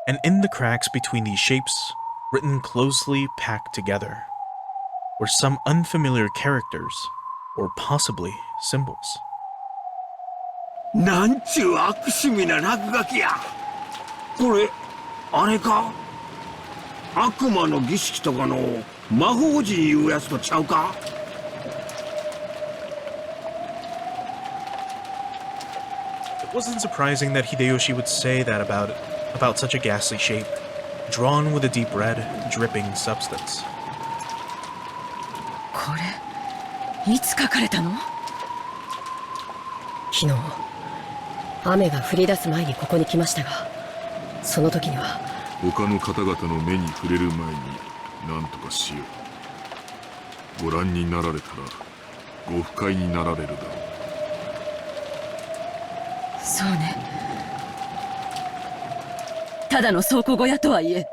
And in the cracks between these shapes, written closely packed together, were some unfamiliar characters, or possibly symbols. なんちゅう悪趣味な落書きや。これ、あれか？悪魔の儀式とかの魔法陣いうやつとちゃうか？ It wasn't surprising that Hideyoshi would say that about such a ghastly shape, drawn with a deep red, dripping substance. これいつ書かれたの？昨日雨が降り出す前にここに来ましたが、その時には他の方々の目に触れる前に何とかしよう。ご覧になられたらご不快になられるだろう。そうね。ただの倉庫小屋とはいえ、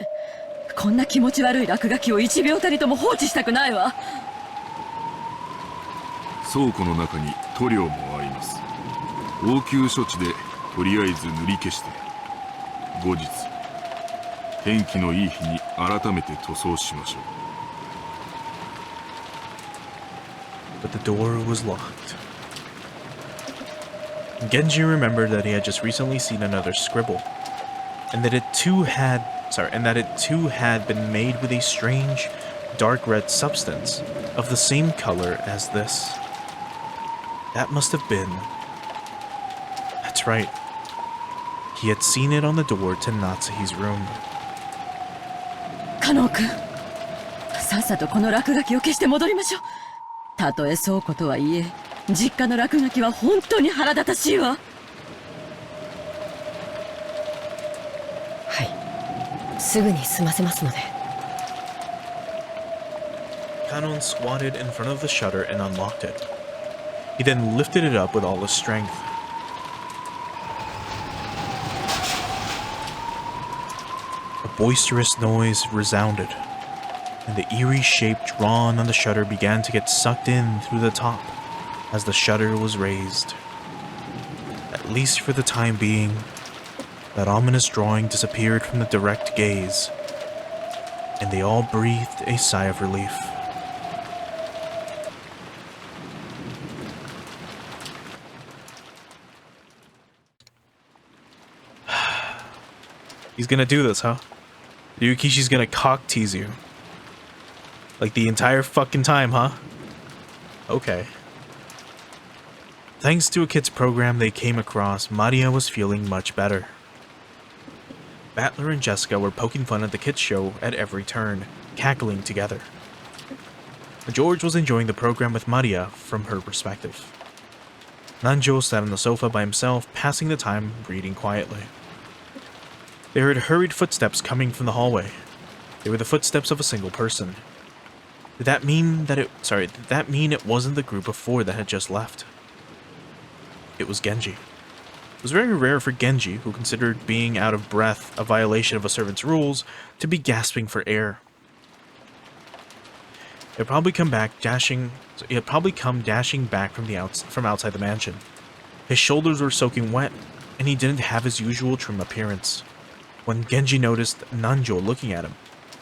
こんな気持ち悪い落書きを1秒たりとも放置したくないわ。倉庫の中に塗料もあります。応急処置でとりあえず塗り消して、後日天気のいい日に改めて塗装しましょう。 But the door was locked. Genji remembered that he had just recently seen another scribble, and that it too had been made with a strange, dark red substance of the same color as this. That must have been... That's right. He had seen it on the door to Natsuhi's room. カノン君、さっさとこの落書きを消して戻りましょう。たとえ倉庫とはいえ、実家の落書きは本当に腹立たしいわ。はい、すぐに済ませますので。Kanon squatted in front of the shutter and unlocked it. He then lifted it up with all his strength. A boisterous noise resounded, and the eerie shape drawn on the shutter began to get sucked in through the top as the shutter was raised. At least for the time being, that ominous drawing disappeared from the direct gaze, and they all breathed a sigh of relief. He's gonna do this, huh? Ryukishi's gonna cock tease you. Like the entire fucking time, huh? Okay. Thanks to a kids program they came across, Maria was feeling much better. Battler and Jessica were poking fun at the kids show at every turn, cackling together. George was enjoying the program with Maria from her perspective. Nanjo sat on the sofa by himself, passing the time reading quietly. They heard hurried footsteps coming from the hallway. They were the footsteps of a single person. Did that mean it wasn't the group of 4 that had just left? It was Genji. It was very rare for Genji, who considered being out of breath a violation of a servant's rules, to be gasping for air. He had probably come dashing back from outside the mansion. His shoulders were soaking wet, and he didn't have his usual trim appearance. When Genji noticed Nanjo looking at him,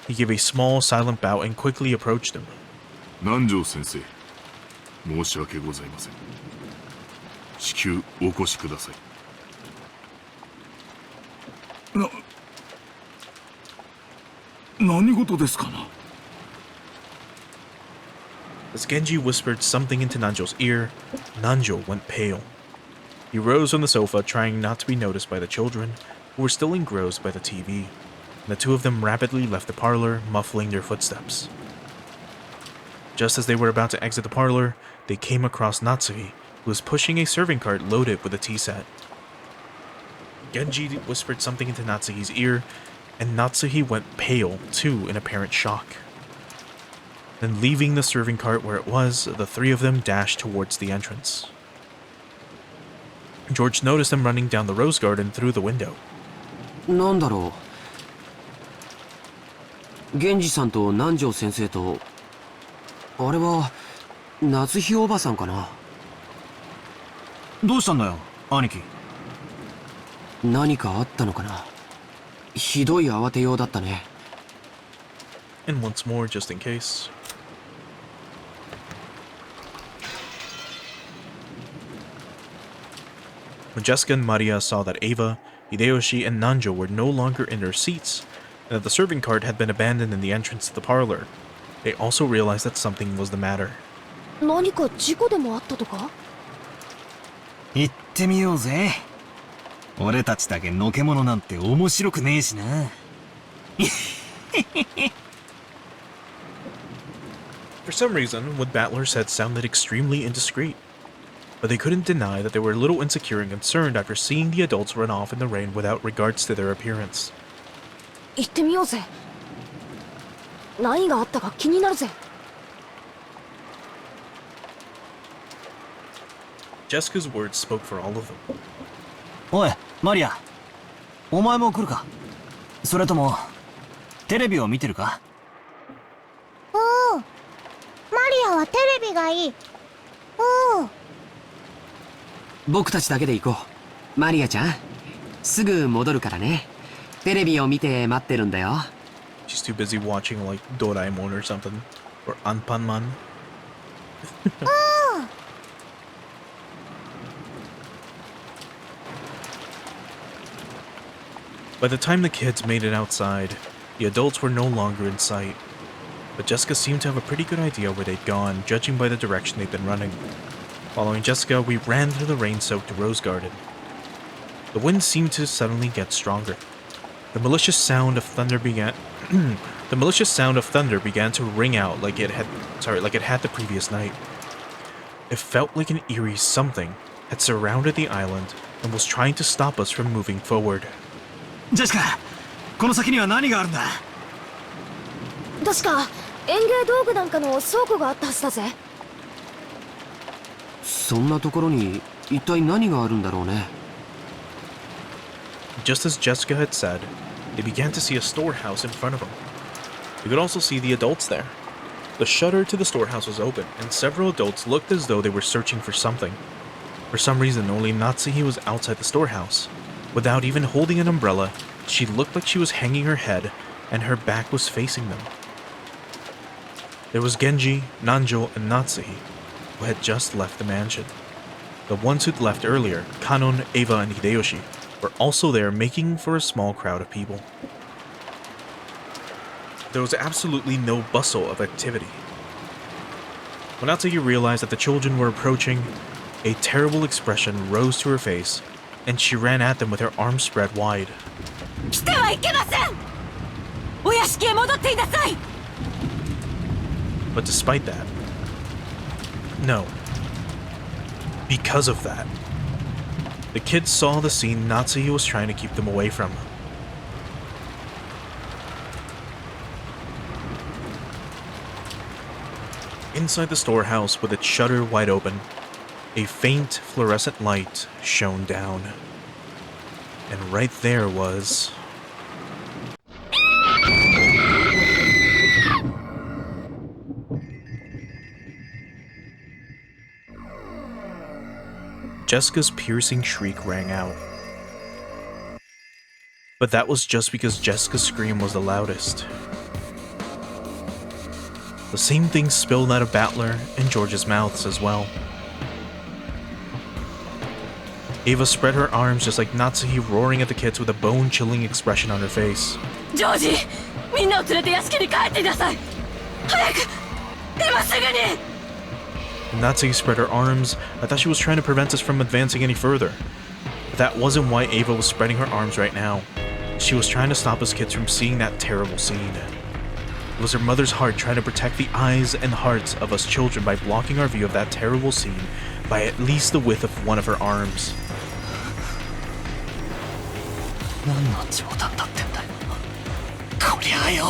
he gave a small, silent bow and quickly approached him. Nanjo sensei, 申し訳ございません。至急お越しください。何事ですかな? As Genji whispered something into Nanjo's ear, Nanjo went pale. He rose from the sofa, trying not to be noticed by the children, who were still engrossed by the TV, and the 2 of them rapidly left the parlor, muffling their footsteps. Just as they were about to exit the parlor, they came across Natsuhi, who was pushing a serving cart loaded with a tea set. Genji whispered something into Natsuhi's ear, and Natsuhi went pale, too, in apparent shock. Then leaving the serving cart where it was, the 3 of them dashed towards the entrance. George noticed them running down the rose garden through the window. なんだろう。源氏さんと南條先生と、あれは夏日おばさんかな。どうしたんだよ、兄貴。何かあったのかな。ひどい慌てようだったね。And once more, just in case. When Jessica and Maria saw that Eva, Hideyoshi, and Nanjo were no longer in their seats, and that the serving cart had been abandoned in the entrance to the parlor, they also realized that something was the matter. 何か事故でもあったとか？行ってみようぜ。俺たちだけのけ者なんて面白くねえしな。For some reason, what Battler said sounded extremely indiscreet, but they couldn't deny that they were a little insecure and concerned after seeing the adults run off in the rain without regards to their appearance. 行ってみようぜ。何があったか気になるぜ。Jessica's words spoke for all of them. おい、マリア。お前も来るか？それとも、テレビを見てるか？おう。マリアはテレビがいい。おう。僕たちだけで行こう。マリアちゃん、すぐ戻るからね。テレビを見て待ってるんだよ。She's too busy watching like Doraemon or something. Or Anpanman. By the time the kids made it outside, the adults were no longer in sight. But Jessica seemed to have a pretty good idea where they'd gone, judging by the direction they'd been running. Following Jessica, we ran through the rain-soaked rose garden. The wind seemed to suddenly get stronger. The malicious sound of thunder began to ring out like it had the previous night. It felt like an eerie something had surrounded the island and was trying to stop us from moving forward. ジェシカ、この先には何があるんだ？確か園芸道具なんかの倉庫があったはずだぜ。そんなところに一体何があるんだろうね。Just as Jessica had said, they began to see a storehouse in front of them. They could also see the adults there. The shutter to the storehouse was open, and several adults looked as though they were searching for something. For some reason, only Natsuhi was outside the storehouse. Without even holding an umbrella, she looked like she was hanging her head, and her back was facing them. There was Genji, Nanjo, and Natsuhi, who had just left the mansion. The ones who'd left earlier, Kanon, Eva, and Hideyoshi, were also there making for a small crowd of people. There was absolutely no bustle of activity. When Natsuhi realized that the children were approaching, a terrible expression rose to her face, and she ran at them with her arms spread wide. 来てはいけません。お屋敷へ戻っていなさい。 But despite that, no. Because of that, the kids saw the scene Natsuhi was trying to keep them away from. Inside the storehouse, with its shutter wide open, a faint fluorescent light shone down. And right there was... Jessica's piercing shriek rang out. But that was just because Jessica's scream was the loudest. The same thing spilled out of Battler and George's mouths as well. Ava spread her arms just like Natsuhi, roaring at the kids with a bone-chilling expression on her face. ジョージ、みんなを連れて屋敷に帰っていなさい。早く、今すぐに。 Natsuhi spread her arms. I thought she was trying to prevent us from advancing any further. But that wasn't why Ava was spreading her arms right now. She was trying to stop us kids from seeing that terrible scene. It was her mother's heart trying to protect the eyes and hearts of us children by blocking our view of that terrible scene by at least the width of one of her arms. 何の冗談だってんだよ。こりゃあよ。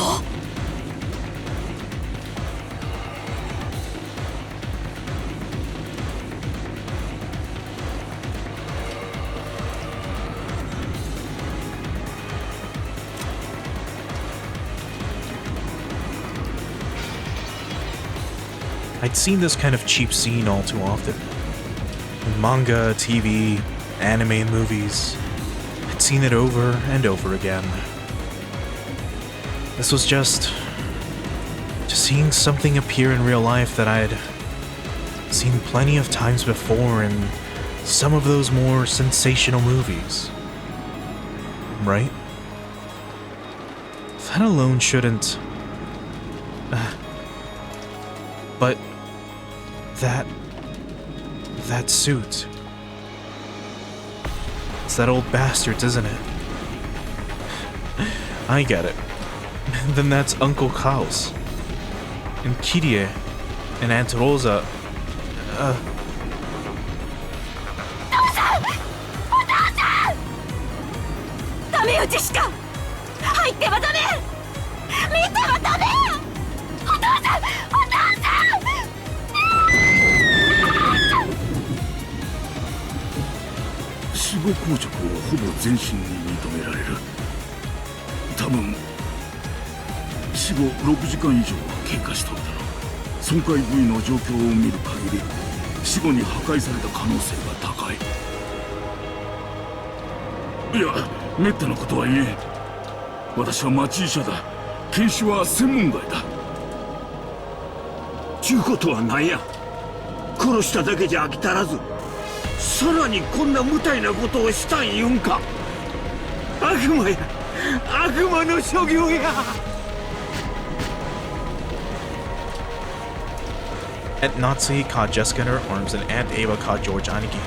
I'd seen this kind of cheap scene all too often. In manga, TV, anime, and movies. I'd seen it over and over again. This was just seeing something appear in real life that I'd seen plenty of times before in some of those more sensational movies. Right? That alone shouldn't... But... That suit... It's that old bastard's, isn't it? I get it. Then that's Uncle Klaus. And Kirie. And Aunt Rosa. ダメよジェシカ。入ってはダメ。見てはダメ。お父さん、お父さん。死後硬直をほぼ全身に認められる。多分死後6時間以上は経過しとるだろう。損壊部位の状況を見る限り死後に破壊された可能性が高い。いや、めったなことは言えん。私は町医者だ。検視は専門外だ。ちゅうことは何や。殺しただけじゃ飽き足らず、さらにこんな無体なことをしたん言うんか。悪魔や、悪魔の所業や。Aunt Natsuhi caught Jessica in her arms and Aunt Ava caught George Aniki.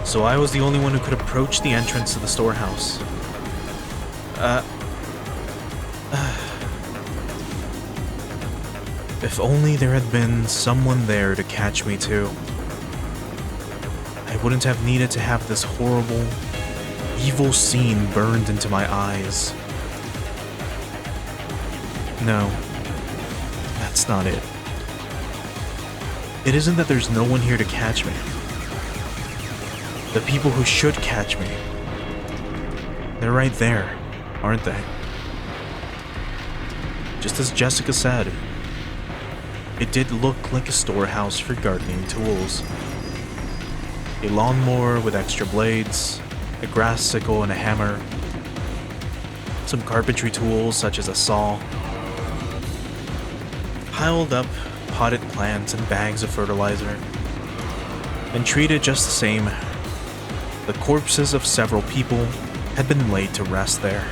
So I was the only one who could approach the entrance to the storehouse. If only there had been someone there to catch me too. I wouldn't have needed to have this horrible, evil scene burned into my eyes. No, that's not it. It isn't that there's no one here to catch me. The people who should catch me, they're right there, aren't they? Just as Jessica said, it did look like a storehouse for gardening tools. A lawnmower with extra blades, a grass sickle and a hammer, some carpentry tools such as a saw, piled up potted plants and bags of fertilizer, and treated just the same. The corpses of several people had been laid to rest there.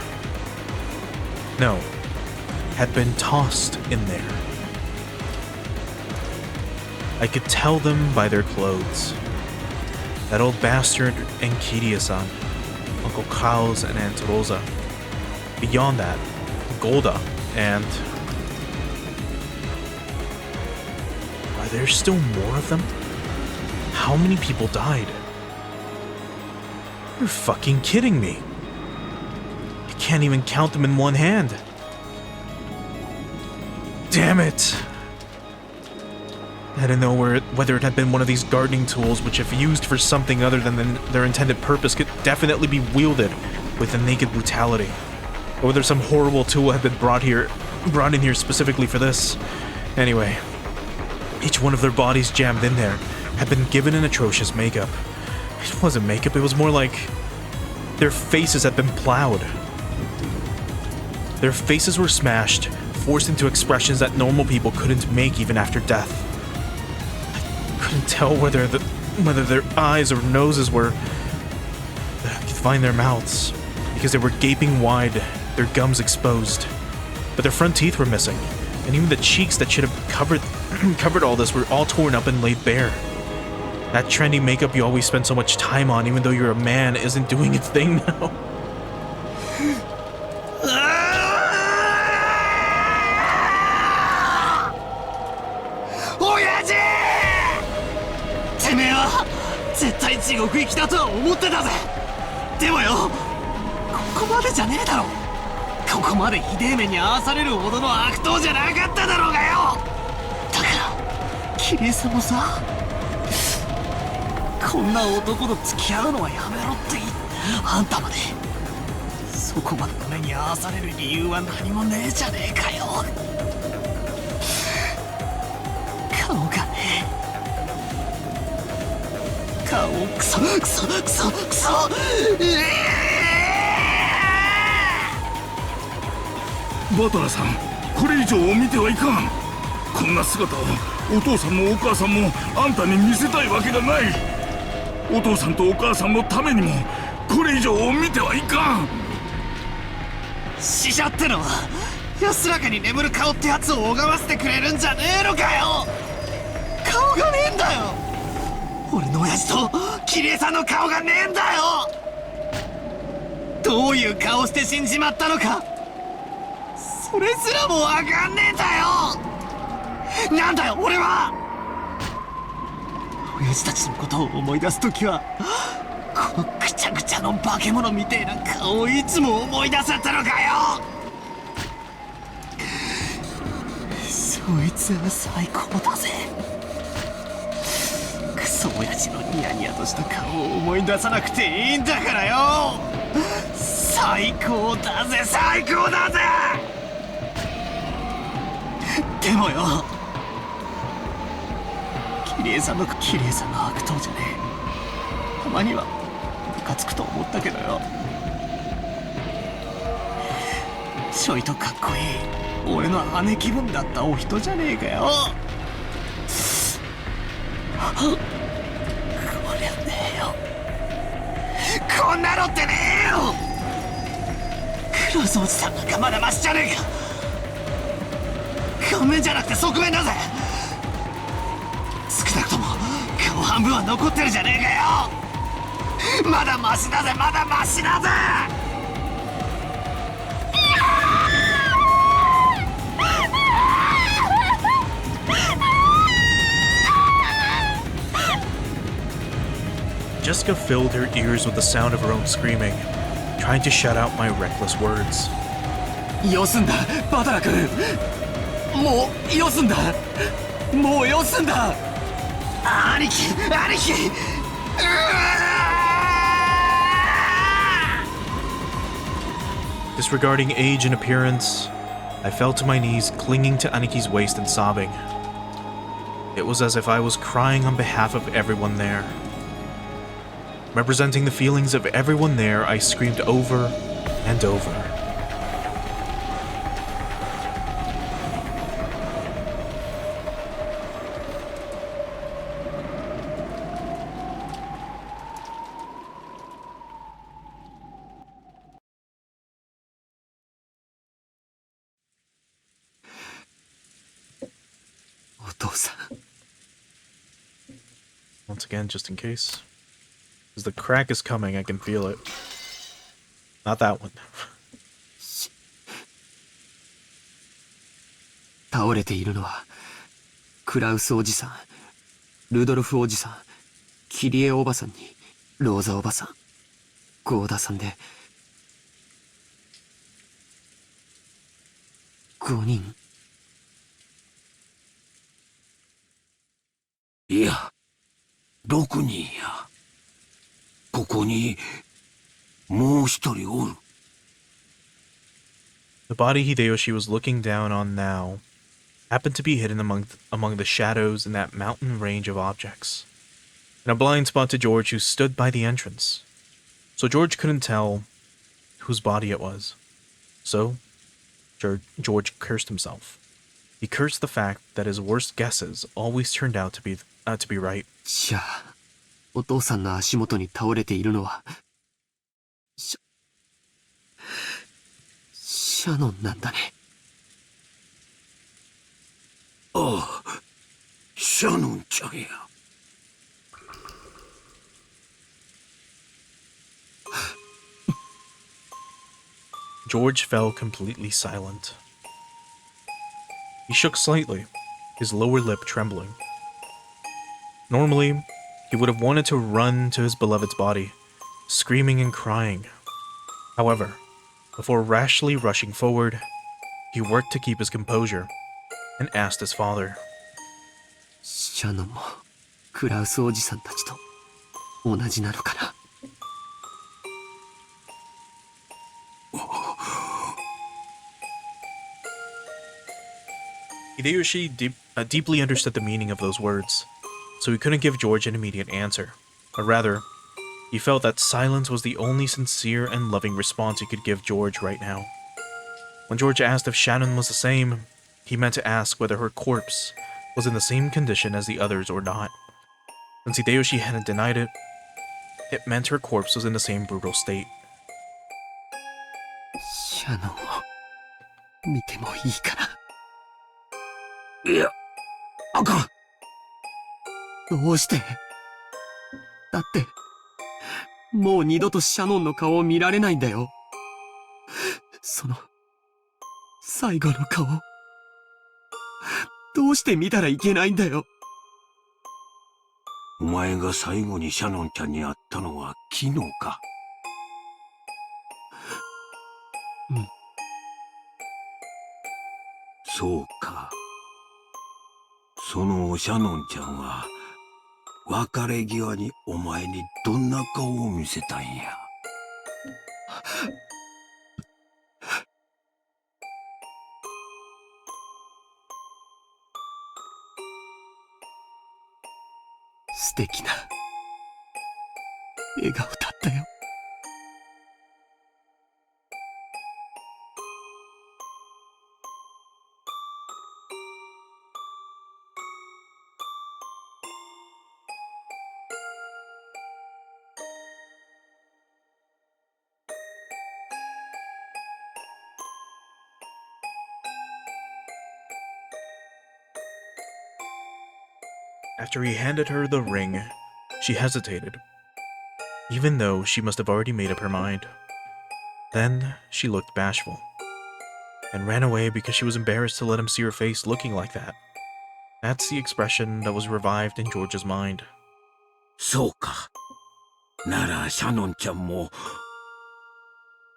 No, had been tossed in there. I could tell them by their clothes. That old bastard and Kiria-san, Uncle Klaus and Aunt Rosa. Beyond that, Golda and... Are there still more of them? How many people died? You're fucking kidding me. I can't even count them in one hand. Damn it! I don't know whether it had been one of these gardening tools which, if used for something other than their intended purpose, could definitely be wielded with a naked brutality. Or whether some horrible tool had been brought in here specifically for this. Anyway, each one of their bodies jammed in there had been given an atrocious makeup. It wasn't makeup, it was more like their faces had been plowed. Their faces were smashed, forced into expressions that normal people couldn't make even after death. I couldn't tell whether their eyes or noses were... I could find their mouths, because they were gaping wide, their gums exposed. But their front teeth were missing, and even the cheeks that should have covered all this were all torn up and laid bare. That trendy makeup you always spend so much time on, even though you're a man, isn't doing its thing now. Oyaji! てめえは絶対地獄行きだとは思ってたぜ。でもよ、ここまでじゃねえだろ。ここまでひでえ目に遭わされるほどの悪党じゃなかっただろうがよ。だからキリエさんもさ、こんな男と付き合うのはやめろって言って、あんたまでそこまでの目に遭わされる理由は何もねえじゃねえかよ。顔がねえ。顔クソクソクソクソ。バトラさん、これ以上見てはいかん。こんな姿をお父さんもお母さんもあんたに見せたいわけがない。お父さんとお母さんのためにもこれ以上見てはいかん。死者ってのは安らかに眠る顔ってやつを拝ませてくれるんじゃねえのかよ。顔がねえんだよ。俺の親父とキリエさんの顔がねえんだよ。どういう顔して死んじまったのか、それすらもわかんねえんだよ。なんだよ俺は。親父たちのことを思い出すときは、このぐちゃぐちゃの化け物みてえな顔をいつも思い出せたのかよ。そいつは最高だぜ。クソ親父のニヤニヤとした顔を思い出さなくていいんだからよ。最高だぜ、最高だぜ。でもよ、キリエさんの悪党じゃねえ。たまにはムカつくと思ったけどよ、ちょいとかっこいい俺の姉貴分だったお人じゃねえかよ。こりゃねえよ、こんなのってねえよ。クロスおじさんなんかまだマシじゃねえか。顔面じゃなくて側面だぜ。少なくとも顔半分は残ってるじゃねえかよ。まだマシだぜ、まだマシだぜ。Jessica filled her ears with the sound of her own screaming, trying to shut out my reckless words. よすんだバタラ君もうよすんだもうよすんだ兄貴兄貴 Disregarding age and appearance, I fell to my knees, clinging to Aniki's waist and sobbing. It was as if I was crying on behalf of everyone there. Representing the feelings of everyone there, I screamed over and over. Once again, just in case. As the crack is coming, I can feel it. Not that one. 倒れているのはクラウスおじさん、ルドルフおじさん、キリエおばさんにローザおばさん、ゴーダさんで5人。いや、6人や。ここにもう一人おる。The body Hideyoshi was looking down on now happened to be hidden among the shadows in that mountain range of objects, in a blind spot to George, who stood by the entrance. So George couldn't tell whose body it was. So George cursed himself. He cursed the fact that his worst guesses always turned out to be right. じゃあ、お父さんの足元に倒れているのはシャノンなんだね。ああ、シャノンちゃんや。George fell completely silent. He shook slightly, his lower lip trembling. Normally, he would have wanted to run to his beloved's body, screaming and crying. However, before rashly rushing forward, he worked to keep his composure and asked his father. シャノンもクラウスおじさんたちと同じなのかな。Hideyoshi deeply understood the meaning of those words, so he couldn't give George an immediate answer, but rather, he felt that silence was the only sincere and loving response he could give George right now. When George asked if Shannon was the same, he meant to ask whether her corpse was in the same condition as the others or not. Since Hideyoshi hadn't denied it, it meant her corpse was in the same brutal state. シャノンを見てもいいかな。いや、あかん。どうして？だって、もう二度とシャノンの顔を見られないんだよ。その、最後の顔。どうして見たらいけないんだよ。お前が最後にシャノンちゃんに会ったのは昨日か。うん。そうか。そのシャノンちゃんは、別れ際にお前にどんな顔を見せたんや。素敵な笑顔だったよ。After he handed her the ring, she hesitated, even though she must have already made up her mind. Then she looked bashful, and ran away because she was embarrassed to let him see her face looking like that. That's the expression that was revived in George's mind. そうか。ならシャノンちゃんも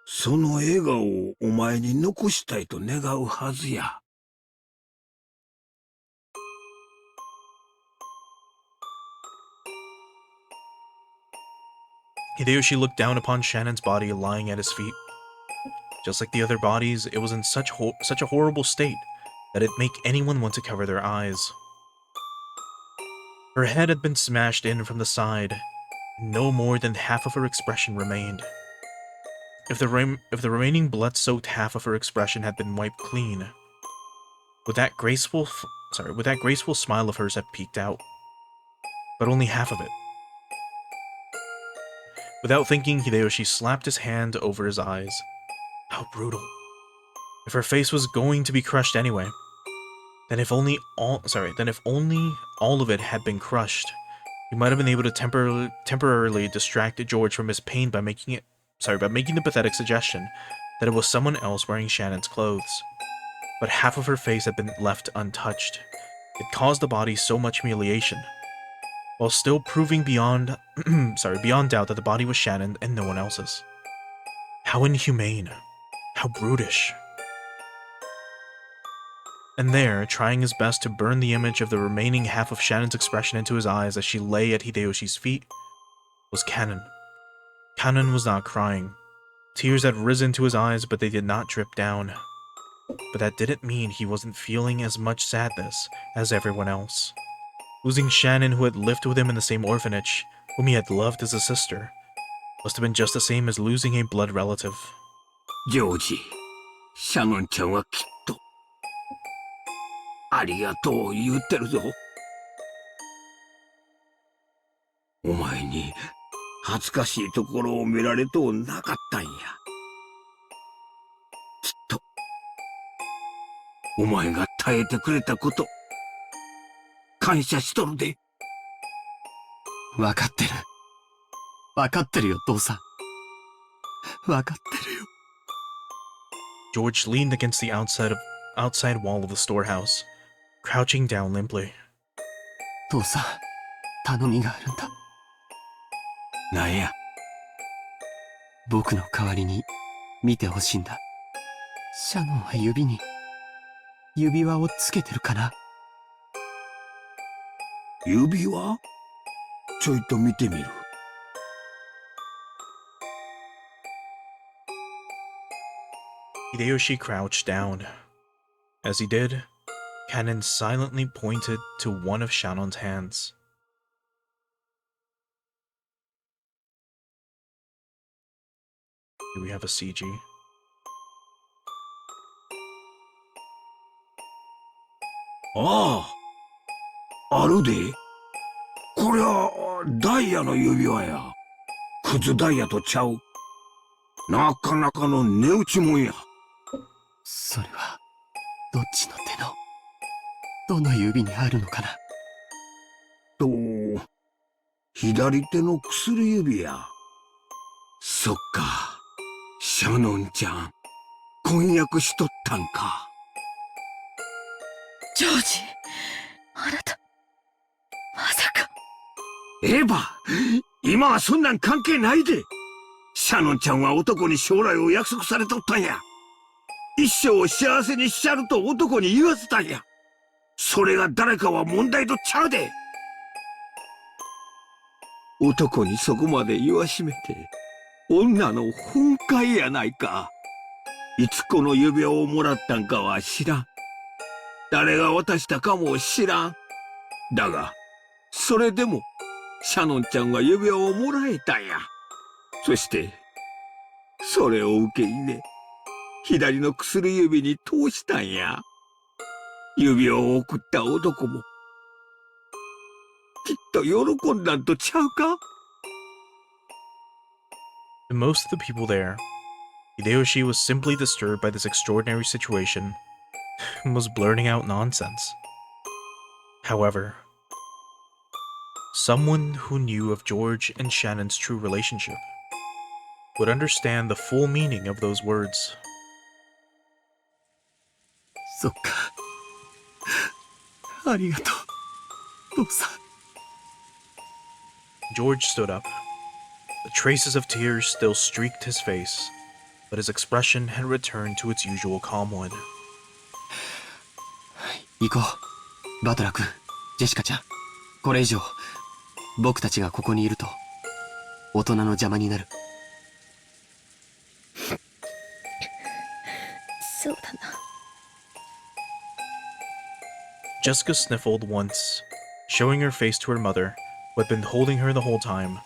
その笑顔をお前に残したいと願うはずや。Hideyoshi looked down upon Shannon's body lying at his feet. Just like the other bodies, it was in such a horrible state that it'd make anyone want to cover their eyes. Her head had been smashed in from the side, and no more than half of her expression remained. If the remaining blood-soaked half of her expression had been wiped clean, would that graceful smile of hers have peeked out? But only half of it. Without thinking, Hideyoshi slapped his hand over his eyes. How brutal. If her face was going to be crushed anyway, then if only all of it had been crushed, he might have been able to temporarily distract George from his pain by making the pathetic suggestion that it was someone else wearing Shannon's clothes. But half of her face had been left untouched. It caused the body so much humiliation, while still proving beyond doubt that the body was Shannon and no one else's. How inhumane. How brutish. And there, trying his best to burn the image of the remaining half of Shannon's expression into his eyes as she lay at Hideyoshi's feet, was Kanon. Kanon was not crying. Tears had risen to his eyes, but they did not drip down. But that didn't mean he wasn't feeling as much sadness as everyone else. Losing Shannon, who had lived with him in the same orphanage, whom he had loved as a sister, must have been just the same as losing a blood relative. ジョージ、シャノンちゃんはきっとありがとう言うてるぞ。お前に恥ずかしいところを見られとうなかったんや。きっとお前が耐えてくれたこと感謝しとるで。わかってる。わかってるよ、父さん。わかってるよ。George leaned against the outside wall of the storehouse, crouching down limply. 父さん、頼みがあるんだ。なんや。僕の代わりに見てほしいんだ。シャノンは指に指輪をつけてるかな。指輪？ちょいと見てみる。Hideyoshi crouched down. As he did, Kanon silently pointed to one of Shannon's hands. Here we have a CG. ああ、あるで。こりゃダイヤの指輪や。クズダイヤとちゃう。なかなかの値打ちもんや。それはどっちの手のどの指にあるのかな。と、左手の薬指や。そっか、シャノンちゃん婚約しとったんか。ジョージ、あなたまさか。エヴァ、今はそんなん関係ないで。シャノンちゃんは男に将来を約束されとったんや。一生を幸せにしちゃると男に言わせたんや。それが誰かは問題とちゃうで。男にそこまで言わしめて、女の本懐やないか。いつこの指輪をもらったんかは知らん。誰が渡したかも知らん。だが、それでも、シャノンちゃんは指輪をもらえたんや。そして、それを受け入れ、左の薬指に通したんや。指輪を送った男も、きっと喜んだんとちゃうか？ To most of the people there, Hideyoshi was simply disturbed by this extraordinary situation and was blurting out nonsense. However, someone who knew of George and Shannon's true relationship would understand the full meaning of those words. そっか。ありがとう、父さん。George stood up, The traces of tears still streaked his face, but his expression had returned to its usual calm one. 行こう。バトラー君、ジェシカちゃん。これ以上、僕たちがここにいると、大人の邪魔になる。そうだな。Jessica sniffled once, showing her face to her mother, who had been holding her the whole time,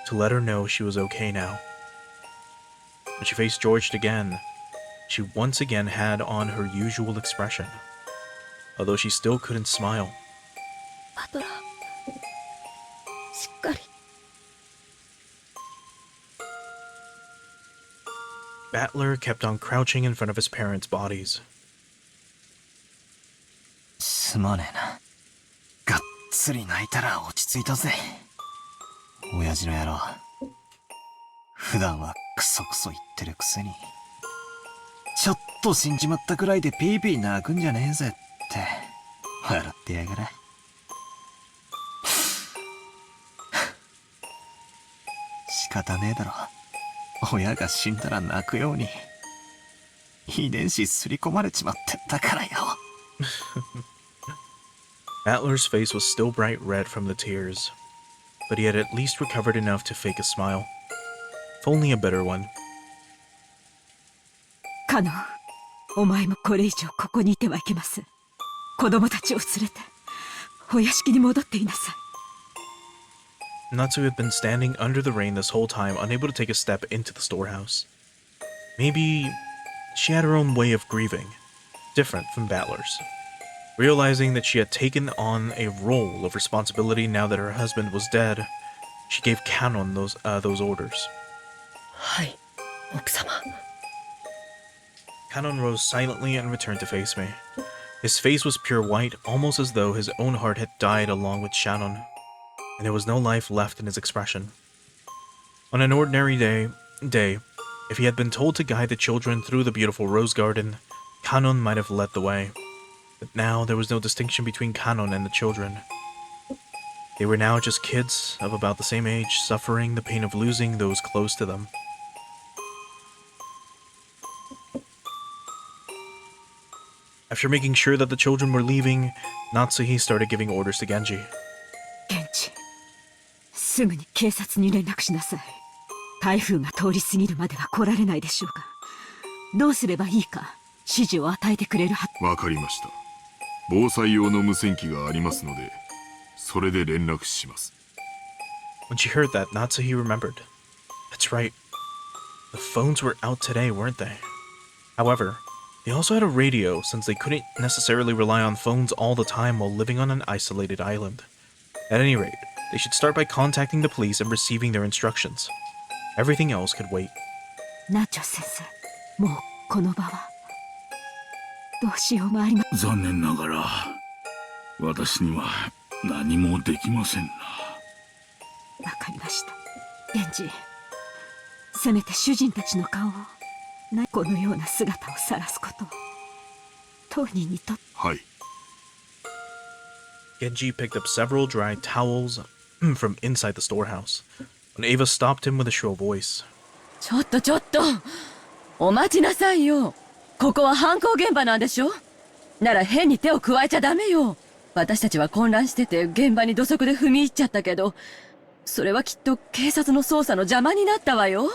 to let her know she was okay now. When she faced George again, she once again had on her usual expression, although she still couldn't smile. バトラー、しっかり。Battler kept on crouching in front of his parents' bodies. すまねえな。がっつり泣いたら落ち着いたぜ。親父の野郎。普段はクソクソ言ってるくせに。ちょっと死んじまったくらいでピーピー泣くんじゃねえぜって。笑ってやがれ。仕方ねえだろ。親が死んだら泣くように。遺伝子すり込まれちまってんだからよ。Battler's face was still bright red from the tears, but he had at least recovered enough to fake a smile. If only a bitter one. カノン、お前もこれ以上ここにいてはいけません。子供たちを連れて、お屋敷に戻っていなさい。Natsu had been standing under the rain this whole time, unable to take a step into the storehouse. Maybe she had her own way of grieving, different from Battler's. Realizing that she had taken on a role of responsibility now that her husband was dead, she gave Kanon those orders. はい、奥様。Kanon rose silently and returned to face me. His face was pure white, almost as though his own heart had died along with Shannon, and there was no life left in his expression. On an ordinary day, if he had been told to guide the children through the beautiful rose garden, Kanon might have led the way. But now there was no distinction between Kanon and the children. They were now just kids of about the same age, suffering the pain of losing those close to them. After making sure that the children were leaving, Natsuhi started giving orders to Genji. ケンジ、すぐに警察に連絡しなさい。台風が通り過ぎるまでは来られないでしょうが、どうすればいいか指示を与えてくれるはず。わかりました。防災用の無線機がありますので、それで連絡します。When she heard that, Natsuhi remembered. That's right. The phones were out today, weren't they? However, they also had a radio since they couldn't necessarily rely on phones all the time while living on an isolated island. At any rate, they should start by contacting the police and receiving their instructions. Everything else could wait. ナチョ先生、もうこの場はどうしようもありません。残念ながら私には何もできませんな。わかりました。ゲンジ、せめて主人たちの顔を、このような姿を晒すことを当人にとって。はい。Genji picked up several dry towels from inside the storehouse when Ava stopped him with a shrill voice. ちょっとちょっと、お待ちなさいよ。ここは犯行現場なんでしょ。なら変に手を加えちゃダメよ。私たちは混乱してて現場に土足で踏み入っちゃったけど、それはきっと警察の捜査の邪魔になったわよ。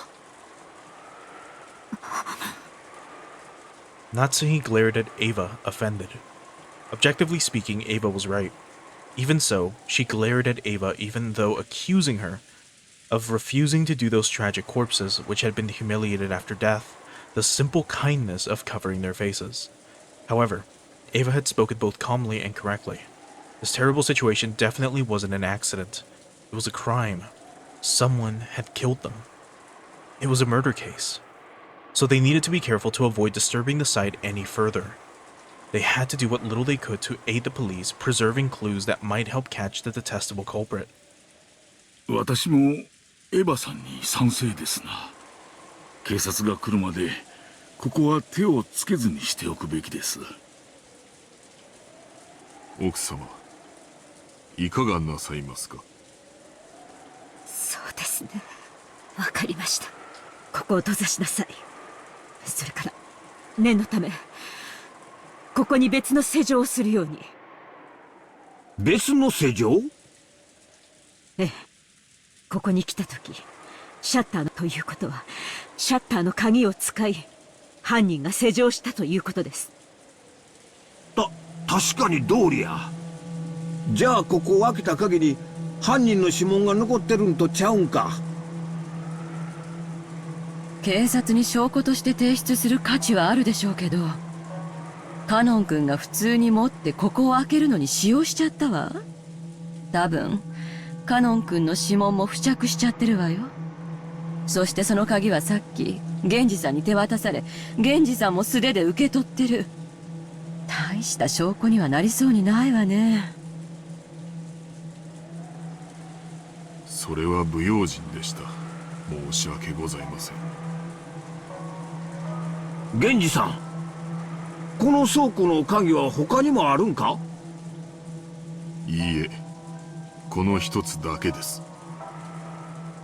Natsuhi glared at Ava, offended. Objectively speaking, Ava was right. Even so, she glared at Ava even though accusing her of refusing to do those tragic corpses which had been humiliated after death, the simple kindness of covering their faces. However, Ava had spoken both calmly and correctly. This terrible situation definitely wasn't an accident. It was a crime. Someone had killed them. It was a murder case. So they needed to be careful to avoid disturbing the site any further. They had to do what little they could to aid the police, preserving clues that might help catch the detestable culprit. 私もエヴァさんに賛成ですな。警察が来るまでここは手をつけずにしておくべきです。奥様、いかがなさいますか。そうですね。わかりました。ここを閉ざしなさい。それから念のためここに別の施錠をするように。別の施錠？ええ、ここに来た時シャッターのということはシャッターの鍵を使い犯人が施錠したということです。確かに通りや。じゃあここを開けた限り犯人の指紋が残ってるんとちゃうんか。警察に証拠として提出する価値はあるでしょうけど、カノン君が普通に持ってここを開けるのに使用しちゃったわ。多分カノン君の指紋も付着しちゃってるわよ。そしてその鍵はさっき源氏さんに手渡され、源氏さんも素手で受け取ってる。大した証拠にはなりそうにないわね。それは不用心でした。申し訳ございません。源氏さん、この倉庫の鍵は他にもあるんか？いいえ、この一つだけです。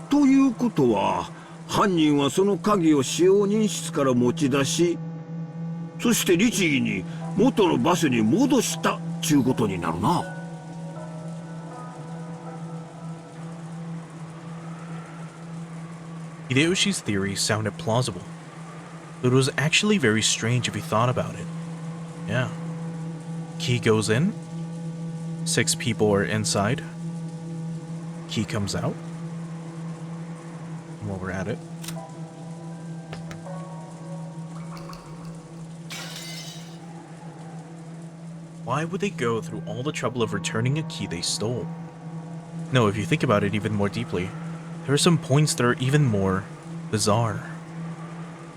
ということは犯人はその鍵を使用人室から持ち出し、そして律儀に元の場所に戻したちゅうことになるな。Hideyoshi's theory sounded plausible, but it was actually very strange if you thought about it. Yeah. Key goes in, 6 people are inside, key comes out. While we're at it, why would they go through all the trouble of returning a key they stole? No, if you think about it even more deeply, there are some points that are even more bizarre.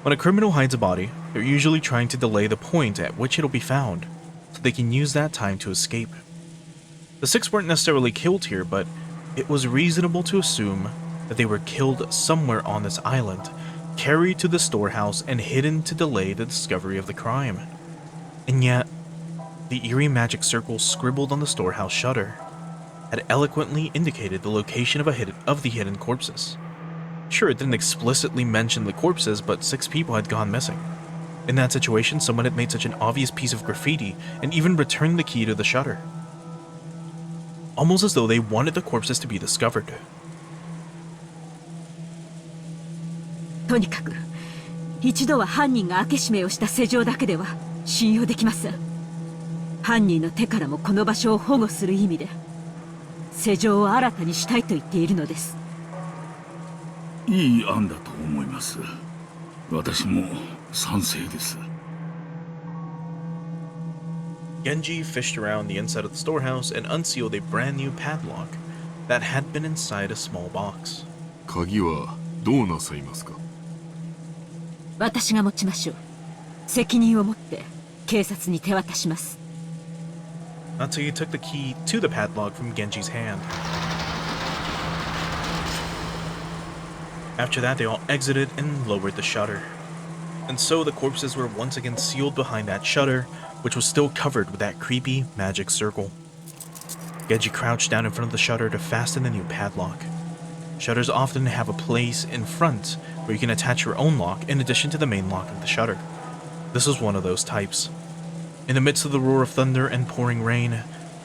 When a criminal hides a body, they're usually trying to delay the point at which it'll be found, so they can use that time to escape. The 6 weren't necessarily killed here, but it was reasonable to assume that they were killed somewhere on this island, carried to the storehouse, and hidden to delay the discovery of the crime. And yet, the eerie magic circle scribbled on the storehouse shutter had eloquently indicated the location of the hidden corpses. Sure, it didn't explicitly mention the corpses, but 6 people had gone missing. In that situation, someone had made such an obvious piece of graffiti and even returned the key to the shutter. Almost as though they wanted the corpses to be discovered. とにかく一度は犯人が開け閉めをした施錠だけでは信用できません。犯人の手からもこの場所を保護する意味で施錠を新たにしたいと言っているのです。いい案だと思います。私も賛成です。Genji fished around the inside of the storehouse and unsealed a brand new padlock that had been inside a small box. 鍵はどうなさいますか？私が持ちましょう。責任を持って警察に手渡します。Natsuki took the key to the padlock from Genji's hand. After that, they all exited and lowered the shutter. And so the corpses were once again sealed behind that shutter, which was still covered with that creepy magic circle. Genji crouched down in front of the shutter to fasten the new padlock. Shutters often have a place in front where you can attach your own lock in addition to the main lock of the shutter. This was one of those types. In the midst of the roar of thunder and pouring rain,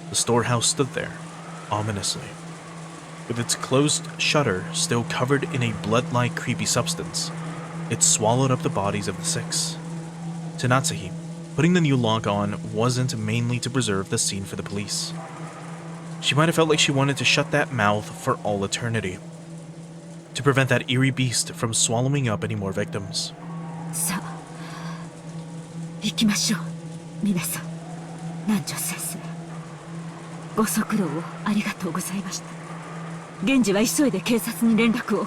the storehouse stood there, ominously. With its closed shutter still covered in a blood-like creepy substance, it swallowed up the bodies of the 6. To Natsuki, putting the new lock on wasn't mainly to preserve the scene for the police. She might have felt like she wanted to shut that mouth for all eternity, to prevent that eerie beast from swallowing up any more victims. さあ、行きましょう。皆さん、南條先生、ご足労をありがとうございました。源氏は急いで警察に連絡を。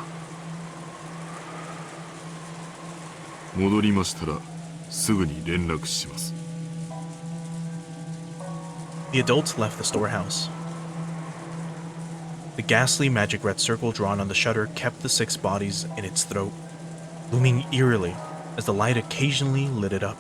戻りましたらすぐに連絡します。The adults left the storehouse. The ghastly magic red circle drawn on the shutter kept the 6 bodies in its throat, looming eerily as the light occasionally lit it up.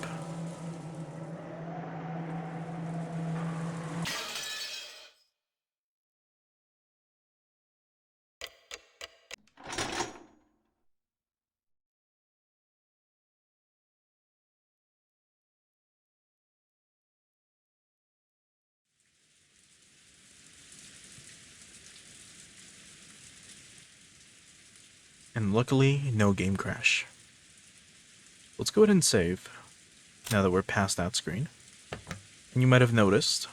And luckily, no game crash. Let's go ahead and save, now that we're past that screen. And you might have noticed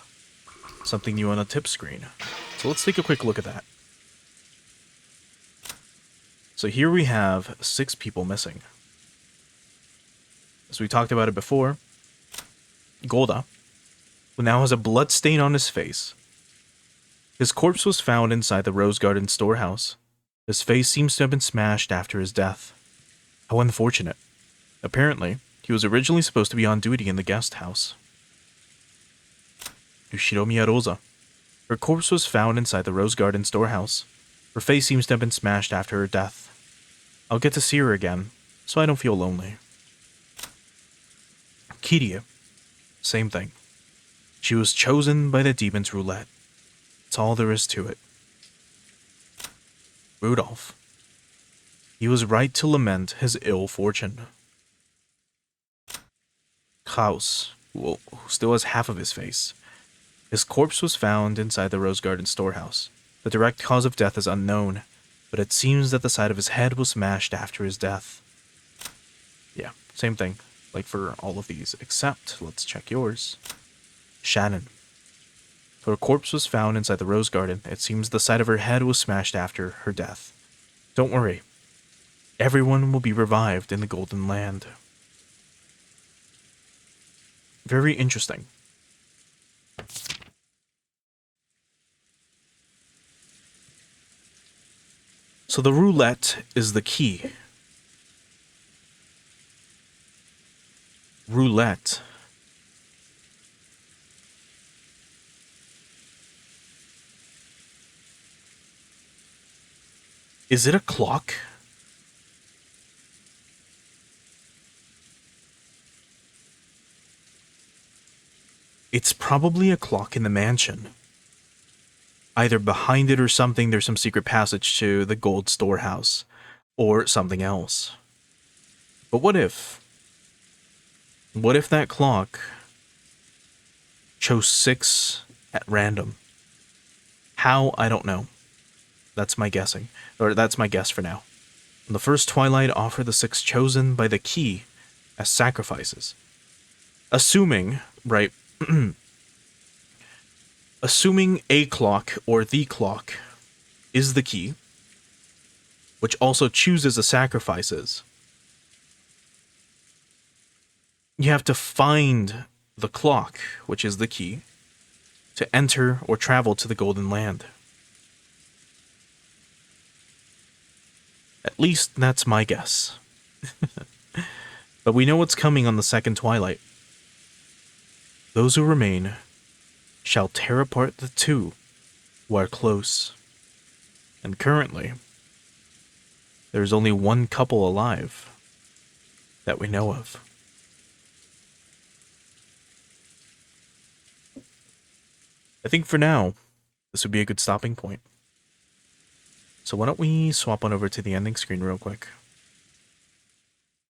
something new on the tip screen. So let's take a quick look at that. So here we have 6 people missing. As we talked about it before, Golda, who now has a blood stain on his face. His corpse was found inside the Rose Garden storehouse. His face seems to have been smashed after his death. How unfortunate. Apparently, he was originally supposed to be on duty in the guest house. Yoshiromiya Rosa. Her corpse was found inside the Rose Garden storehouse. Her face seems to have been smashed after her death. I'll get to see her again, so I don't feel lonely. Kiryu. Same thing. She was chosen by the Demon's Roulette. That's all there is to it. Rudolph. He was right to lament his ill fortune. Klaus, who still has half of his face. His corpse was found inside the Rose Garden storehouse. The direct cause of death is unknown, but it seems that the side of his head was smashed after his death. Yeah, same thing, like for all of these, except, let's check yours. Shannon. Her corpse was found inside the Rose Garden. It seems the side of her head was smashed after her death. Don't worry. Everyone will be revived in the Golden Land. Very interesting. So the roulette is the key. Roulette. Is it a clock? It's probably a clock in the mansion. Either behind it or something, there's some secret passage to the gold storehouse, or something else. But what if that clock chose 6 at random? How, I don't know. That's my guessing, or that's my guess for now. The first Twilight offer the 6 chosen by the key as sacrifices. Assuming, right, assuming a clock or the clock is the key, which also chooses the sacrifices, you have to find the clock, which is the key, to enter or travel to the Golden Land. At least that's my guess. But we know what's coming on the second Twilight. Those who remain shall tear apart the 2 who are close. And currently, there's only 1 couple alive that we know of. I think for now, this would be a good stopping point. So why don't we swap on over to the ending screen real quick.